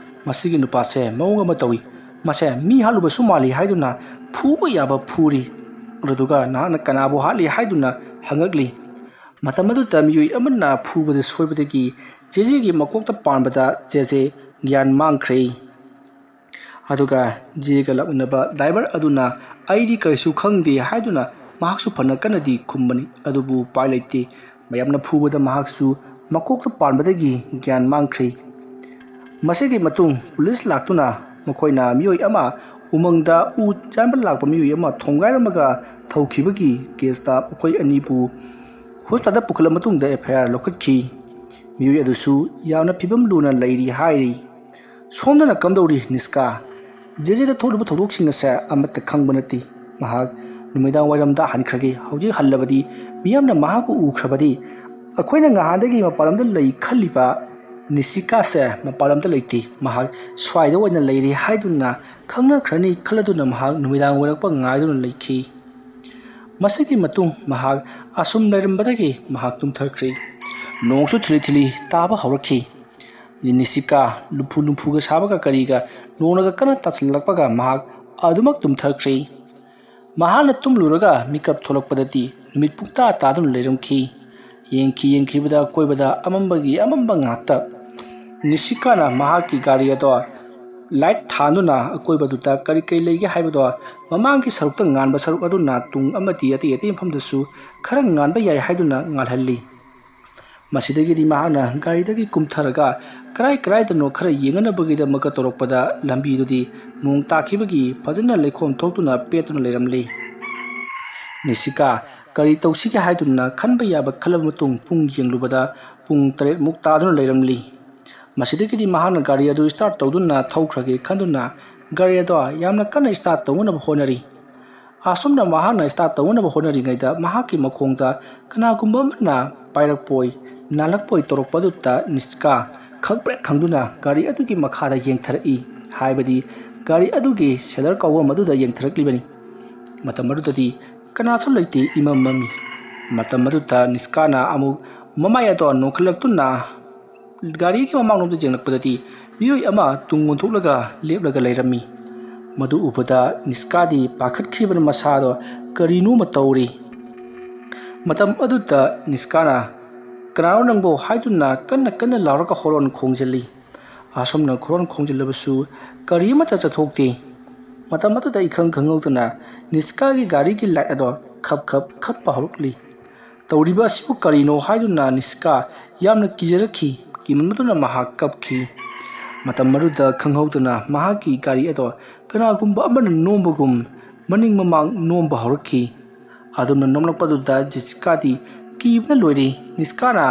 Speaker 1: ꯃꯁꯤꯒꯤ ꯅꯨꯄꯥꯁꯦ ꯃꯑꯣꯡ ꯑꯃ ꯇꯧꯏ, ꯃꯁꯦ ꯃꯤ ꯍꯥꯠꯂꯨꯕꯁꯨ ꯃꯥꯜꯂꯤ ꯍꯥꯏꯗꯨꯅ ꯐꯨꯕ ꯌꯥꯕ ꯐꯨꯔꯤ꯫ ꯑꯗꯨꯒ ꯅꯍꯥꯛꯅ ꯀꯅꯥꯕꯨ ꯍꯥꯠꯂꯤ ꯍꯥꯏꯗꯨꯅ ꯍꯪꯉꯛꯂꯤ꯫ ꯃꯇꯝ ꯑꯗꯨꯗ ꯃꯤꯑꯣꯏ ꯑꯃꯅ ꯐꯨꯕꯗ ꯁꯣꯏꯕꯗꯒꯤ ꯖꯦꯖꯦꯒꯤ ꯃꯀꯣꯛꯇ ꯄꯥꯟꯕꯗ ꯖꯦꯖꯦ ꯒ꯭ꯌꯥꯟ ꯃꯥꯡꯈ꯭ꯔꯦ꯫ ꯑꯗꯨꯒ ꯖꯦꯖꯦꯒ ꯂꯥꯛꯃꯤꯟꯅꯕ ꯗ꯭ꯔꯥꯏꯚꯔ ꯑꯗꯨꯅ ꯑꯩꯗꯤ ꯀꯔꯤꯁꯨ ꯈꯪꯗꯦ ꯍꯥꯏꯗꯨꯅ ꯃꯍꯥꯛꯁꯨ ꯐꯅ ꯀꯟꯅꯗꯤ ꯈꯨꯝꯕꯅꯤ꯫ ꯑꯗꯨꯕꯨ ꯎꯄꯥꯏ ꯂꯩꯇꯦ, ꯃꯌꯥꯝꯅ ꯐꯨꯕꯗ ꯃꯍꯥꯛꯁꯨ ꯃꯀꯣꯛꯇ ꯄꯥꯟꯕꯗꯒꯤ ꯒ꯭ꯌꯥꯟ ꯃꯥꯡꯈ꯭ꯔꯦ꯫ ꯃꯁꯤꯒꯤ ꯃꯇꯨꯡ ꯄꯨꯂꯤꯁ ꯂꯥꯛꯇꯨꯅ ꯃꯈꯣꯏꯅ ꯃꯤꯑꯣꯏ ꯑꯃ ꯎꯃꯪꯗ ꯎ ꯆꯥꯟꯕ ꯂꯥꯛꯄ ꯃꯤꯑꯣꯏ ꯑꯃ ꯊꯣꯝꯒꯥꯏꯔꯝꯃꯒ ꯊꯧꯈꯤꯕꯒꯤ ꯀꯦꯁꯇ ꯃꯈꯣꯏ ꯑꯅꯤꯕꯨ ꯍꯣꯁꯄꯤꯇꯥꯜꯗ ꯄꯨꯈꯠꯂꯕ ꯃꯇꯨꯡꯗ FIR ꯂꯧꯈꯠꯈꯤ꯫ ꯃꯤꯑꯣꯏ ꯑꯗꯨꯁꯨ ꯌꯥꯝꯅ ꯐꯤꯕꯝ ꯂꯨꯅ ꯂꯩꯔꯤ ꯍꯥꯏꯔꯤ꯫ ꯁꯣꯝꯗꯅ ꯀꯝꯗꯧꯔꯤ ꯅꯤꯁꯀꯥ? ꯖꯦꯖꯦꯗ ꯊꯣꯛꯂꯤꯕ ꯊꯧꯗꯣꯛꯁꯤꯡ ꯑꯁꯦ ꯑꯃꯠꯇ ꯈꯪꯕ ꯅꯠꯇꯦ꯫ ꯃꯍꯥꯛ ꯅꯨꯃꯤꯗꯥꯡ ꯋꯥꯏꯔꯝꯗ ꯍꯟꯈ꯭ꯔꯒꯦ꯫ ꯍꯧꯖꯤꯛ ꯍꯜꯂꯕꯗꯤ ꯃꯤꯌꯥꯝꯅ ꯃꯍꯥꯛꯄꯨ ꯎꯈ꯭ꯔꯕꯗꯤ ꯑꯩꯈꯣꯏꯅ ꯅꯍꯥꯟꯗꯒꯤ ꯃꯄꯥꯟꯂꯝꯗ ꯂꯩ ꯈꯜꯂꯤꯕ ꯅꯤꯁꯤꯀꯥꯁꯦ ꯃꯄꯥꯟꯂꯝꯗ ꯂꯩꯇꯦ, ꯃꯍꯥꯛ ꯁ꯭ꯋꯥꯏꯗ ꯑꯣꯏꯅ ꯂꯩꯔꯤ ꯍꯥꯏꯗꯨꯅ ꯈꯪꯅꯈ꯭ꯔꯅꯤ ꯈꯜꯂꯗꯨꯅ ꯃꯍꯥꯛ ꯅꯨꯃꯤꯗꯥꯡ ꯑꯣꯏꯔꯛꯄ ꯉꯥꯏꯗꯨꯅ ꯂꯩꯈꯤ꯫ ꯃꯁꯤꯒꯤ ꯃꯇꯨꯡ ꯃꯍꯥꯛ ꯑꯁꯨꯝ ꯂꯩꯔꯝꯕꯗꯒꯤ ꯃꯍꯥꯛ ꯇꯨꯝꯊꯈ꯭ꯔꯦ꯫ ꯅꯣꯡꯁꯨ ꯊꯤꯂꯤ ꯊꯤꯂꯤ ꯇꯥꯕ ꯍꯧꯔꯛꯈꯤ꯫ ꯅꯤꯁꯤꯀꯥ ꯂꯨꯝꯐꯨ ꯁꯥꯕꯒ ꯀꯔꯤꯒ ꯅꯣꯡꯅꯒ ꯀꯟꯅ ꯇꯥꯁꯤꯜꯂꯛꯄꯒ ꯃꯍꯥꯛ ꯑꯗꯨꯃꯛ ꯇꯨꯝꯊꯈ꯭ꯔꯦ꯫ ꯃꯍꯥꯛꯅ ꯇꯨꯝꯂꯨꯔꯒ ꯃꯤꯀꯞ ꯊꯣꯛꯂꯛꯄꯗꯗꯤ ꯅꯨꯃꯤꯠ ꯄꯨꯡꯇꯥ ꯇꯥꯗꯨꯅ ꯂꯩꯔꯝꯈꯤ꯫ ꯌꯦꯡꯈꯤꯕꯗ ꯑꯀꯣꯏꯕꯗ ꯑꯃꯝꯕꯒꯤ ꯑꯃꯝꯕ ꯉꯥꯛꯇ꯫ ꯅꯤꯁꯤꯀꯥꯅ ꯃꯍꯥꯛꯀꯤ ꯒꯥꯔꯤ ꯑꯗꯣ ꯂꯥꯏꯠ ꯊꯥꯟꯗꯨꯅ ꯑꯀꯣꯏꯕꯗꯨꯗ ꯀꯔꯤ ꯂꯩꯒꯦ ꯍꯥꯏꯕꯗꯣ ꯃꯃꯥꯡꯒꯤ ꯁꯔꯨꯛꯇ ꯉꯥꯟꯕ ꯁꯔꯨꯛ ꯑꯗꯨꯅ ꯇꯨꯡ ꯑꯃꯗꯤ ꯑꯇꯩ ꯃꯐꯝꯗꯁꯨ ꯈꯔ ꯉꯥꯟꯕ ꯌꯥꯏ ꯍꯥꯏꯗꯨꯅ ꯉꯥꯜꯍꯜꯂꯤ꯫ ꯃꯁꯤꯗꯒꯤꯗꯤ ꯃꯍꯥꯛꯅ ꯒꯥꯔꯤꯗꯒꯤ ꯀꯨꯝꯊꯔꯒ ꯀꯔꯥꯏꯗꯅꯣ ꯈꯔ ꯌꯦꯡꯅꯅꯕꯒꯤꯗꯃꯛ ꯇꯧꯔꯛꯄꯗ ꯂꯝꯕꯤꯗꯨꯗꯤ ꯅꯣꯡ ꯇꯥꯈꯤꯕꯒꯤ ꯐꯖꯅ ꯂꯩꯈꯣꯝ ꯊꯣꯛꯇꯨꯅ ꯄꯦꯠꯇꯨꯅ ꯂꯩꯔꯝꯂꯤ꯫ ꯅꯤꯁꯤꯀꯥ ꯀꯔꯤ ꯇꯧꯁꯤꯒꯦ ꯍꯥꯏꯗꯨꯅ ꯈꯟꯕ ꯌꯥꯕ ꯈꯜꯂꯕ ꯃꯇꯨꯡ ꯄꯨꯡ ꯌꯦꯡꯂꯨꯕꯗ ꯄꯨꯡ 7ꯃꯨꯛ ꯇꯥꯗꯨꯅ ꯂꯩꯔꯝꯂꯤ꯫ ꯃꯁꯤꯗꯒꯤꯗꯤ ꯃꯍꯥꯛꯅ ꯒꯥꯔꯤ ꯑꯗꯨ ꯁ꯭ꯇꯥꯔꯠ ꯇꯧꯗꯨꯅ ꯊꯧꯈ꯭ꯔꯒꯦ ꯈꯟꯗꯨꯅ ꯒꯥꯔꯤ ꯑꯗꯣ ꯌꯥꯝꯅ ꯀꯟꯅ ꯁ꯭ꯇꯥꯔꯠ ꯇꯧꯅꯕ ꯍꯣꯠꯅꯔꯤ꯫ ꯑꯁꯨꯝꯅ ꯃꯍꯥꯛꯅ ꯁ꯭ꯇꯥꯔꯠ ꯇꯧꯅꯕ ꯍꯣꯠꯅꯔꯤꯉꯩꯗ ꯃꯍꯥꯛꯀꯤ ꯃꯈꯣꯡꯗ ꯀꯅꯥꯒꯨꯝꯕ ꯑꯃꯅ ꯄꯥꯏꯔꯛꯄꯣꯏ ꯅꯥꯜꯂꯛꯄꯣꯏ ꯇꯧꯔꯛꯄꯗꯨꯗ ꯅꯤꯁꯤꯀꯥ ꯈꯪꯄ꯭ꯔꯦꯛ ꯈꯪꯗꯨꯅ ꯒꯥꯔꯤ ꯑꯗꯨꯒꯤ ꯃꯈꯥꯗ ꯌꯦꯡꯊꯔꯛꯏ, ꯍꯥꯏꯕꯗꯤ ꯒꯥꯔꯤ ꯑꯗꯨꯒꯤ ꯁꯦꯂꯔ ꯀꯧꯕꯝ ꯑꯗꯨꯗ ꯌꯦꯡꯊꯔꯛꯂꯤꯕꯅꯤ꯫ ꯃꯇꯝ ꯑꯗꯨꯗꯗꯤ ꯀꯅꯥꯁꯨ ꯂꯩꯇꯦ, ꯏꯃꯝ ꯃꯝꯃꯤ꯫ ꯃꯇꯝ ꯑꯗꯨꯗ ꯅꯤꯁꯤꯀꯥꯅ ꯑꯃꯨꯛ ꯃꯃꯥꯏ ꯑꯗꯣ ꯅꯣꯟꯈꯠꯂꯛꯇꯨꯅ ꯒꯥꯔꯤꯒꯤ ꯃꯃꯥꯡꯂꯣꯝꯗ ꯌꯦꯡꯂꯛꯄꯗꯗꯤ ꯃꯤꯑꯣꯏ ꯑꯃ ꯇꯨꯡ ꯑꯣꯟꯊꯣꯛꯂꯒ ꯂꯦꯞꯂꯒ ꯂꯩꯔꯝꯃꯤ꯫ ꯃꯗꯨ ꯎꯕꯗ ꯅꯤꯁꯤꯀꯥꯗꯤ ꯄꯥꯈꯠꯈꯤꯕꯅ ꯃꯁꯥꯗꯣ ꯀꯔꯤꯅꯣꯃ ꯇꯧꯔꯤ꯫ ꯃꯇꯝ ꯑꯗꯨꯗ ꯅꯤꯁꯤꯀꯥꯅ "ꯀꯅꯥꯅꯣ ꯅꯪꯕꯣ?" ꯍꯥꯏꯗꯨꯅ ꯀꯟꯅ ꯂꯥꯎꯔꯒ ꯍꯣꯔꯣꯟ ꯈꯣꯡꯖꯤꯜꯂꯤ꯫ ꯑꯁꯨꯝꯅ ꯍꯣꯔꯣꯟ ꯈꯣꯡꯖꯤꯜꯂꯕꯁꯨ ꯀꯔꯤ ꯑꯃꯠꯇ ꯆꯠꯊꯣꯛꯇꯦ꯫ ꯃꯇꯝ ꯑꯗꯨꯗ ꯏꯈꯪ ꯈꯪꯍꯧꯗꯅ ꯅꯤꯁꯤꯀꯥꯒꯤ ꯒꯥꯔꯤꯒꯤ ꯂꯥꯏꯠ ꯑꯗꯣ ꯈꯞꯄ ꯍꯧꯔꯛꯂꯤ꯫ ꯇꯧꯔꯤꯕ ꯑꯁꯤꯕꯨ ꯀꯔꯤꯅꯣ ꯍꯥꯏꯗꯨꯅ ꯅꯤꯁꯤꯀꯥ ꯌꯥꯝꯅ ꯀꯤꯖꯔꯛꯈꯤ꯫ ꯀꯤꯃꯟꯕꯗꯨꯅ ꯃꯍꯥꯛ ꯀꯞꯈꯤ꯫ ꯃꯇꯝ ꯑꯗꯨꯗ ꯈꯪꯍꯧꯗꯅ ꯃꯍꯥꯛꯀꯤ ꯒꯥꯔꯤ ꯑꯗꯣ ꯀꯅꯥꯒꯨꯝꯕ ꯑꯃꯅ ꯅꯣꯝꯕꯒꯨꯝ ꯃꯅꯤꯡ ꯃꯃꯥꯡ ꯅꯣꯝꯕ ꯍꯧꯔꯛꯈꯤ꯫ ꯑꯗꯨꯝꯅ ꯅꯣꯝꯂꯛꯄꯗꯨꯗ ꯅꯤꯁꯤꯀꯥꯗꯤ ꯀꯤꯕꯅ ꯂꯣꯏꯔꯦ꯫ ꯅꯤꯁꯤꯀꯥꯅ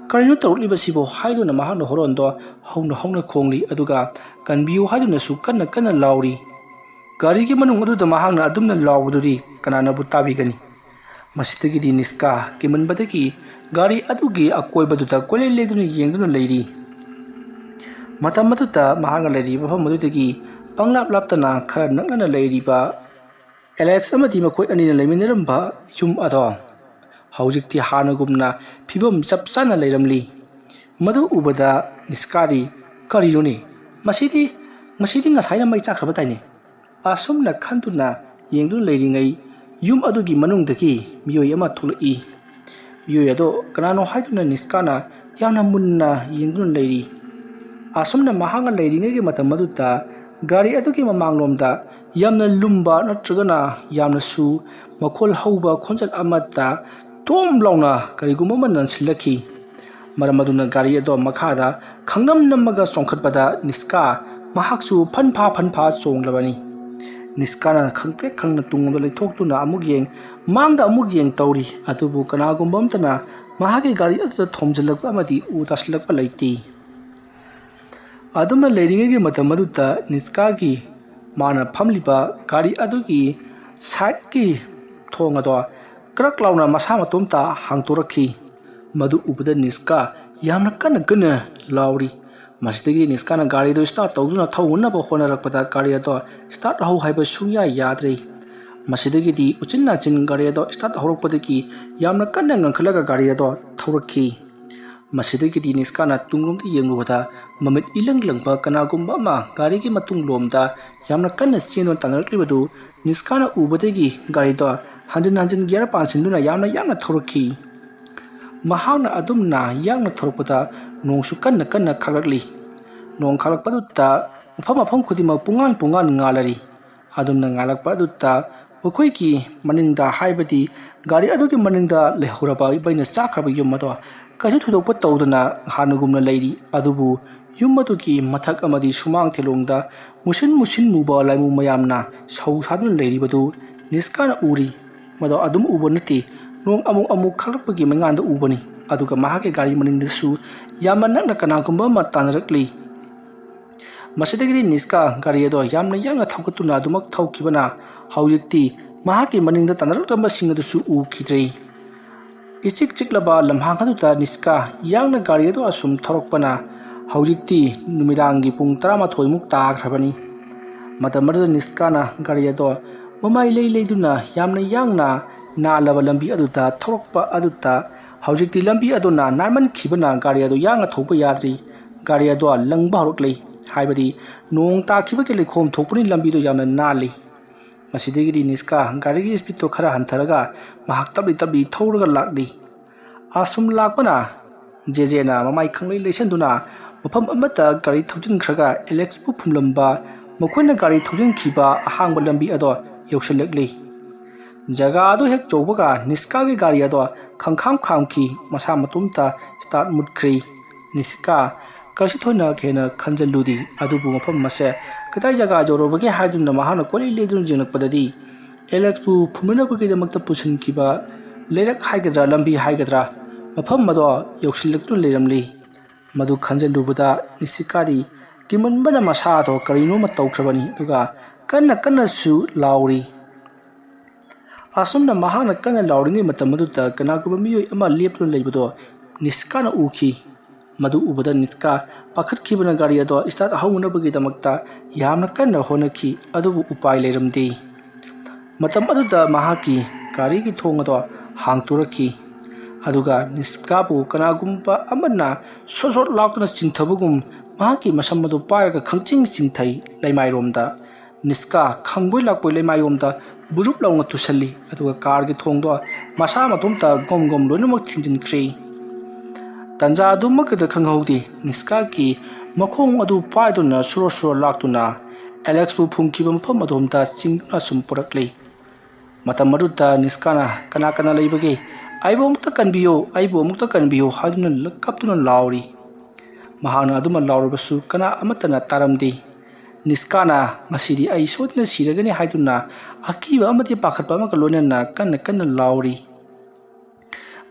Speaker 1: "ꯀꯔꯤꯅꯣ ꯇꯧꯔꯛꯂꯤꯕꯁꯤꯕꯣ?" ꯍꯥꯏꯗꯨꯅ ꯃꯍꯥꯛꯅ ꯍꯣꯔꯣꯟꯗꯣ ꯍꯧꯅ ꯈꯣꯡꯂꯤ, ꯑꯗꯨꯒ "ꯀꯟꯕꯤꯌꯨ" ꯍꯥꯏꯗꯨꯅꯁꯨ ꯀꯟꯅ ꯂꯥꯎꯔꯤ꯫ ꯒꯥꯔꯤꯒꯤ ꯃꯅꯨꯡ ꯑꯗꯨꯗ ꯃꯍꯥꯛꯅ ꯑꯗꯨꯝꯅ ꯂꯥꯎꯕꯗꯨꯗꯤ ꯀꯅꯥꯅꯕꯨ ꯇꯥꯕꯤꯒꯅꯤ? ꯃꯁꯤꯗꯒꯤꯗꯤ ꯅꯤꯁꯤꯀꯥ ꯀꯤꯃꯟꯕꯗꯒꯤ ꯒꯥꯔꯤ ꯑꯗꯨꯒꯤ ꯑꯀꯣꯏꯕꯗꯨꯗ ꯀꯣꯏꯂꯩ ꯂꯩꯗꯨꯅ ꯌꯦꯡꯗꯨꯅ ꯂꯩꯔꯤ꯫ ꯃꯇꯝ ꯑꯗꯨꯗ ꯃꯍꯥꯛꯅ ꯂꯩꯔꯤꯕ ꯃꯐꯝ ꯑꯗꯨꯗꯒꯤ ꯄꯪꯂꯥꯞꯇꯅ ꯈꯔ ꯅꯛꯅꯅ ꯂꯩꯔꯤꯕ ꯑꯦꯂꯦꯛꯁ ꯑꯃꯗꯤ ꯃꯈꯣꯏ ꯑꯅꯤꯅ ꯂꯩꯃꯤꯟꯅꯔꯝꯕ ꯌꯨꯝ ꯑꯗꯣ ꯍꯧꯖꯤꯛꯇꯤ ꯍꯥꯟꯅꯒꯨꯝꯅ ꯐꯤꯕꯝ ꯆꯞ ꯆꯥꯅ ꯂꯩꯔꯝꯂꯤ꯫ ꯃꯗꯨ ꯎꯕꯗ ꯅꯤꯁꯤꯀꯥꯗꯤ "ꯀꯔꯤꯅꯣꯅꯦ? ꯃꯁꯤꯗꯤ ꯉꯁꯥꯏꯅ ꯃꯩ ꯆꯥꯛꯈ꯭ꯔꯕꯗꯥꯏꯅꯦ?" ꯑꯁꯨꯝꯅ ꯈꯟꯗꯨꯅ ꯌꯦꯡꯗꯨꯅ ꯂꯩꯔꯤꯉꯩ ꯌꯨꯝ ꯑꯗꯨꯒꯤ ꯃꯅꯨꯡꯗꯒꯤ ꯃꯤꯑꯣꯏ ꯑꯃ ꯊꯣꯛꯂꯛꯏ꯫ ꯃꯤꯑꯣꯏ ꯑꯗꯣ ꯀꯅꯥꯅꯣ ꯍꯥꯏꯗꯨꯅ ꯅꯤꯁꯤꯀꯥꯅ ꯌꯥꯝꯅ ꯃꯨꯟꯅ ꯌꯦꯡꯗꯨꯅ ꯂꯩꯔꯤ꯫ ꯑꯁꯨꯝꯅ ꯃꯍꯥꯛꯅ ꯂꯩꯔꯤꯉꯩꯒꯤ ꯃꯇꯝ ꯑꯗꯨꯗ ꯒꯥꯔꯤ ꯑꯗꯨꯒꯤ ꯃꯃꯥꯡꯂꯣꯝꯗ ꯌꯥꯝꯅ ꯂꯨꯝꯕ ꯅꯠꯇ꯭ꯔꯒꯅ ꯌꯥꯝꯅꯁꯨ ꯃꯈꯣꯜ ꯍꯧꯕ ꯈꯣꯟꯖꯦꯜ ꯑꯃꯗ ꯇꯣꯝ ꯂꯥꯎꯅ ꯀꯔꯤꯒꯨꯝꯕ ꯑꯃ ꯅꯟꯁꯤꯜꯂꯛꯈꯤ꯫ ꯃꯔꯝ ꯑꯗꯨꯅ ꯒꯥꯔꯤ ꯑꯗꯣ ꯃꯈꯥꯗ ꯈꯪꯅꯝꯅꯝꯃꯒ ꯆꯣꯡꯈꯠꯄꯗ ꯅꯤꯁꯤꯀꯥ ꯃꯍꯥꯛꯁꯨ ꯐꯟꯐꯥ ꯆꯣꯡꯂꯕꯅꯤ꯫ ꯅꯤꯁꯤꯀꯥꯅ ꯈꯪꯄ꯭ꯔꯦꯛ ꯈꯪꯅ ꯇꯨꯡꯂꯣꯝꯗ ꯂꯩꯊꯣꯛꯇꯨꯅ ꯑꯃꯨꯛ ꯌꯦꯡ, ꯃꯥꯡꯗ ꯑꯃꯨꯛ ꯌꯦꯡ ꯇꯧꯔꯤ, ꯑꯗꯨꯕꯨ ꯀꯅꯥꯒꯨꯝꯕ ꯑꯃꯠꯇꯅ ꯃꯍꯥꯛꯀꯤ ꯒꯥꯔꯤ ꯑꯗꯨꯗ ꯊꯣꯝꯖꯤꯜꯂꯛꯄ ꯑꯃꯗꯤ ꯎ ꯇꯥꯁꯤꯜꯂꯛꯄ ꯂꯩꯇꯦ꯫ ꯑꯗꯨꯝꯅ ꯂꯩꯔꯤꯉꯩꯒꯤ ꯃꯇꯝ ꯑꯗꯨꯗ ꯅꯤꯁꯤꯀꯥꯒꯤ ꯃꯥꯅ ꯐꯝꯂꯤꯕ ꯒꯥꯔꯤ ꯑꯗꯨꯒꯤ ꯁꯥꯏꯠꯀꯤ ꯊꯣꯡ ꯑꯗꯣ ꯀ꯭ꯔꯛ ꯂꯥꯎꯅ ꯃꯁꯥ ꯃꯇꯣꯝꯇ ꯍꯥꯡꯇꯣꯔꯛꯈꯤ꯫ ꯃꯗꯨ ꯎꯕꯗ ꯅꯤꯁꯤꯀꯥ ꯌꯥꯝꯅ ꯀꯟꯅ ꯂꯥꯎꯔꯤ꯫ ꯃꯁꯤꯗꯒꯤ ꯅꯤꯁꯤꯀꯥꯅ ꯒꯥꯔꯤ ꯑꯗꯨ ꯁ꯭ꯇꯥꯔꯠ ꯇꯧꯗꯨꯅ ꯊꯧꯅꯕ ꯍꯣꯠꯅꯔꯛꯄꯗ ꯒꯥꯔꯤ ꯑꯗꯣ ꯁ꯭ꯇꯥꯔꯠ ꯍꯧ ꯍꯥꯏꯕ ꯁꯨꯡꯌꯥ ꯌꯥꯗ꯭ꯔꯦ꯫ ꯃꯁꯤꯗꯒꯤꯗꯤ ꯎꯆꯤꯟ ꯅꯥꯆꯤꯟ ꯒꯥꯔꯤ ꯑꯗꯣ ꯁ꯭ꯇꯥꯔꯠ ꯍꯧꯔꯛꯄꯗꯒꯤ ꯌꯥꯝꯅ ꯀꯟꯅ ꯉꯪꯈꯠꯂꯒ ꯒꯥꯔꯤ ꯑꯗꯣ ꯊꯧꯔꯛꯈꯤ꯫ ꯃꯁꯤꯗꯒꯤꯗꯤ ꯅꯤꯁꯤꯀꯥꯅ ꯇꯨꯡꯂꯣꯝꯗ ꯌꯦꯡꯂꯨꯕꯗ ꯃꯃꯤꯠ ꯏꯂꯪ ꯂꯪꯕ ꯀꯅꯥꯒꯨꯝꯕ ꯑꯃ ꯒꯥꯔꯤꯒꯤ ꯃꯇꯨꯡꯂꯣꯝꯗ ꯌꯥꯝꯅ ꯀꯟꯅ ꯆꯦꯟꯗꯨꯅ ꯇꯥꯟꯅꯔꯛꯂꯤꯕꯗꯨ ꯅꯤꯁꯤꯀꯥꯅ ꯎꯕꯗꯒꯤ ꯒꯥꯔꯤꯗꯣ ꯍꯟꯖꯤꯟ ꯒꯤꯌꯔ ꯄꯥꯟꯁꯤꯟꯗꯨꯅ ꯌꯥꯝꯅ ꯌꯥꯡꯅ ꯊꯧꯔꯛꯈꯤ꯫ ꯃꯍꯥꯛꯅ ꯑꯗꯨꯝꯅ ꯌꯥꯡꯅ ꯊꯧꯔꯛꯄꯗ ꯅꯣꯡꯁꯨ ꯀꯟꯅ ꯈꯥꯛꯂꯛꯂꯤ꯫ ꯅꯣꯡ ꯈꯥꯛꯂꯛꯄꯗꯨꯗ ꯃꯐꯝ ꯈꯨꯗꯤꯡꯃꯛ ꯄꯨꯡꯉꯥꯟ ꯉꯥꯜꯂꯔꯤ꯫ ꯑꯗꯨꯝꯅ ꯉꯥꯜꯂꯛꯄ ꯑꯗꯨꯗ ꯃꯈꯣꯏꯒꯤ ꯃꯅꯤꯡꯗ, ꯍꯥꯏꯕꯗꯤ ꯒꯥꯔꯤ ꯑꯗꯨꯒꯤ ꯃꯅꯤꯡꯗ ꯂꯩꯍꯧꯔꯕ ꯃꯩꯅ ꯆꯥꯛꯈ꯭ꯔꯕ ꯌꯨꯝ ꯑꯗꯣ ꯀꯩꯁꯨ ꯊꯣꯏꯗꯣꯛꯄ ꯇꯧꯗꯅ ꯍꯥꯟꯅꯒꯨꯝꯅ ꯂꯩꯔꯤ꯫ ꯑꯗꯨꯕꯨ ꯌꯨꯝ ꯑꯗꯨꯒꯤ ꯃꯊꯛ ꯑꯃꯗꯤ ꯁꯨꯃꯥꯡ ꯊꯦꯂꯣꯡꯗ ꯃꯨꯁꯤꯟ ꯃꯨꯕ ꯂꯥꯏꯃꯨ ꯃꯌꯥꯝꯅ ꯁꯧ ꯁꯥꯗꯨꯅ ꯂꯩꯔꯤꯕꯗꯨ ꯅꯤꯁꯤꯀꯥꯅ ꯎꯔꯤ꯫ ꯃꯗꯣ ꯑꯗꯨꯝ ꯎꯕ ꯅꯠꯇꯦ, ꯅꯣꯡ ꯑꯃꯨꯛ ꯈꯥꯛꯂꯛꯄꯒꯤ ꯃꯉꯥꯟꯗ ꯎꯕꯅꯤ꯫ ꯑꯗꯨꯒ ꯃꯍꯥꯛꯀꯤ ꯒꯥꯔꯤ ꯃꯅꯤꯡꯗꯁꯨ ꯌꯥꯝꯅ ꯅꯛꯅ ꯀꯅꯥꯒꯨꯝꯕ ꯑꯃ ꯇꯥꯟꯅꯔꯛꯂꯤ꯫ ꯃꯁꯤꯗꯒꯤꯗꯤ ꯅꯤꯁꯤꯀꯥ ꯒꯥꯔꯤ ꯑꯗꯣ ꯌꯥꯝꯅ ꯌꯥꯡꯅ ꯊꯧꯒꯠꯇꯨꯅ ꯑꯗꯨꯃꯛ ꯊꯧꯈꯤꯕꯅ ꯍꯧꯖꯤꯛꯇꯤ ꯃꯍꯥꯛꯀꯤ ꯃꯅꯤꯡꯗ ꯇꯥꯟꯅꯔꯛꯂꯝꯕꯁꯤꯡ ꯑꯗꯨꯁꯨ ꯎꯈꯤꯗ꯭ꯔꯦ꯫ ꯏꯆꯤꯛ ꯆꯤꯛꯂꯕ ꯂꯝꯍꯥꯡ ꯑꯗꯨꯗ ꯅꯤꯁꯤꯀꯥ ꯌꯥꯡꯅ ꯒꯥꯔꯤ ꯑꯗꯨ ꯑꯁꯨꯝ ꯊꯧꯔꯛꯄꯅ ꯍꯧꯖꯤꯛꯇꯤ ꯅꯨꯃꯤꯗꯥꯡꯒꯤ ꯄꯨꯡ 11ꯃꯨꯛ ꯇꯥꯈ꯭ꯔꯕꯅꯤ꯫ ꯃꯇꯝ ꯑꯗꯨꯗ ꯅꯤꯁꯤꯀꯥꯅ ꯒꯥꯔꯤ ꯑꯗꯣ ꯃꯃꯥꯏ ꯂꯩꯗꯨꯅ ꯌꯥꯝꯅ ꯌꯥꯡꯅ ꯅꯥꯜꯂꯕ ꯂꯝꯕꯤ ꯑꯗꯨꯗ ꯊꯧꯔꯛꯄ ꯑꯗꯨꯗ ꯍꯧꯖꯤꯛꯇꯤ ꯂꯝꯕꯤ ꯑꯗꯨꯅ ꯅꯥꯟꯃꯟꯈꯤꯕꯅ ꯒꯥꯔꯤ ꯑꯗꯨ ꯌꯥꯡꯅ ꯊꯧꯕ ꯌꯥꯗ꯭ꯔꯤ ꯒꯥꯔꯤ ꯑꯗꯨ ꯂꯪꯕ ꯍꯧꯔꯛꯂꯤ ꯍꯥꯏꯕꯗꯤ ꯅꯣꯡ ꯇꯥꯈꯤꯕꯒꯤ ꯂꯩꯈꯣꯝ ꯊꯣꯛꯄꯅꯤ ꯂꯝꯕꯤꯗꯨ ꯌꯥꯝꯅ ꯅꯥꯜꯂꯤ ꯃꯁꯤꯗꯒꯤꯗꯤ ꯅꯤꯁꯀꯥ ꯒꯥꯔꯤꯒꯤ ꯁ꯭ꯄꯤꯗꯇꯨ ꯈꯔ ꯍꯟꯊꯔꯒ ꯃꯍꯥꯛ ꯇꯞꯂꯤ ꯇꯞꯂꯤ ꯊꯧꯔꯒ ꯂꯥꯛꯂꯤ ꯑꯁꯨꯝ ꯂꯥꯛꯄꯅ ꯖꯦꯖꯦꯅ ꯃꯃꯥꯏ ꯈꯪꯂꯩ ꯂꯩꯁꯟꯗꯨꯅ ꯃꯐꯝ ꯑꯃꯠꯇ ꯒꯥꯔꯤ ꯊꯧꯖꯤꯟꯈ꯭ꯔꯒ ꯑꯦꯂꯦꯛꯁꯄꯨ ꯐꯨꯝꯂꯝꯕ ꯃꯈꯣꯏꯅ ꯒꯥꯔꯤ ꯊꯧꯖꯤꯟꯈꯤꯕ ꯑꯍꯥꯡꯕ ꯂꯝꯕꯤ ꯑꯗꯣ ꯌꯧꯁꯤꯜꯂꯛꯂꯤ ꯖꯒꯥ ꯑꯗꯨ ꯍꯦꯛ ꯌꯧꯕꯒ ꯅꯤꯁꯀꯥꯒꯤ ꯒꯥꯔꯤ ꯑꯗꯣ ꯈꯪꯈꯥꯝ ꯈꯥꯝꯈꯤ ꯃꯁꯥ ꯃꯇꯣꯝꯇ ꯁ꯭ꯇꯥꯔꯠ ꯃꯨꯠꯈ꯭ꯔꯤ ꯅꯤꯁꯀꯥ ꯀꯔꯤꯁꯨ ꯊꯣꯏꯅ ꯍꯦꯟꯅ ꯈꯟꯖꯜꯂꯨꯗꯤ ꯑꯗꯨꯕꯨ ꯃꯐꯝ ꯑꯁꯦ ꯀꯗꯥꯏ ꯖꯒꯥ ꯌꯧꯔꯕꯒꯦ ꯍꯥꯏꯗꯨꯅ ꯃꯍꯥꯛꯅ ꯀꯣꯏꯂꯩ ꯂꯩꯗꯨꯅ ꯌꯦꯡꯂꯛꯄꯗꯗꯤ ꯑꯦꯂꯦꯛꯁꯄꯨ ꯐꯨꯝꯅꯅꯕꯒꯤꯗꯃꯛꯇ ꯄꯨꯁꯤꯟꯈꯤꯕ ꯂꯩꯔꯛ ꯍꯥꯏꯒꯗ꯭ꯔꯥ ꯂꯝꯕꯤ ꯍꯥꯏꯒꯗ꯭ꯔꯥ ꯃꯐꯝ ꯑꯗꯣ ꯌꯧꯁꯤꯜꯂꯛꯇꯨꯅ ꯂꯩꯔꯝꯂꯤ ꯃꯗꯨ ꯈꯟꯖꯜꯂꯨꯕꯗ ꯅꯤꯁꯤꯀꯥꯗꯤ ꯀꯤꯃꯟꯕꯅ ꯃꯁꯥꯗꯣ ꯀꯔꯤꯅꯣꯃ ꯇꯧꯈ꯭ꯔꯕꯅꯤ ꯑꯗꯨꯒ ꯀꯟꯅꯁꯨ ꯂꯥꯎꯔꯤ ꯑꯁꯨꯝꯅ ꯃꯍꯥꯛꯅ ꯀꯟꯅ ꯂꯥꯎꯔꯤꯉꯩ ꯃꯇꯝ ꯑꯗꯨꯗ ꯀꯅꯥꯒꯨꯝꯕ ꯃꯤꯑꯣꯏ ꯑꯃ ꯂꯦꯞꯇꯨꯅ ꯂꯩꯕꯗꯣ ꯅꯤꯁꯀꯥꯅ ꯎꯈꯤ ꯃꯗꯨ ꯎꯕꯗ ꯅꯤꯁꯀꯥ ꯄꯥꯈꯠꯈꯤꯕꯅ ꯒꯥꯔꯤ ꯑꯗꯣ ꯁ꯭ꯇꯥꯔꯠ ꯍꯧꯅꯕꯒꯤꯗꯃꯛꯇ ꯌꯥꯝꯅ ꯀꯟꯅ ꯍꯣꯠꯅꯈꯤ ꯑꯗꯨꯕꯨ ꯎꯄꯥꯏ ꯂꯩꯔꯝꯗꯦ ꯃꯇꯝ ꯑꯗꯨꯗ ꯃꯍꯥꯛꯀꯤ ꯒꯥꯔꯤꯒꯤ ꯊꯣꯡ ꯑꯗꯣ ꯍꯥꯡꯇꯣꯔꯛꯈꯤ ꯑꯗꯨꯒ ꯅꯤꯁꯀꯥꯕꯨ ꯀꯅꯥꯒꯨꯝꯕ ꯑꯃꯅ ꯁꯣꯠ ꯂꯥꯎꯇꯨꯅ ꯆꯤꯡꯊꯕꯒꯨꯝ ꯃꯍꯥꯛꯀꯤ ꯃꯁꯝ ꯑꯗꯨ ꯄꯥꯏꯔꯒ ꯈꯪꯆꯤꯡ ꯆꯤꯡꯊꯩ ꯂꯩꯃꯥꯏꯔꯣꯝꯗ ꯅꯤꯁꯀꯥ ꯈꯪꯕꯣꯏ ꯂꯥꯛꯄꯣꯏ ꯂꯩꯃꯥꯏꯔꯣꯝꯗ ꯕꯨꯔꯨꯞ ꯂꯥꯎꯅ ꯇꯨꯁꯜꯂꯤ ꯑꯗꯨꯒ ꯀꯥꯔꯒꯤ ꯊꯣꯡꯗꯣ ꯃꯁꯥ ꯃꯇꯣꯝꯇ ꯒꯣꯝ ꯂꯣꯏꯅꯃꯛ ꯊꯤꯡꯖꯤꯟꯈ꯭ꯔꯦ ꯇꯟꯖꯥ ꯑꯗꯨꯃꯛꯇꯗ ꯈꯪꯍꯧꯗꯦ ꯅꯤꯁꯀꯥꯒꯤ ꯃꯈꯣꯡ ꯑꯗꯨ ꯄꯥꯏꯗꯨꯅ ꯁꯣꯔ ꯂꯥꯛꯇꯨꯅ ꯑꯦꯂꯦꯛꯁꯄꯨ ꯐꯨꯝꯈꯤꯕ ꯃꯐꯝ ꯑꯗꯣꯝꯗ ꯆꯤꯡꯗꯨꯅ ꯁꯨꯝ ꯄꯨꯔꯛꯂꯤ ꯃꯇꯝ ꯑꯗꯨꯗ ꯅꯤꯁꯀꯥꯅ ꯀꯅꯥ ꯂꯩꯕꯒꯦ ꯑꯩꯕꯨ ꯑꯃꯨꯛꯇ ꯀꯟꯕꯤꯌꯨ ꯍꯥꯏꯗꯨꯅ ꯀꯞꯇꯨꯅ ꯂꯥꯎꯔꯤ ꯃꯍꯥꯛꯅ ꯑꯗꯨꯃ ꯂꯥꯎꯔꯕꯁꯨ ꯀꯅꯥ ꯑꯃꯠꯇꯅ ꯇꯥꯔꯝꯗꯦ ꯅꯤꯁꯀꯥꯅ ꯉꯁꯤꯗꯤ ꯑꯩ ꯁꯣꯏꯗꯅ ꯁꯤꯔꯒꯅꯤ ꯍꯥꯏꯗꯨꯅ ꯑꯀꯤꯕ ꯑꯃꯗꯤ ꯄꯥꯈꯠꯄ ꯑꯃꯒ ꯂꯣꯏꯅꯅ ꯀꯟꯅ ꯂꯥꯎꯔꯤ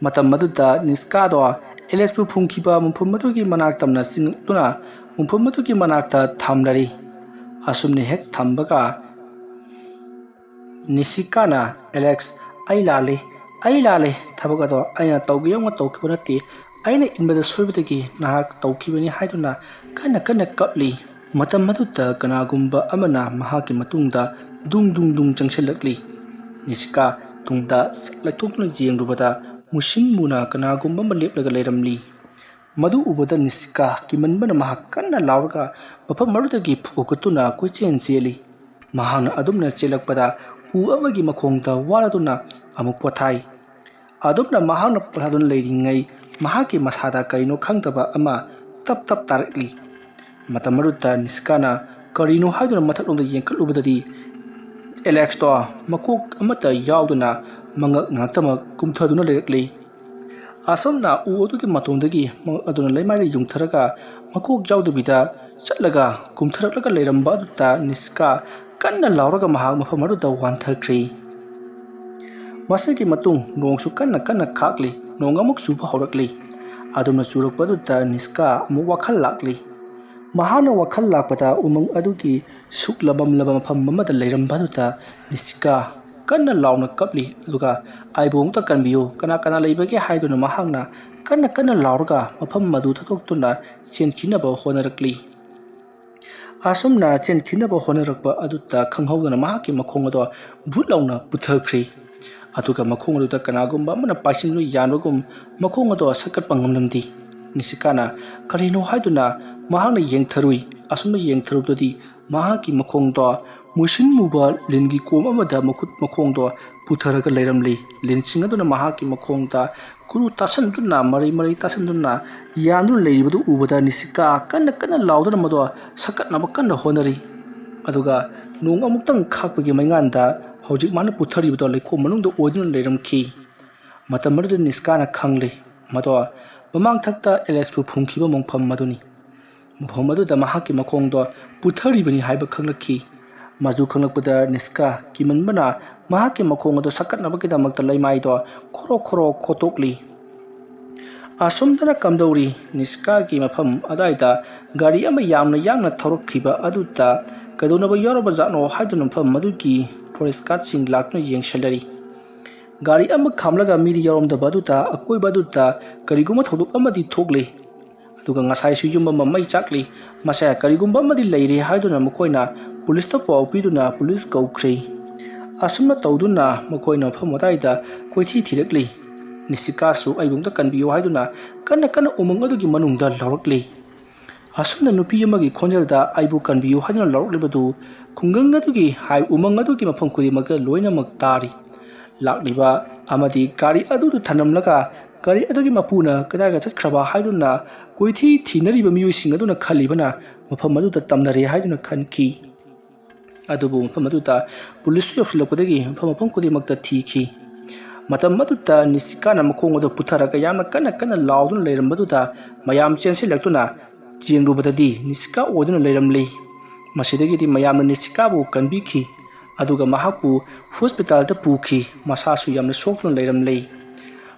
Speaker 1: ꯃꯇꯝ ꯑꯗꯨꯗ ꯅꯤꯁꯀꯥꯗꯣ ꯑꯦꯂꯦꯛꯁꯄꯨ ꯐꯨꯝꯈꯤꯕ ꯃꯐꯝ ꯑꯗꯨꯒꯤ ꯃꯅꯥꯛꯇꯝꯅ ꯆꯤꯡꯂꯛꯇꯨꯅ ꯃꯐꯝ ꯑꯗꯨꯒꯤ ꯃꯅꯥꯛꯇ ꯊꯝꯂꯔꯤ ꯑꯁꯨꯝꯅ ꯍꯦꯛ ꯊꯝꯕꯒ ꯅꯤꯁꯤꯀꯥꯅ ꯑꯦꯂꯦꯛꯁ ꯑꯩ ꯂꯥꯜꯂꯦ ꯊꯕꯛ ꯑꯗꯣ ꯑꯩꯅ ꯇꯧꯒꯦ ꯌꯧꯅ ꯇꯧꯈꯤꯕ ꯅꯠꯇꯦ ꯑꯩꯅ ꯏꯟꯕꯗ ꯁꯣꯏꯕꯗꯒꯤ ꯅꯍꯥꯛ ꯇꯧꯈꯤꯕꯅꯤ ꯍꯥꯏꯗꯨꯅ ꯀꯟꯅ ꯀꯞꯂꯤ ꯃꯇꯝ ꯑꯗꯨꯗ ꯀꯅꯥꯒꯨꯝꯕ ꯑꯃꯅ ꯃꯍꯥꯛꯀꯤ ꯃꯇꯨꯡꯗ ꯗꯨꯡ ꯆꯪꯁꯤꯜꯂꯛꯂꯤ ꯅꯤꯁꯤꯀꯥ ꯇꯨꯡꯗ ꯂꯩꯊꯣꯛꯇꯨꯅ ꯌꯦꯡꯂꯨꯕꯗ ꯃꯨꯁꯤꯟ ꯃꯨꯅ ꯀꯅꯥꯒꯨꯝꯕ ꯑꯃ ꯂꯦꯞꯂꯒ ꯂꯩꯔꯝꯂꯤ ꯃꯗꯨ ꯎꯕꯗ ꯅꯤꯁꯤꯀꯥ ꯀꯤꯃꯟꯕꯅ ꯃꯍꯥꯛ ꯀꯟꯅ ꯂꯥꯎꯔꯒ ꯃꯐꯝ ꯑꯗꯨꯗꯒꯤ ꯐꯨꯒꯠꯇꯨꯅ ꯀꯣꯏꯆꯦꯟ ꯆꯦꯜꯂꯤ ꯃꯍꯥꯛꯅ ꯑꯗꯨꯝꯅ ꯆꯦꯜꯂꯛꯄꯗ ꯎ ꯑꯃꯒꯤ ꯃꯈꯣꯡꯗ ꯋꯥꯂꯗꯨꯅ ꯑꯃꯨꯛ ꯄꯣꯊꯥꯏ ꯑꯗꯨꯝꯅ ꯃꯍꯥꯛꯅ ꯄꯣꯊꯥꯗꯨꯅ ꯂꯩꯔꯤꯉꯩ ꯃꯍꯥꯛꯀꯤ ꯃꯁꯥꯗ ꯀꯔꯤꯅꯣ ꯈꯪꯗꯕ ꯑꯃ ꯇꯞ ꯇꯥꯔꯛꯂꯤ ꯃꯇꯝ ꯑꯗꯨꯗ ꯅꯤꯁꯀꯥꯅ ꯀꯔꯤꯅꯣ ꯍꯥꯏꯗꯨꯅ ꯃꯊꯛꯂꯣꯝꯗ ꯌꯦꯡꯈꯠꯂꯨꯕꯗꯗꯤ ꯑꯦꯂꯦꯛꯁꯇꯣ ꯃꯀꯣꯛ ꯑꯃꯠꯇ ꯌꯥꯎꯗꯅ ꯃꯉꯛ ꯉꯥꯛꯇꯃꯛ ꯀꯨꯝꯊꯗꯨꯅ ꯂꯩꯔꯛꯂꯤ ꯑꯁꯨꯝꯅ ꯎ ꯑꯗꯨꯒꯤ ꯃꯇꯣꯟꯗꯒꯤ ꯃꯉꯛ ꯑꯗꯨꯅ ꯂꯩꯃꯥꯏꯗ ꯌꯨꯡꯊꯔꯒ ꯃꯀꯣꯛ ꯌꯥꯎꯗꯕꯤꯗ ꯆꯠꯂꯒ ꯀꯨꯝꯊꯔꯛꯂꯒ ꯂꯩꯔꯝꯕ ꯑꯗꯨꯗ ꯅꯤꯁꯀꯥ ꯀꯟꯅ ꯂꯥꯎꯔꯒ ꯃꯍꯥꯛ ꯃꯐꯝ ꯑꯗꯨꯗ ꯋꯥꯟꯊꯈ꯭ꯔꯦ ꯃꯁꯤꯒꯤ ꯃꯇꯨꯡ ꯅꯣꯡꯁꯨ ꯀꯟꯅ ꯈꯥꯛꯂꯤ ꯅꯣꯡ ꯑꯃꯨꯛ ꯆꯨꯕ ꯍꯧꯔꯛꯂꯤ ꯑꯗꯨꯝꯅ ꯆꯨꯔꯛꯄ ꯑꯗꯨꯗ ꯅꯤꯁꯀꯥ ꯑꯃꯨꯛ ꯋꯥꯈꯜ ꯂꯥꯛꯂꯤ ꯃꯍꯥꯛꯅ ꯋꯥꯈꯜ ꯂꯥꯛꯄꯗ ꯎꯃꯪ ꯑꯗꯨꯒꯤ ꯁꯨꯛꯂꯕꯝꯂꯕ ꯃꯐꯝ ꯑꯃꯗ ꯂꯩꯔꯝꯕ ꯑꯗꯨꯗ ꯅꯤꯁꯀꯥ ꯀꯟꯅ ꯂꯥꯎꯅ ꯀꯞꯂꯤ ꯑꯗꯨꯒ ꯑꯩꯕꯨ ꯑꯃꯨꯛꯇ ꯀꯟꯕꯤꯌꯨꯀꯅꯥ ꯂꯩꯕꯒꯦ ꯍꯥꯏꯗꯨꯅ ꯃꯍꯥꯛꯅ ꯀꯟꯅ ꯂꯥꯎꯔꯒ ꯃꯐꯝ ꯑꯗꯨ ꯊꯥꯗꯣꯛꯇꯨꯅ ꯆꯦꯟꯈꯤꯅꯕ ꯍꯣꯠꯅꯔꯛꯂꯤ ꯑꯁꯨꯝꯅ ꯆꯦꯟꯈꯤꯅꯕ ꯍꯣꯠꯅꯔꯛꯄ ꯑꯗꯨꯗ ꯈꯪꯍꯧꯗꯅ ꯃꯍꯥꯛꯀꯤ ꯃꯈꯣꯡ ꯑꯗꯣ ꯚꯨꯠ ꯂꯥꯎꯅ ꯄꯨꯊꯈ꯭ꯔꯤ ꯑꯗꯨꯒ ꯃꯈꯣꯡ ꯑꯗꯨꯗ ꯀꯅꯥꯒꯨꯝꯕ ꯑꯃꯅ ꯄꯥꯏꯁꯤꯟꯗꯨꯅ ꯌꯥꯟꯕꯒꯨꯝ ꯃꯈꯣꯡ ꯑꯗꯣ ꯁꯛꯀꯠꯄ ꯉꯝꯂꯝꯗꯦ ꯅꯤꯁꯤꯀꯥꯅ ꯀꯔꯤꯅꯣ ꯍꯥꯏꯗꯨꯅ ꯃꯍꯥꯛꯅ ꯌꯦꯡꯊꯔꯨꯏ ꯑꯁꯨꯝꯅ ꯌꯦꯡꯊꯔꯨꯕꯗꯗꯤ ꯃꯍꯥꯛꯀꯤ ꯃꯈꯣꯡꯗꯣ ꯃꯨꯁꯤꯟ ꯃꯨꯕ ꯂꯤꯟꯒꯤ ꯀꯣꯝ ꯑꯃꯗ ꯃꯈꯣꯡꯗꯣ ꯄꯨꯊꯔꯒ ꯂꯩꯔꯝꯂꯤ ꯂꯤꯟꯁꯤꯡ ꯑꯗꯨꯅ ꯃꯍꯥꯛꯀꯤ ꯃꯈꯣꯡꯗ ꯀꯨꯔꯨ ꯇꯥꯁꯟꯗꯨꯅ ꯃꯔꯩ ꯇꯥꯁꯟꯗꯨꯅ ꯌꯥꯟꯗꯨꯅ ꯂꯩꯔꯤꯕꯗꯨ ꯎꯕꯗ ꯅꯤꯁꯤꯀꯥ ꯀꯟꯅ ꯂꯥꯎꯗꯨꯅ ꯃꯗꯣ ꯁꯛꯀꯠꯅꯕ ꯀꯟꯅ ꯍꯣꯠꯅꯔꯤ ꯑꯗꯨꯒ ꯅꯣꯡ ꯑꯃꯨꯛꯇꯪ ꯈꯥꯛꯄꯒꯤ ꯃꯩꯉꯥꯟꯗ ꯍꯧꯖꯤꯛ ꯃꯥꯅ ꯄꯨꯊꯔꯤꯕꯗꯣ ꯂꯩꯈꯣꯝ ꯃꯅꯨꯡꯗ ꯑꯣꯏꯗꯨꯅ ꯂꯩꯔꯝꯈꯤ ꯃꯇꯝ ꯑꯗꯨꯗ ꯅꯤꯁꯀꯥꯅ ꯈꯪꯂꯤ ꯃꯗꯣ ꯃꯃꯥꯡꯊꯛꯇ ꯑꯦꯂꯦꯛꯁꯄꯨ ꯐꯨꯝꯈꯤꯕ ꯃꯐꯝ ꯑꯗꯨꯅꯤ ꯃꯐꯝ ꯑꯗꯨꯗ ꯃꯍꯥꯛꯀꯤ ꯃꯈꯣꯡꯗꯣ ꯄꯨꯊꯔꯤꯕꯅꯤ ꯍꯥꯏꯕ ꯈꯪꯂꯛꯈꯤ ꯃꯗꯨ ꯈꯪꯂꯛꯄꯗ ꯅꯤꯁꯀꯥ ꯀꯤꯃꯟꯕꯅ ꯃꯍꯥꯛꯀꯤ ꯃꯈꯣꯡ ꯑꯗꯨ ꯁꯛꯀꯠꯅꯕꯒꯤꯗꯃꯛꯇ ꯂꯩꯃꯥꯏꯗꯣ ꯈꯣꯔꯣ ꯈꯣꯠꯇꯣꯛꯂꯤ ꯑꯁꯨꯝꯗꯅ ꯀꯝꯗꯧꯔꯤ ꯅꯤꯁꯀꯥꯒꯤ ꯃꯐꯝ ꯑꯗꯨꯋꯥꯏꯗ ꯒꯥꯔꯤ ꯑꯃ ꯌꯥꯝꯅ ꯌꯥꯡꯅ ꯊꯧꯔꯛꯈꯤꯕ ꯑꯗꯨꯗ ꯀꯩꯗꯧꯅꯕ ꯌꯥꯎꯔꯕꯖꯥꯠꯅꯣ ꯍꯥꯏꯗꯨꯅ ꯃꯐꯝ ꯑꯗꯨꯒꯤ ꯐꯣꯔꯦꯁꯠ ꯒꯥꯔꯗꯁꯤꯡ ꯂꯥꯛꯇꯨꯅ ꯌꯦꯡꯁꯤꯜꯂꯔꯤ ꯒꯥꯔꯤ ꯑꯃ ꯈꯥꯝꯂꯒ ꯃꯤꯗꯤ ꯌꯥꯎꯔꯝꯗꯕ ꯑꯗꯨꯗ ꯑꯀꯣꯏꯕ ꯑꯗꯨꯗ ꯀꯔꯤꯒꯨꯝꯕ ꯊꯧꯗꯣꯛ ꯑꯃꯗꯤ ꯊꯣꯛꯂꯤ ꯑꯗꯨꯒ ꯉꯁꯥꯏꯁꯨ ꯌꯨꯝ ꯑꯃ ꯃꯩ ꯆꯥꯛꯂꯤ ꯃꯁꯦ ꯀꯔꯤꯒꯨꯝꯕ ꯑꯃꯗꯤ ꯂꯩꯔꯤ ꯍꯥꯏꯗꯨꯅ ꯃꯈꯣꯏꯅ ꯄꯨꯂꯤꯁꯇ ꯄꯥꯎ ꯄꯤꯗꯨꯅ police ꯀꯧꯈ꯭ꯔꯦ asumna tawduna makoina mafam adaida koithi thirakli Nisika su aibungda kanbiyo haiduna kana umang adugi manungda laurakli asumna nupi amagi khonjalda aibu kanbiyo haiduna laurakliba khungang adugi hai umang adugi mafam khudimaka loinamak tari lakliba amadi gari adudu thanamlaga gari adugi mapuna kadaiga chatkraba haiduna koithi thinariba miyuising aduna khalibana mafam aduda tamnare haiduna khanki adubu mafam aduda police yopsilakpadagi mafam khudimakta thiki matam aduda Nisikana makong adu putharaga yamna kana lauduna leirambaduda mayam chensilaktuna jengrubadadi Nisika oduna leiramli masidagidi mayamna Nisikabu kanbiki aduga mahakpu hospital ta pukhi masasu yamna sokna leiramli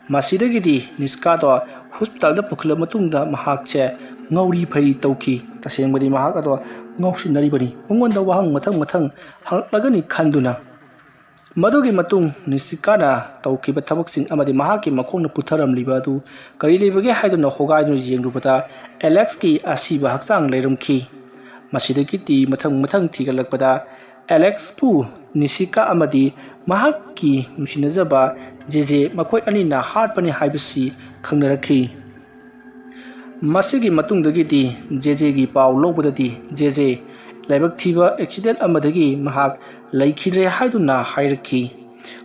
Speaker 1: masidagidi Nisika do hospital da pukhla matungda mahakche ngauri phai tauki tasengmadi mahak ado ngausinari bani mongonda wahang mathang hanglagani khanduna madugi matung Nisikana taukiba thabaksing amadi mahaki makhongna putharamliba adu kari lebage haiduna hogaiduna jengrubada Alex ki asiba hakchang leiramki masidagi ti mathang thigalakpada Alex pu Nisika amadi mahaki nusinajaba jeje makoi anina harpani haibasi khangnarakhi masigi matungdagi ti jeje gi paw lobadadi jeje laibak thiba accident amadagi mahak laikhire haiduna hairakhi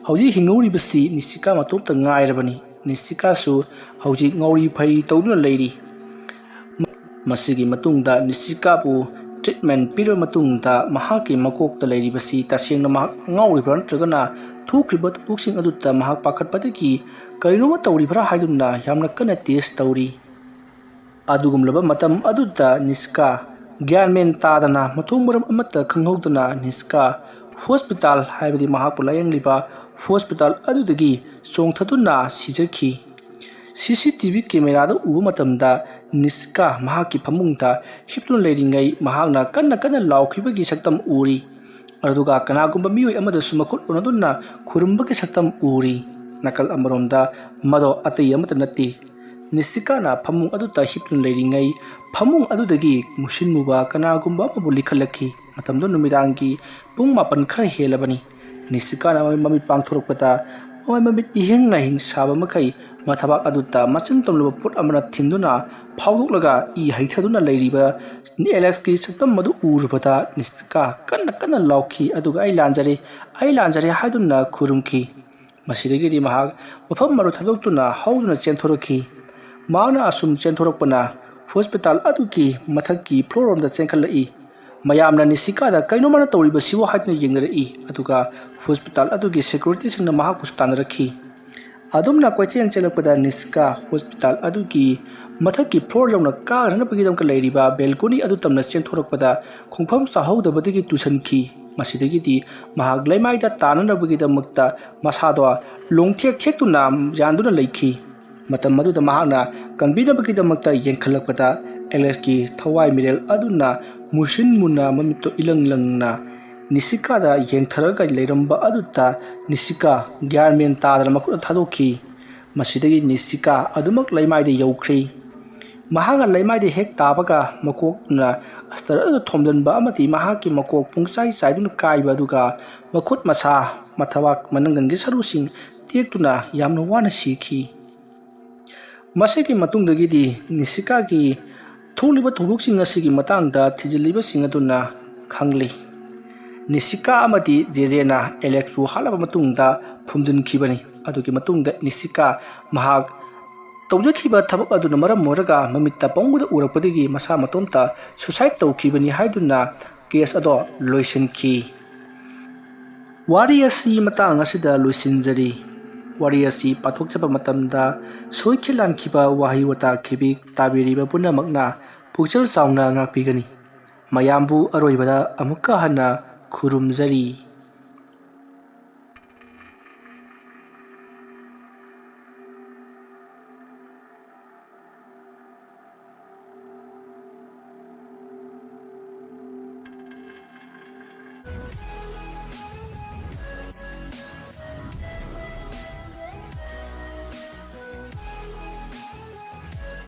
Speaker 1: hauji hingauri basti Nisika matopta ngairabani Nisika su hauji ngauri phai tawduna leiri masigi matungda Nisika pu treatment piro matungda mahaki makokta leiri basi tasengna mahak ngauri bran tragana thukriba tuksing adutta mahak pakhatpadagi kainoma tawri bra haiduna yamna kana test tawri adugumlaba matam adutta Nisika Gyanmen tadana mathung muram amata khanghoduna Nisika hospital haibadi mahakpu layangliba hospital adudagi songthaduna sijakhi CCTV camera da uba matamda Nisika mahaki phamungta hiplun leiringai mahakna kana laukhibagi saktam uri aduga kanagumba miyoi amada sumakhut onaduna khurumbagi saktam uri nakal amaromda mado atai amata natti Nisikana phamung aduta hiplun leiringai phamung adudagi musinmuba kanagumba amabu likhalakhi matamdo numidangi pung mapan khara helabani Nisikana mami pangthorokpata mami ihengna hingsaba makai mathabak aduta machin tomluba put amana thinduna phawdoklaga I haithaduna leiriba ni Alex ki saktam madu urubata Nisika kana laukhi aduga ai lanjare haiduna khurumki masidagi di mahak mafam maru thadoktuna hauduna chenthorokhi maana asum chenthorokpana hospital aduki mathaki floor da chenkalai mayamna Nisika da kainomana tawriba siwa hatna yengnari aduga hospital adugi security singna mahak pustanrakhi adumna kochen chelakpada Nisika hospital adugi mathaki floor jawna karana pagidam ka leiriba balcony adu tamna chenthorokpada khongpham sahaudabadagi tusanki masidagi di mahak laimaida tanana bagidamukta masado longthek tuna janduna leikhi matam maduda mahakna kanbinabagidamukta yenkhalakpada Alex ki thawai mirel aduna musin muna mamito ilangna Nisika da yengtharaga leiramba aduta Nisika Gyanmen tadana makut thadokhi masidagi Nisika adumak laimaide yaukhri mahanga laimaide hek tabaga makokna astara adu thomjanba amati mahaki makok pungchai saiduna kaiba duga makhut masa mathawak manangangi sarusing tektuna yamna wana sikhi masigi matungdagi di Nisika ki tholiba tholuksing asigi matangda thijiliba singaduna khangli Nisika amati jejena Alex pu halaba matungda phumjinkhibani adugi matungda Nisika mahak tawjakhiba thabak aduna maram moraga mamitta pongbuda urakpadagi masa matomta suicide tawkhibani haiduna case ado loisinki wari asi matang asida loisinjari wari asi pathokchaba matamda soikhilankhiba wahi wata khibik tabiriba punamakna pukchal sauna ngakpigani mayambu aroibada amukka hana khurumjari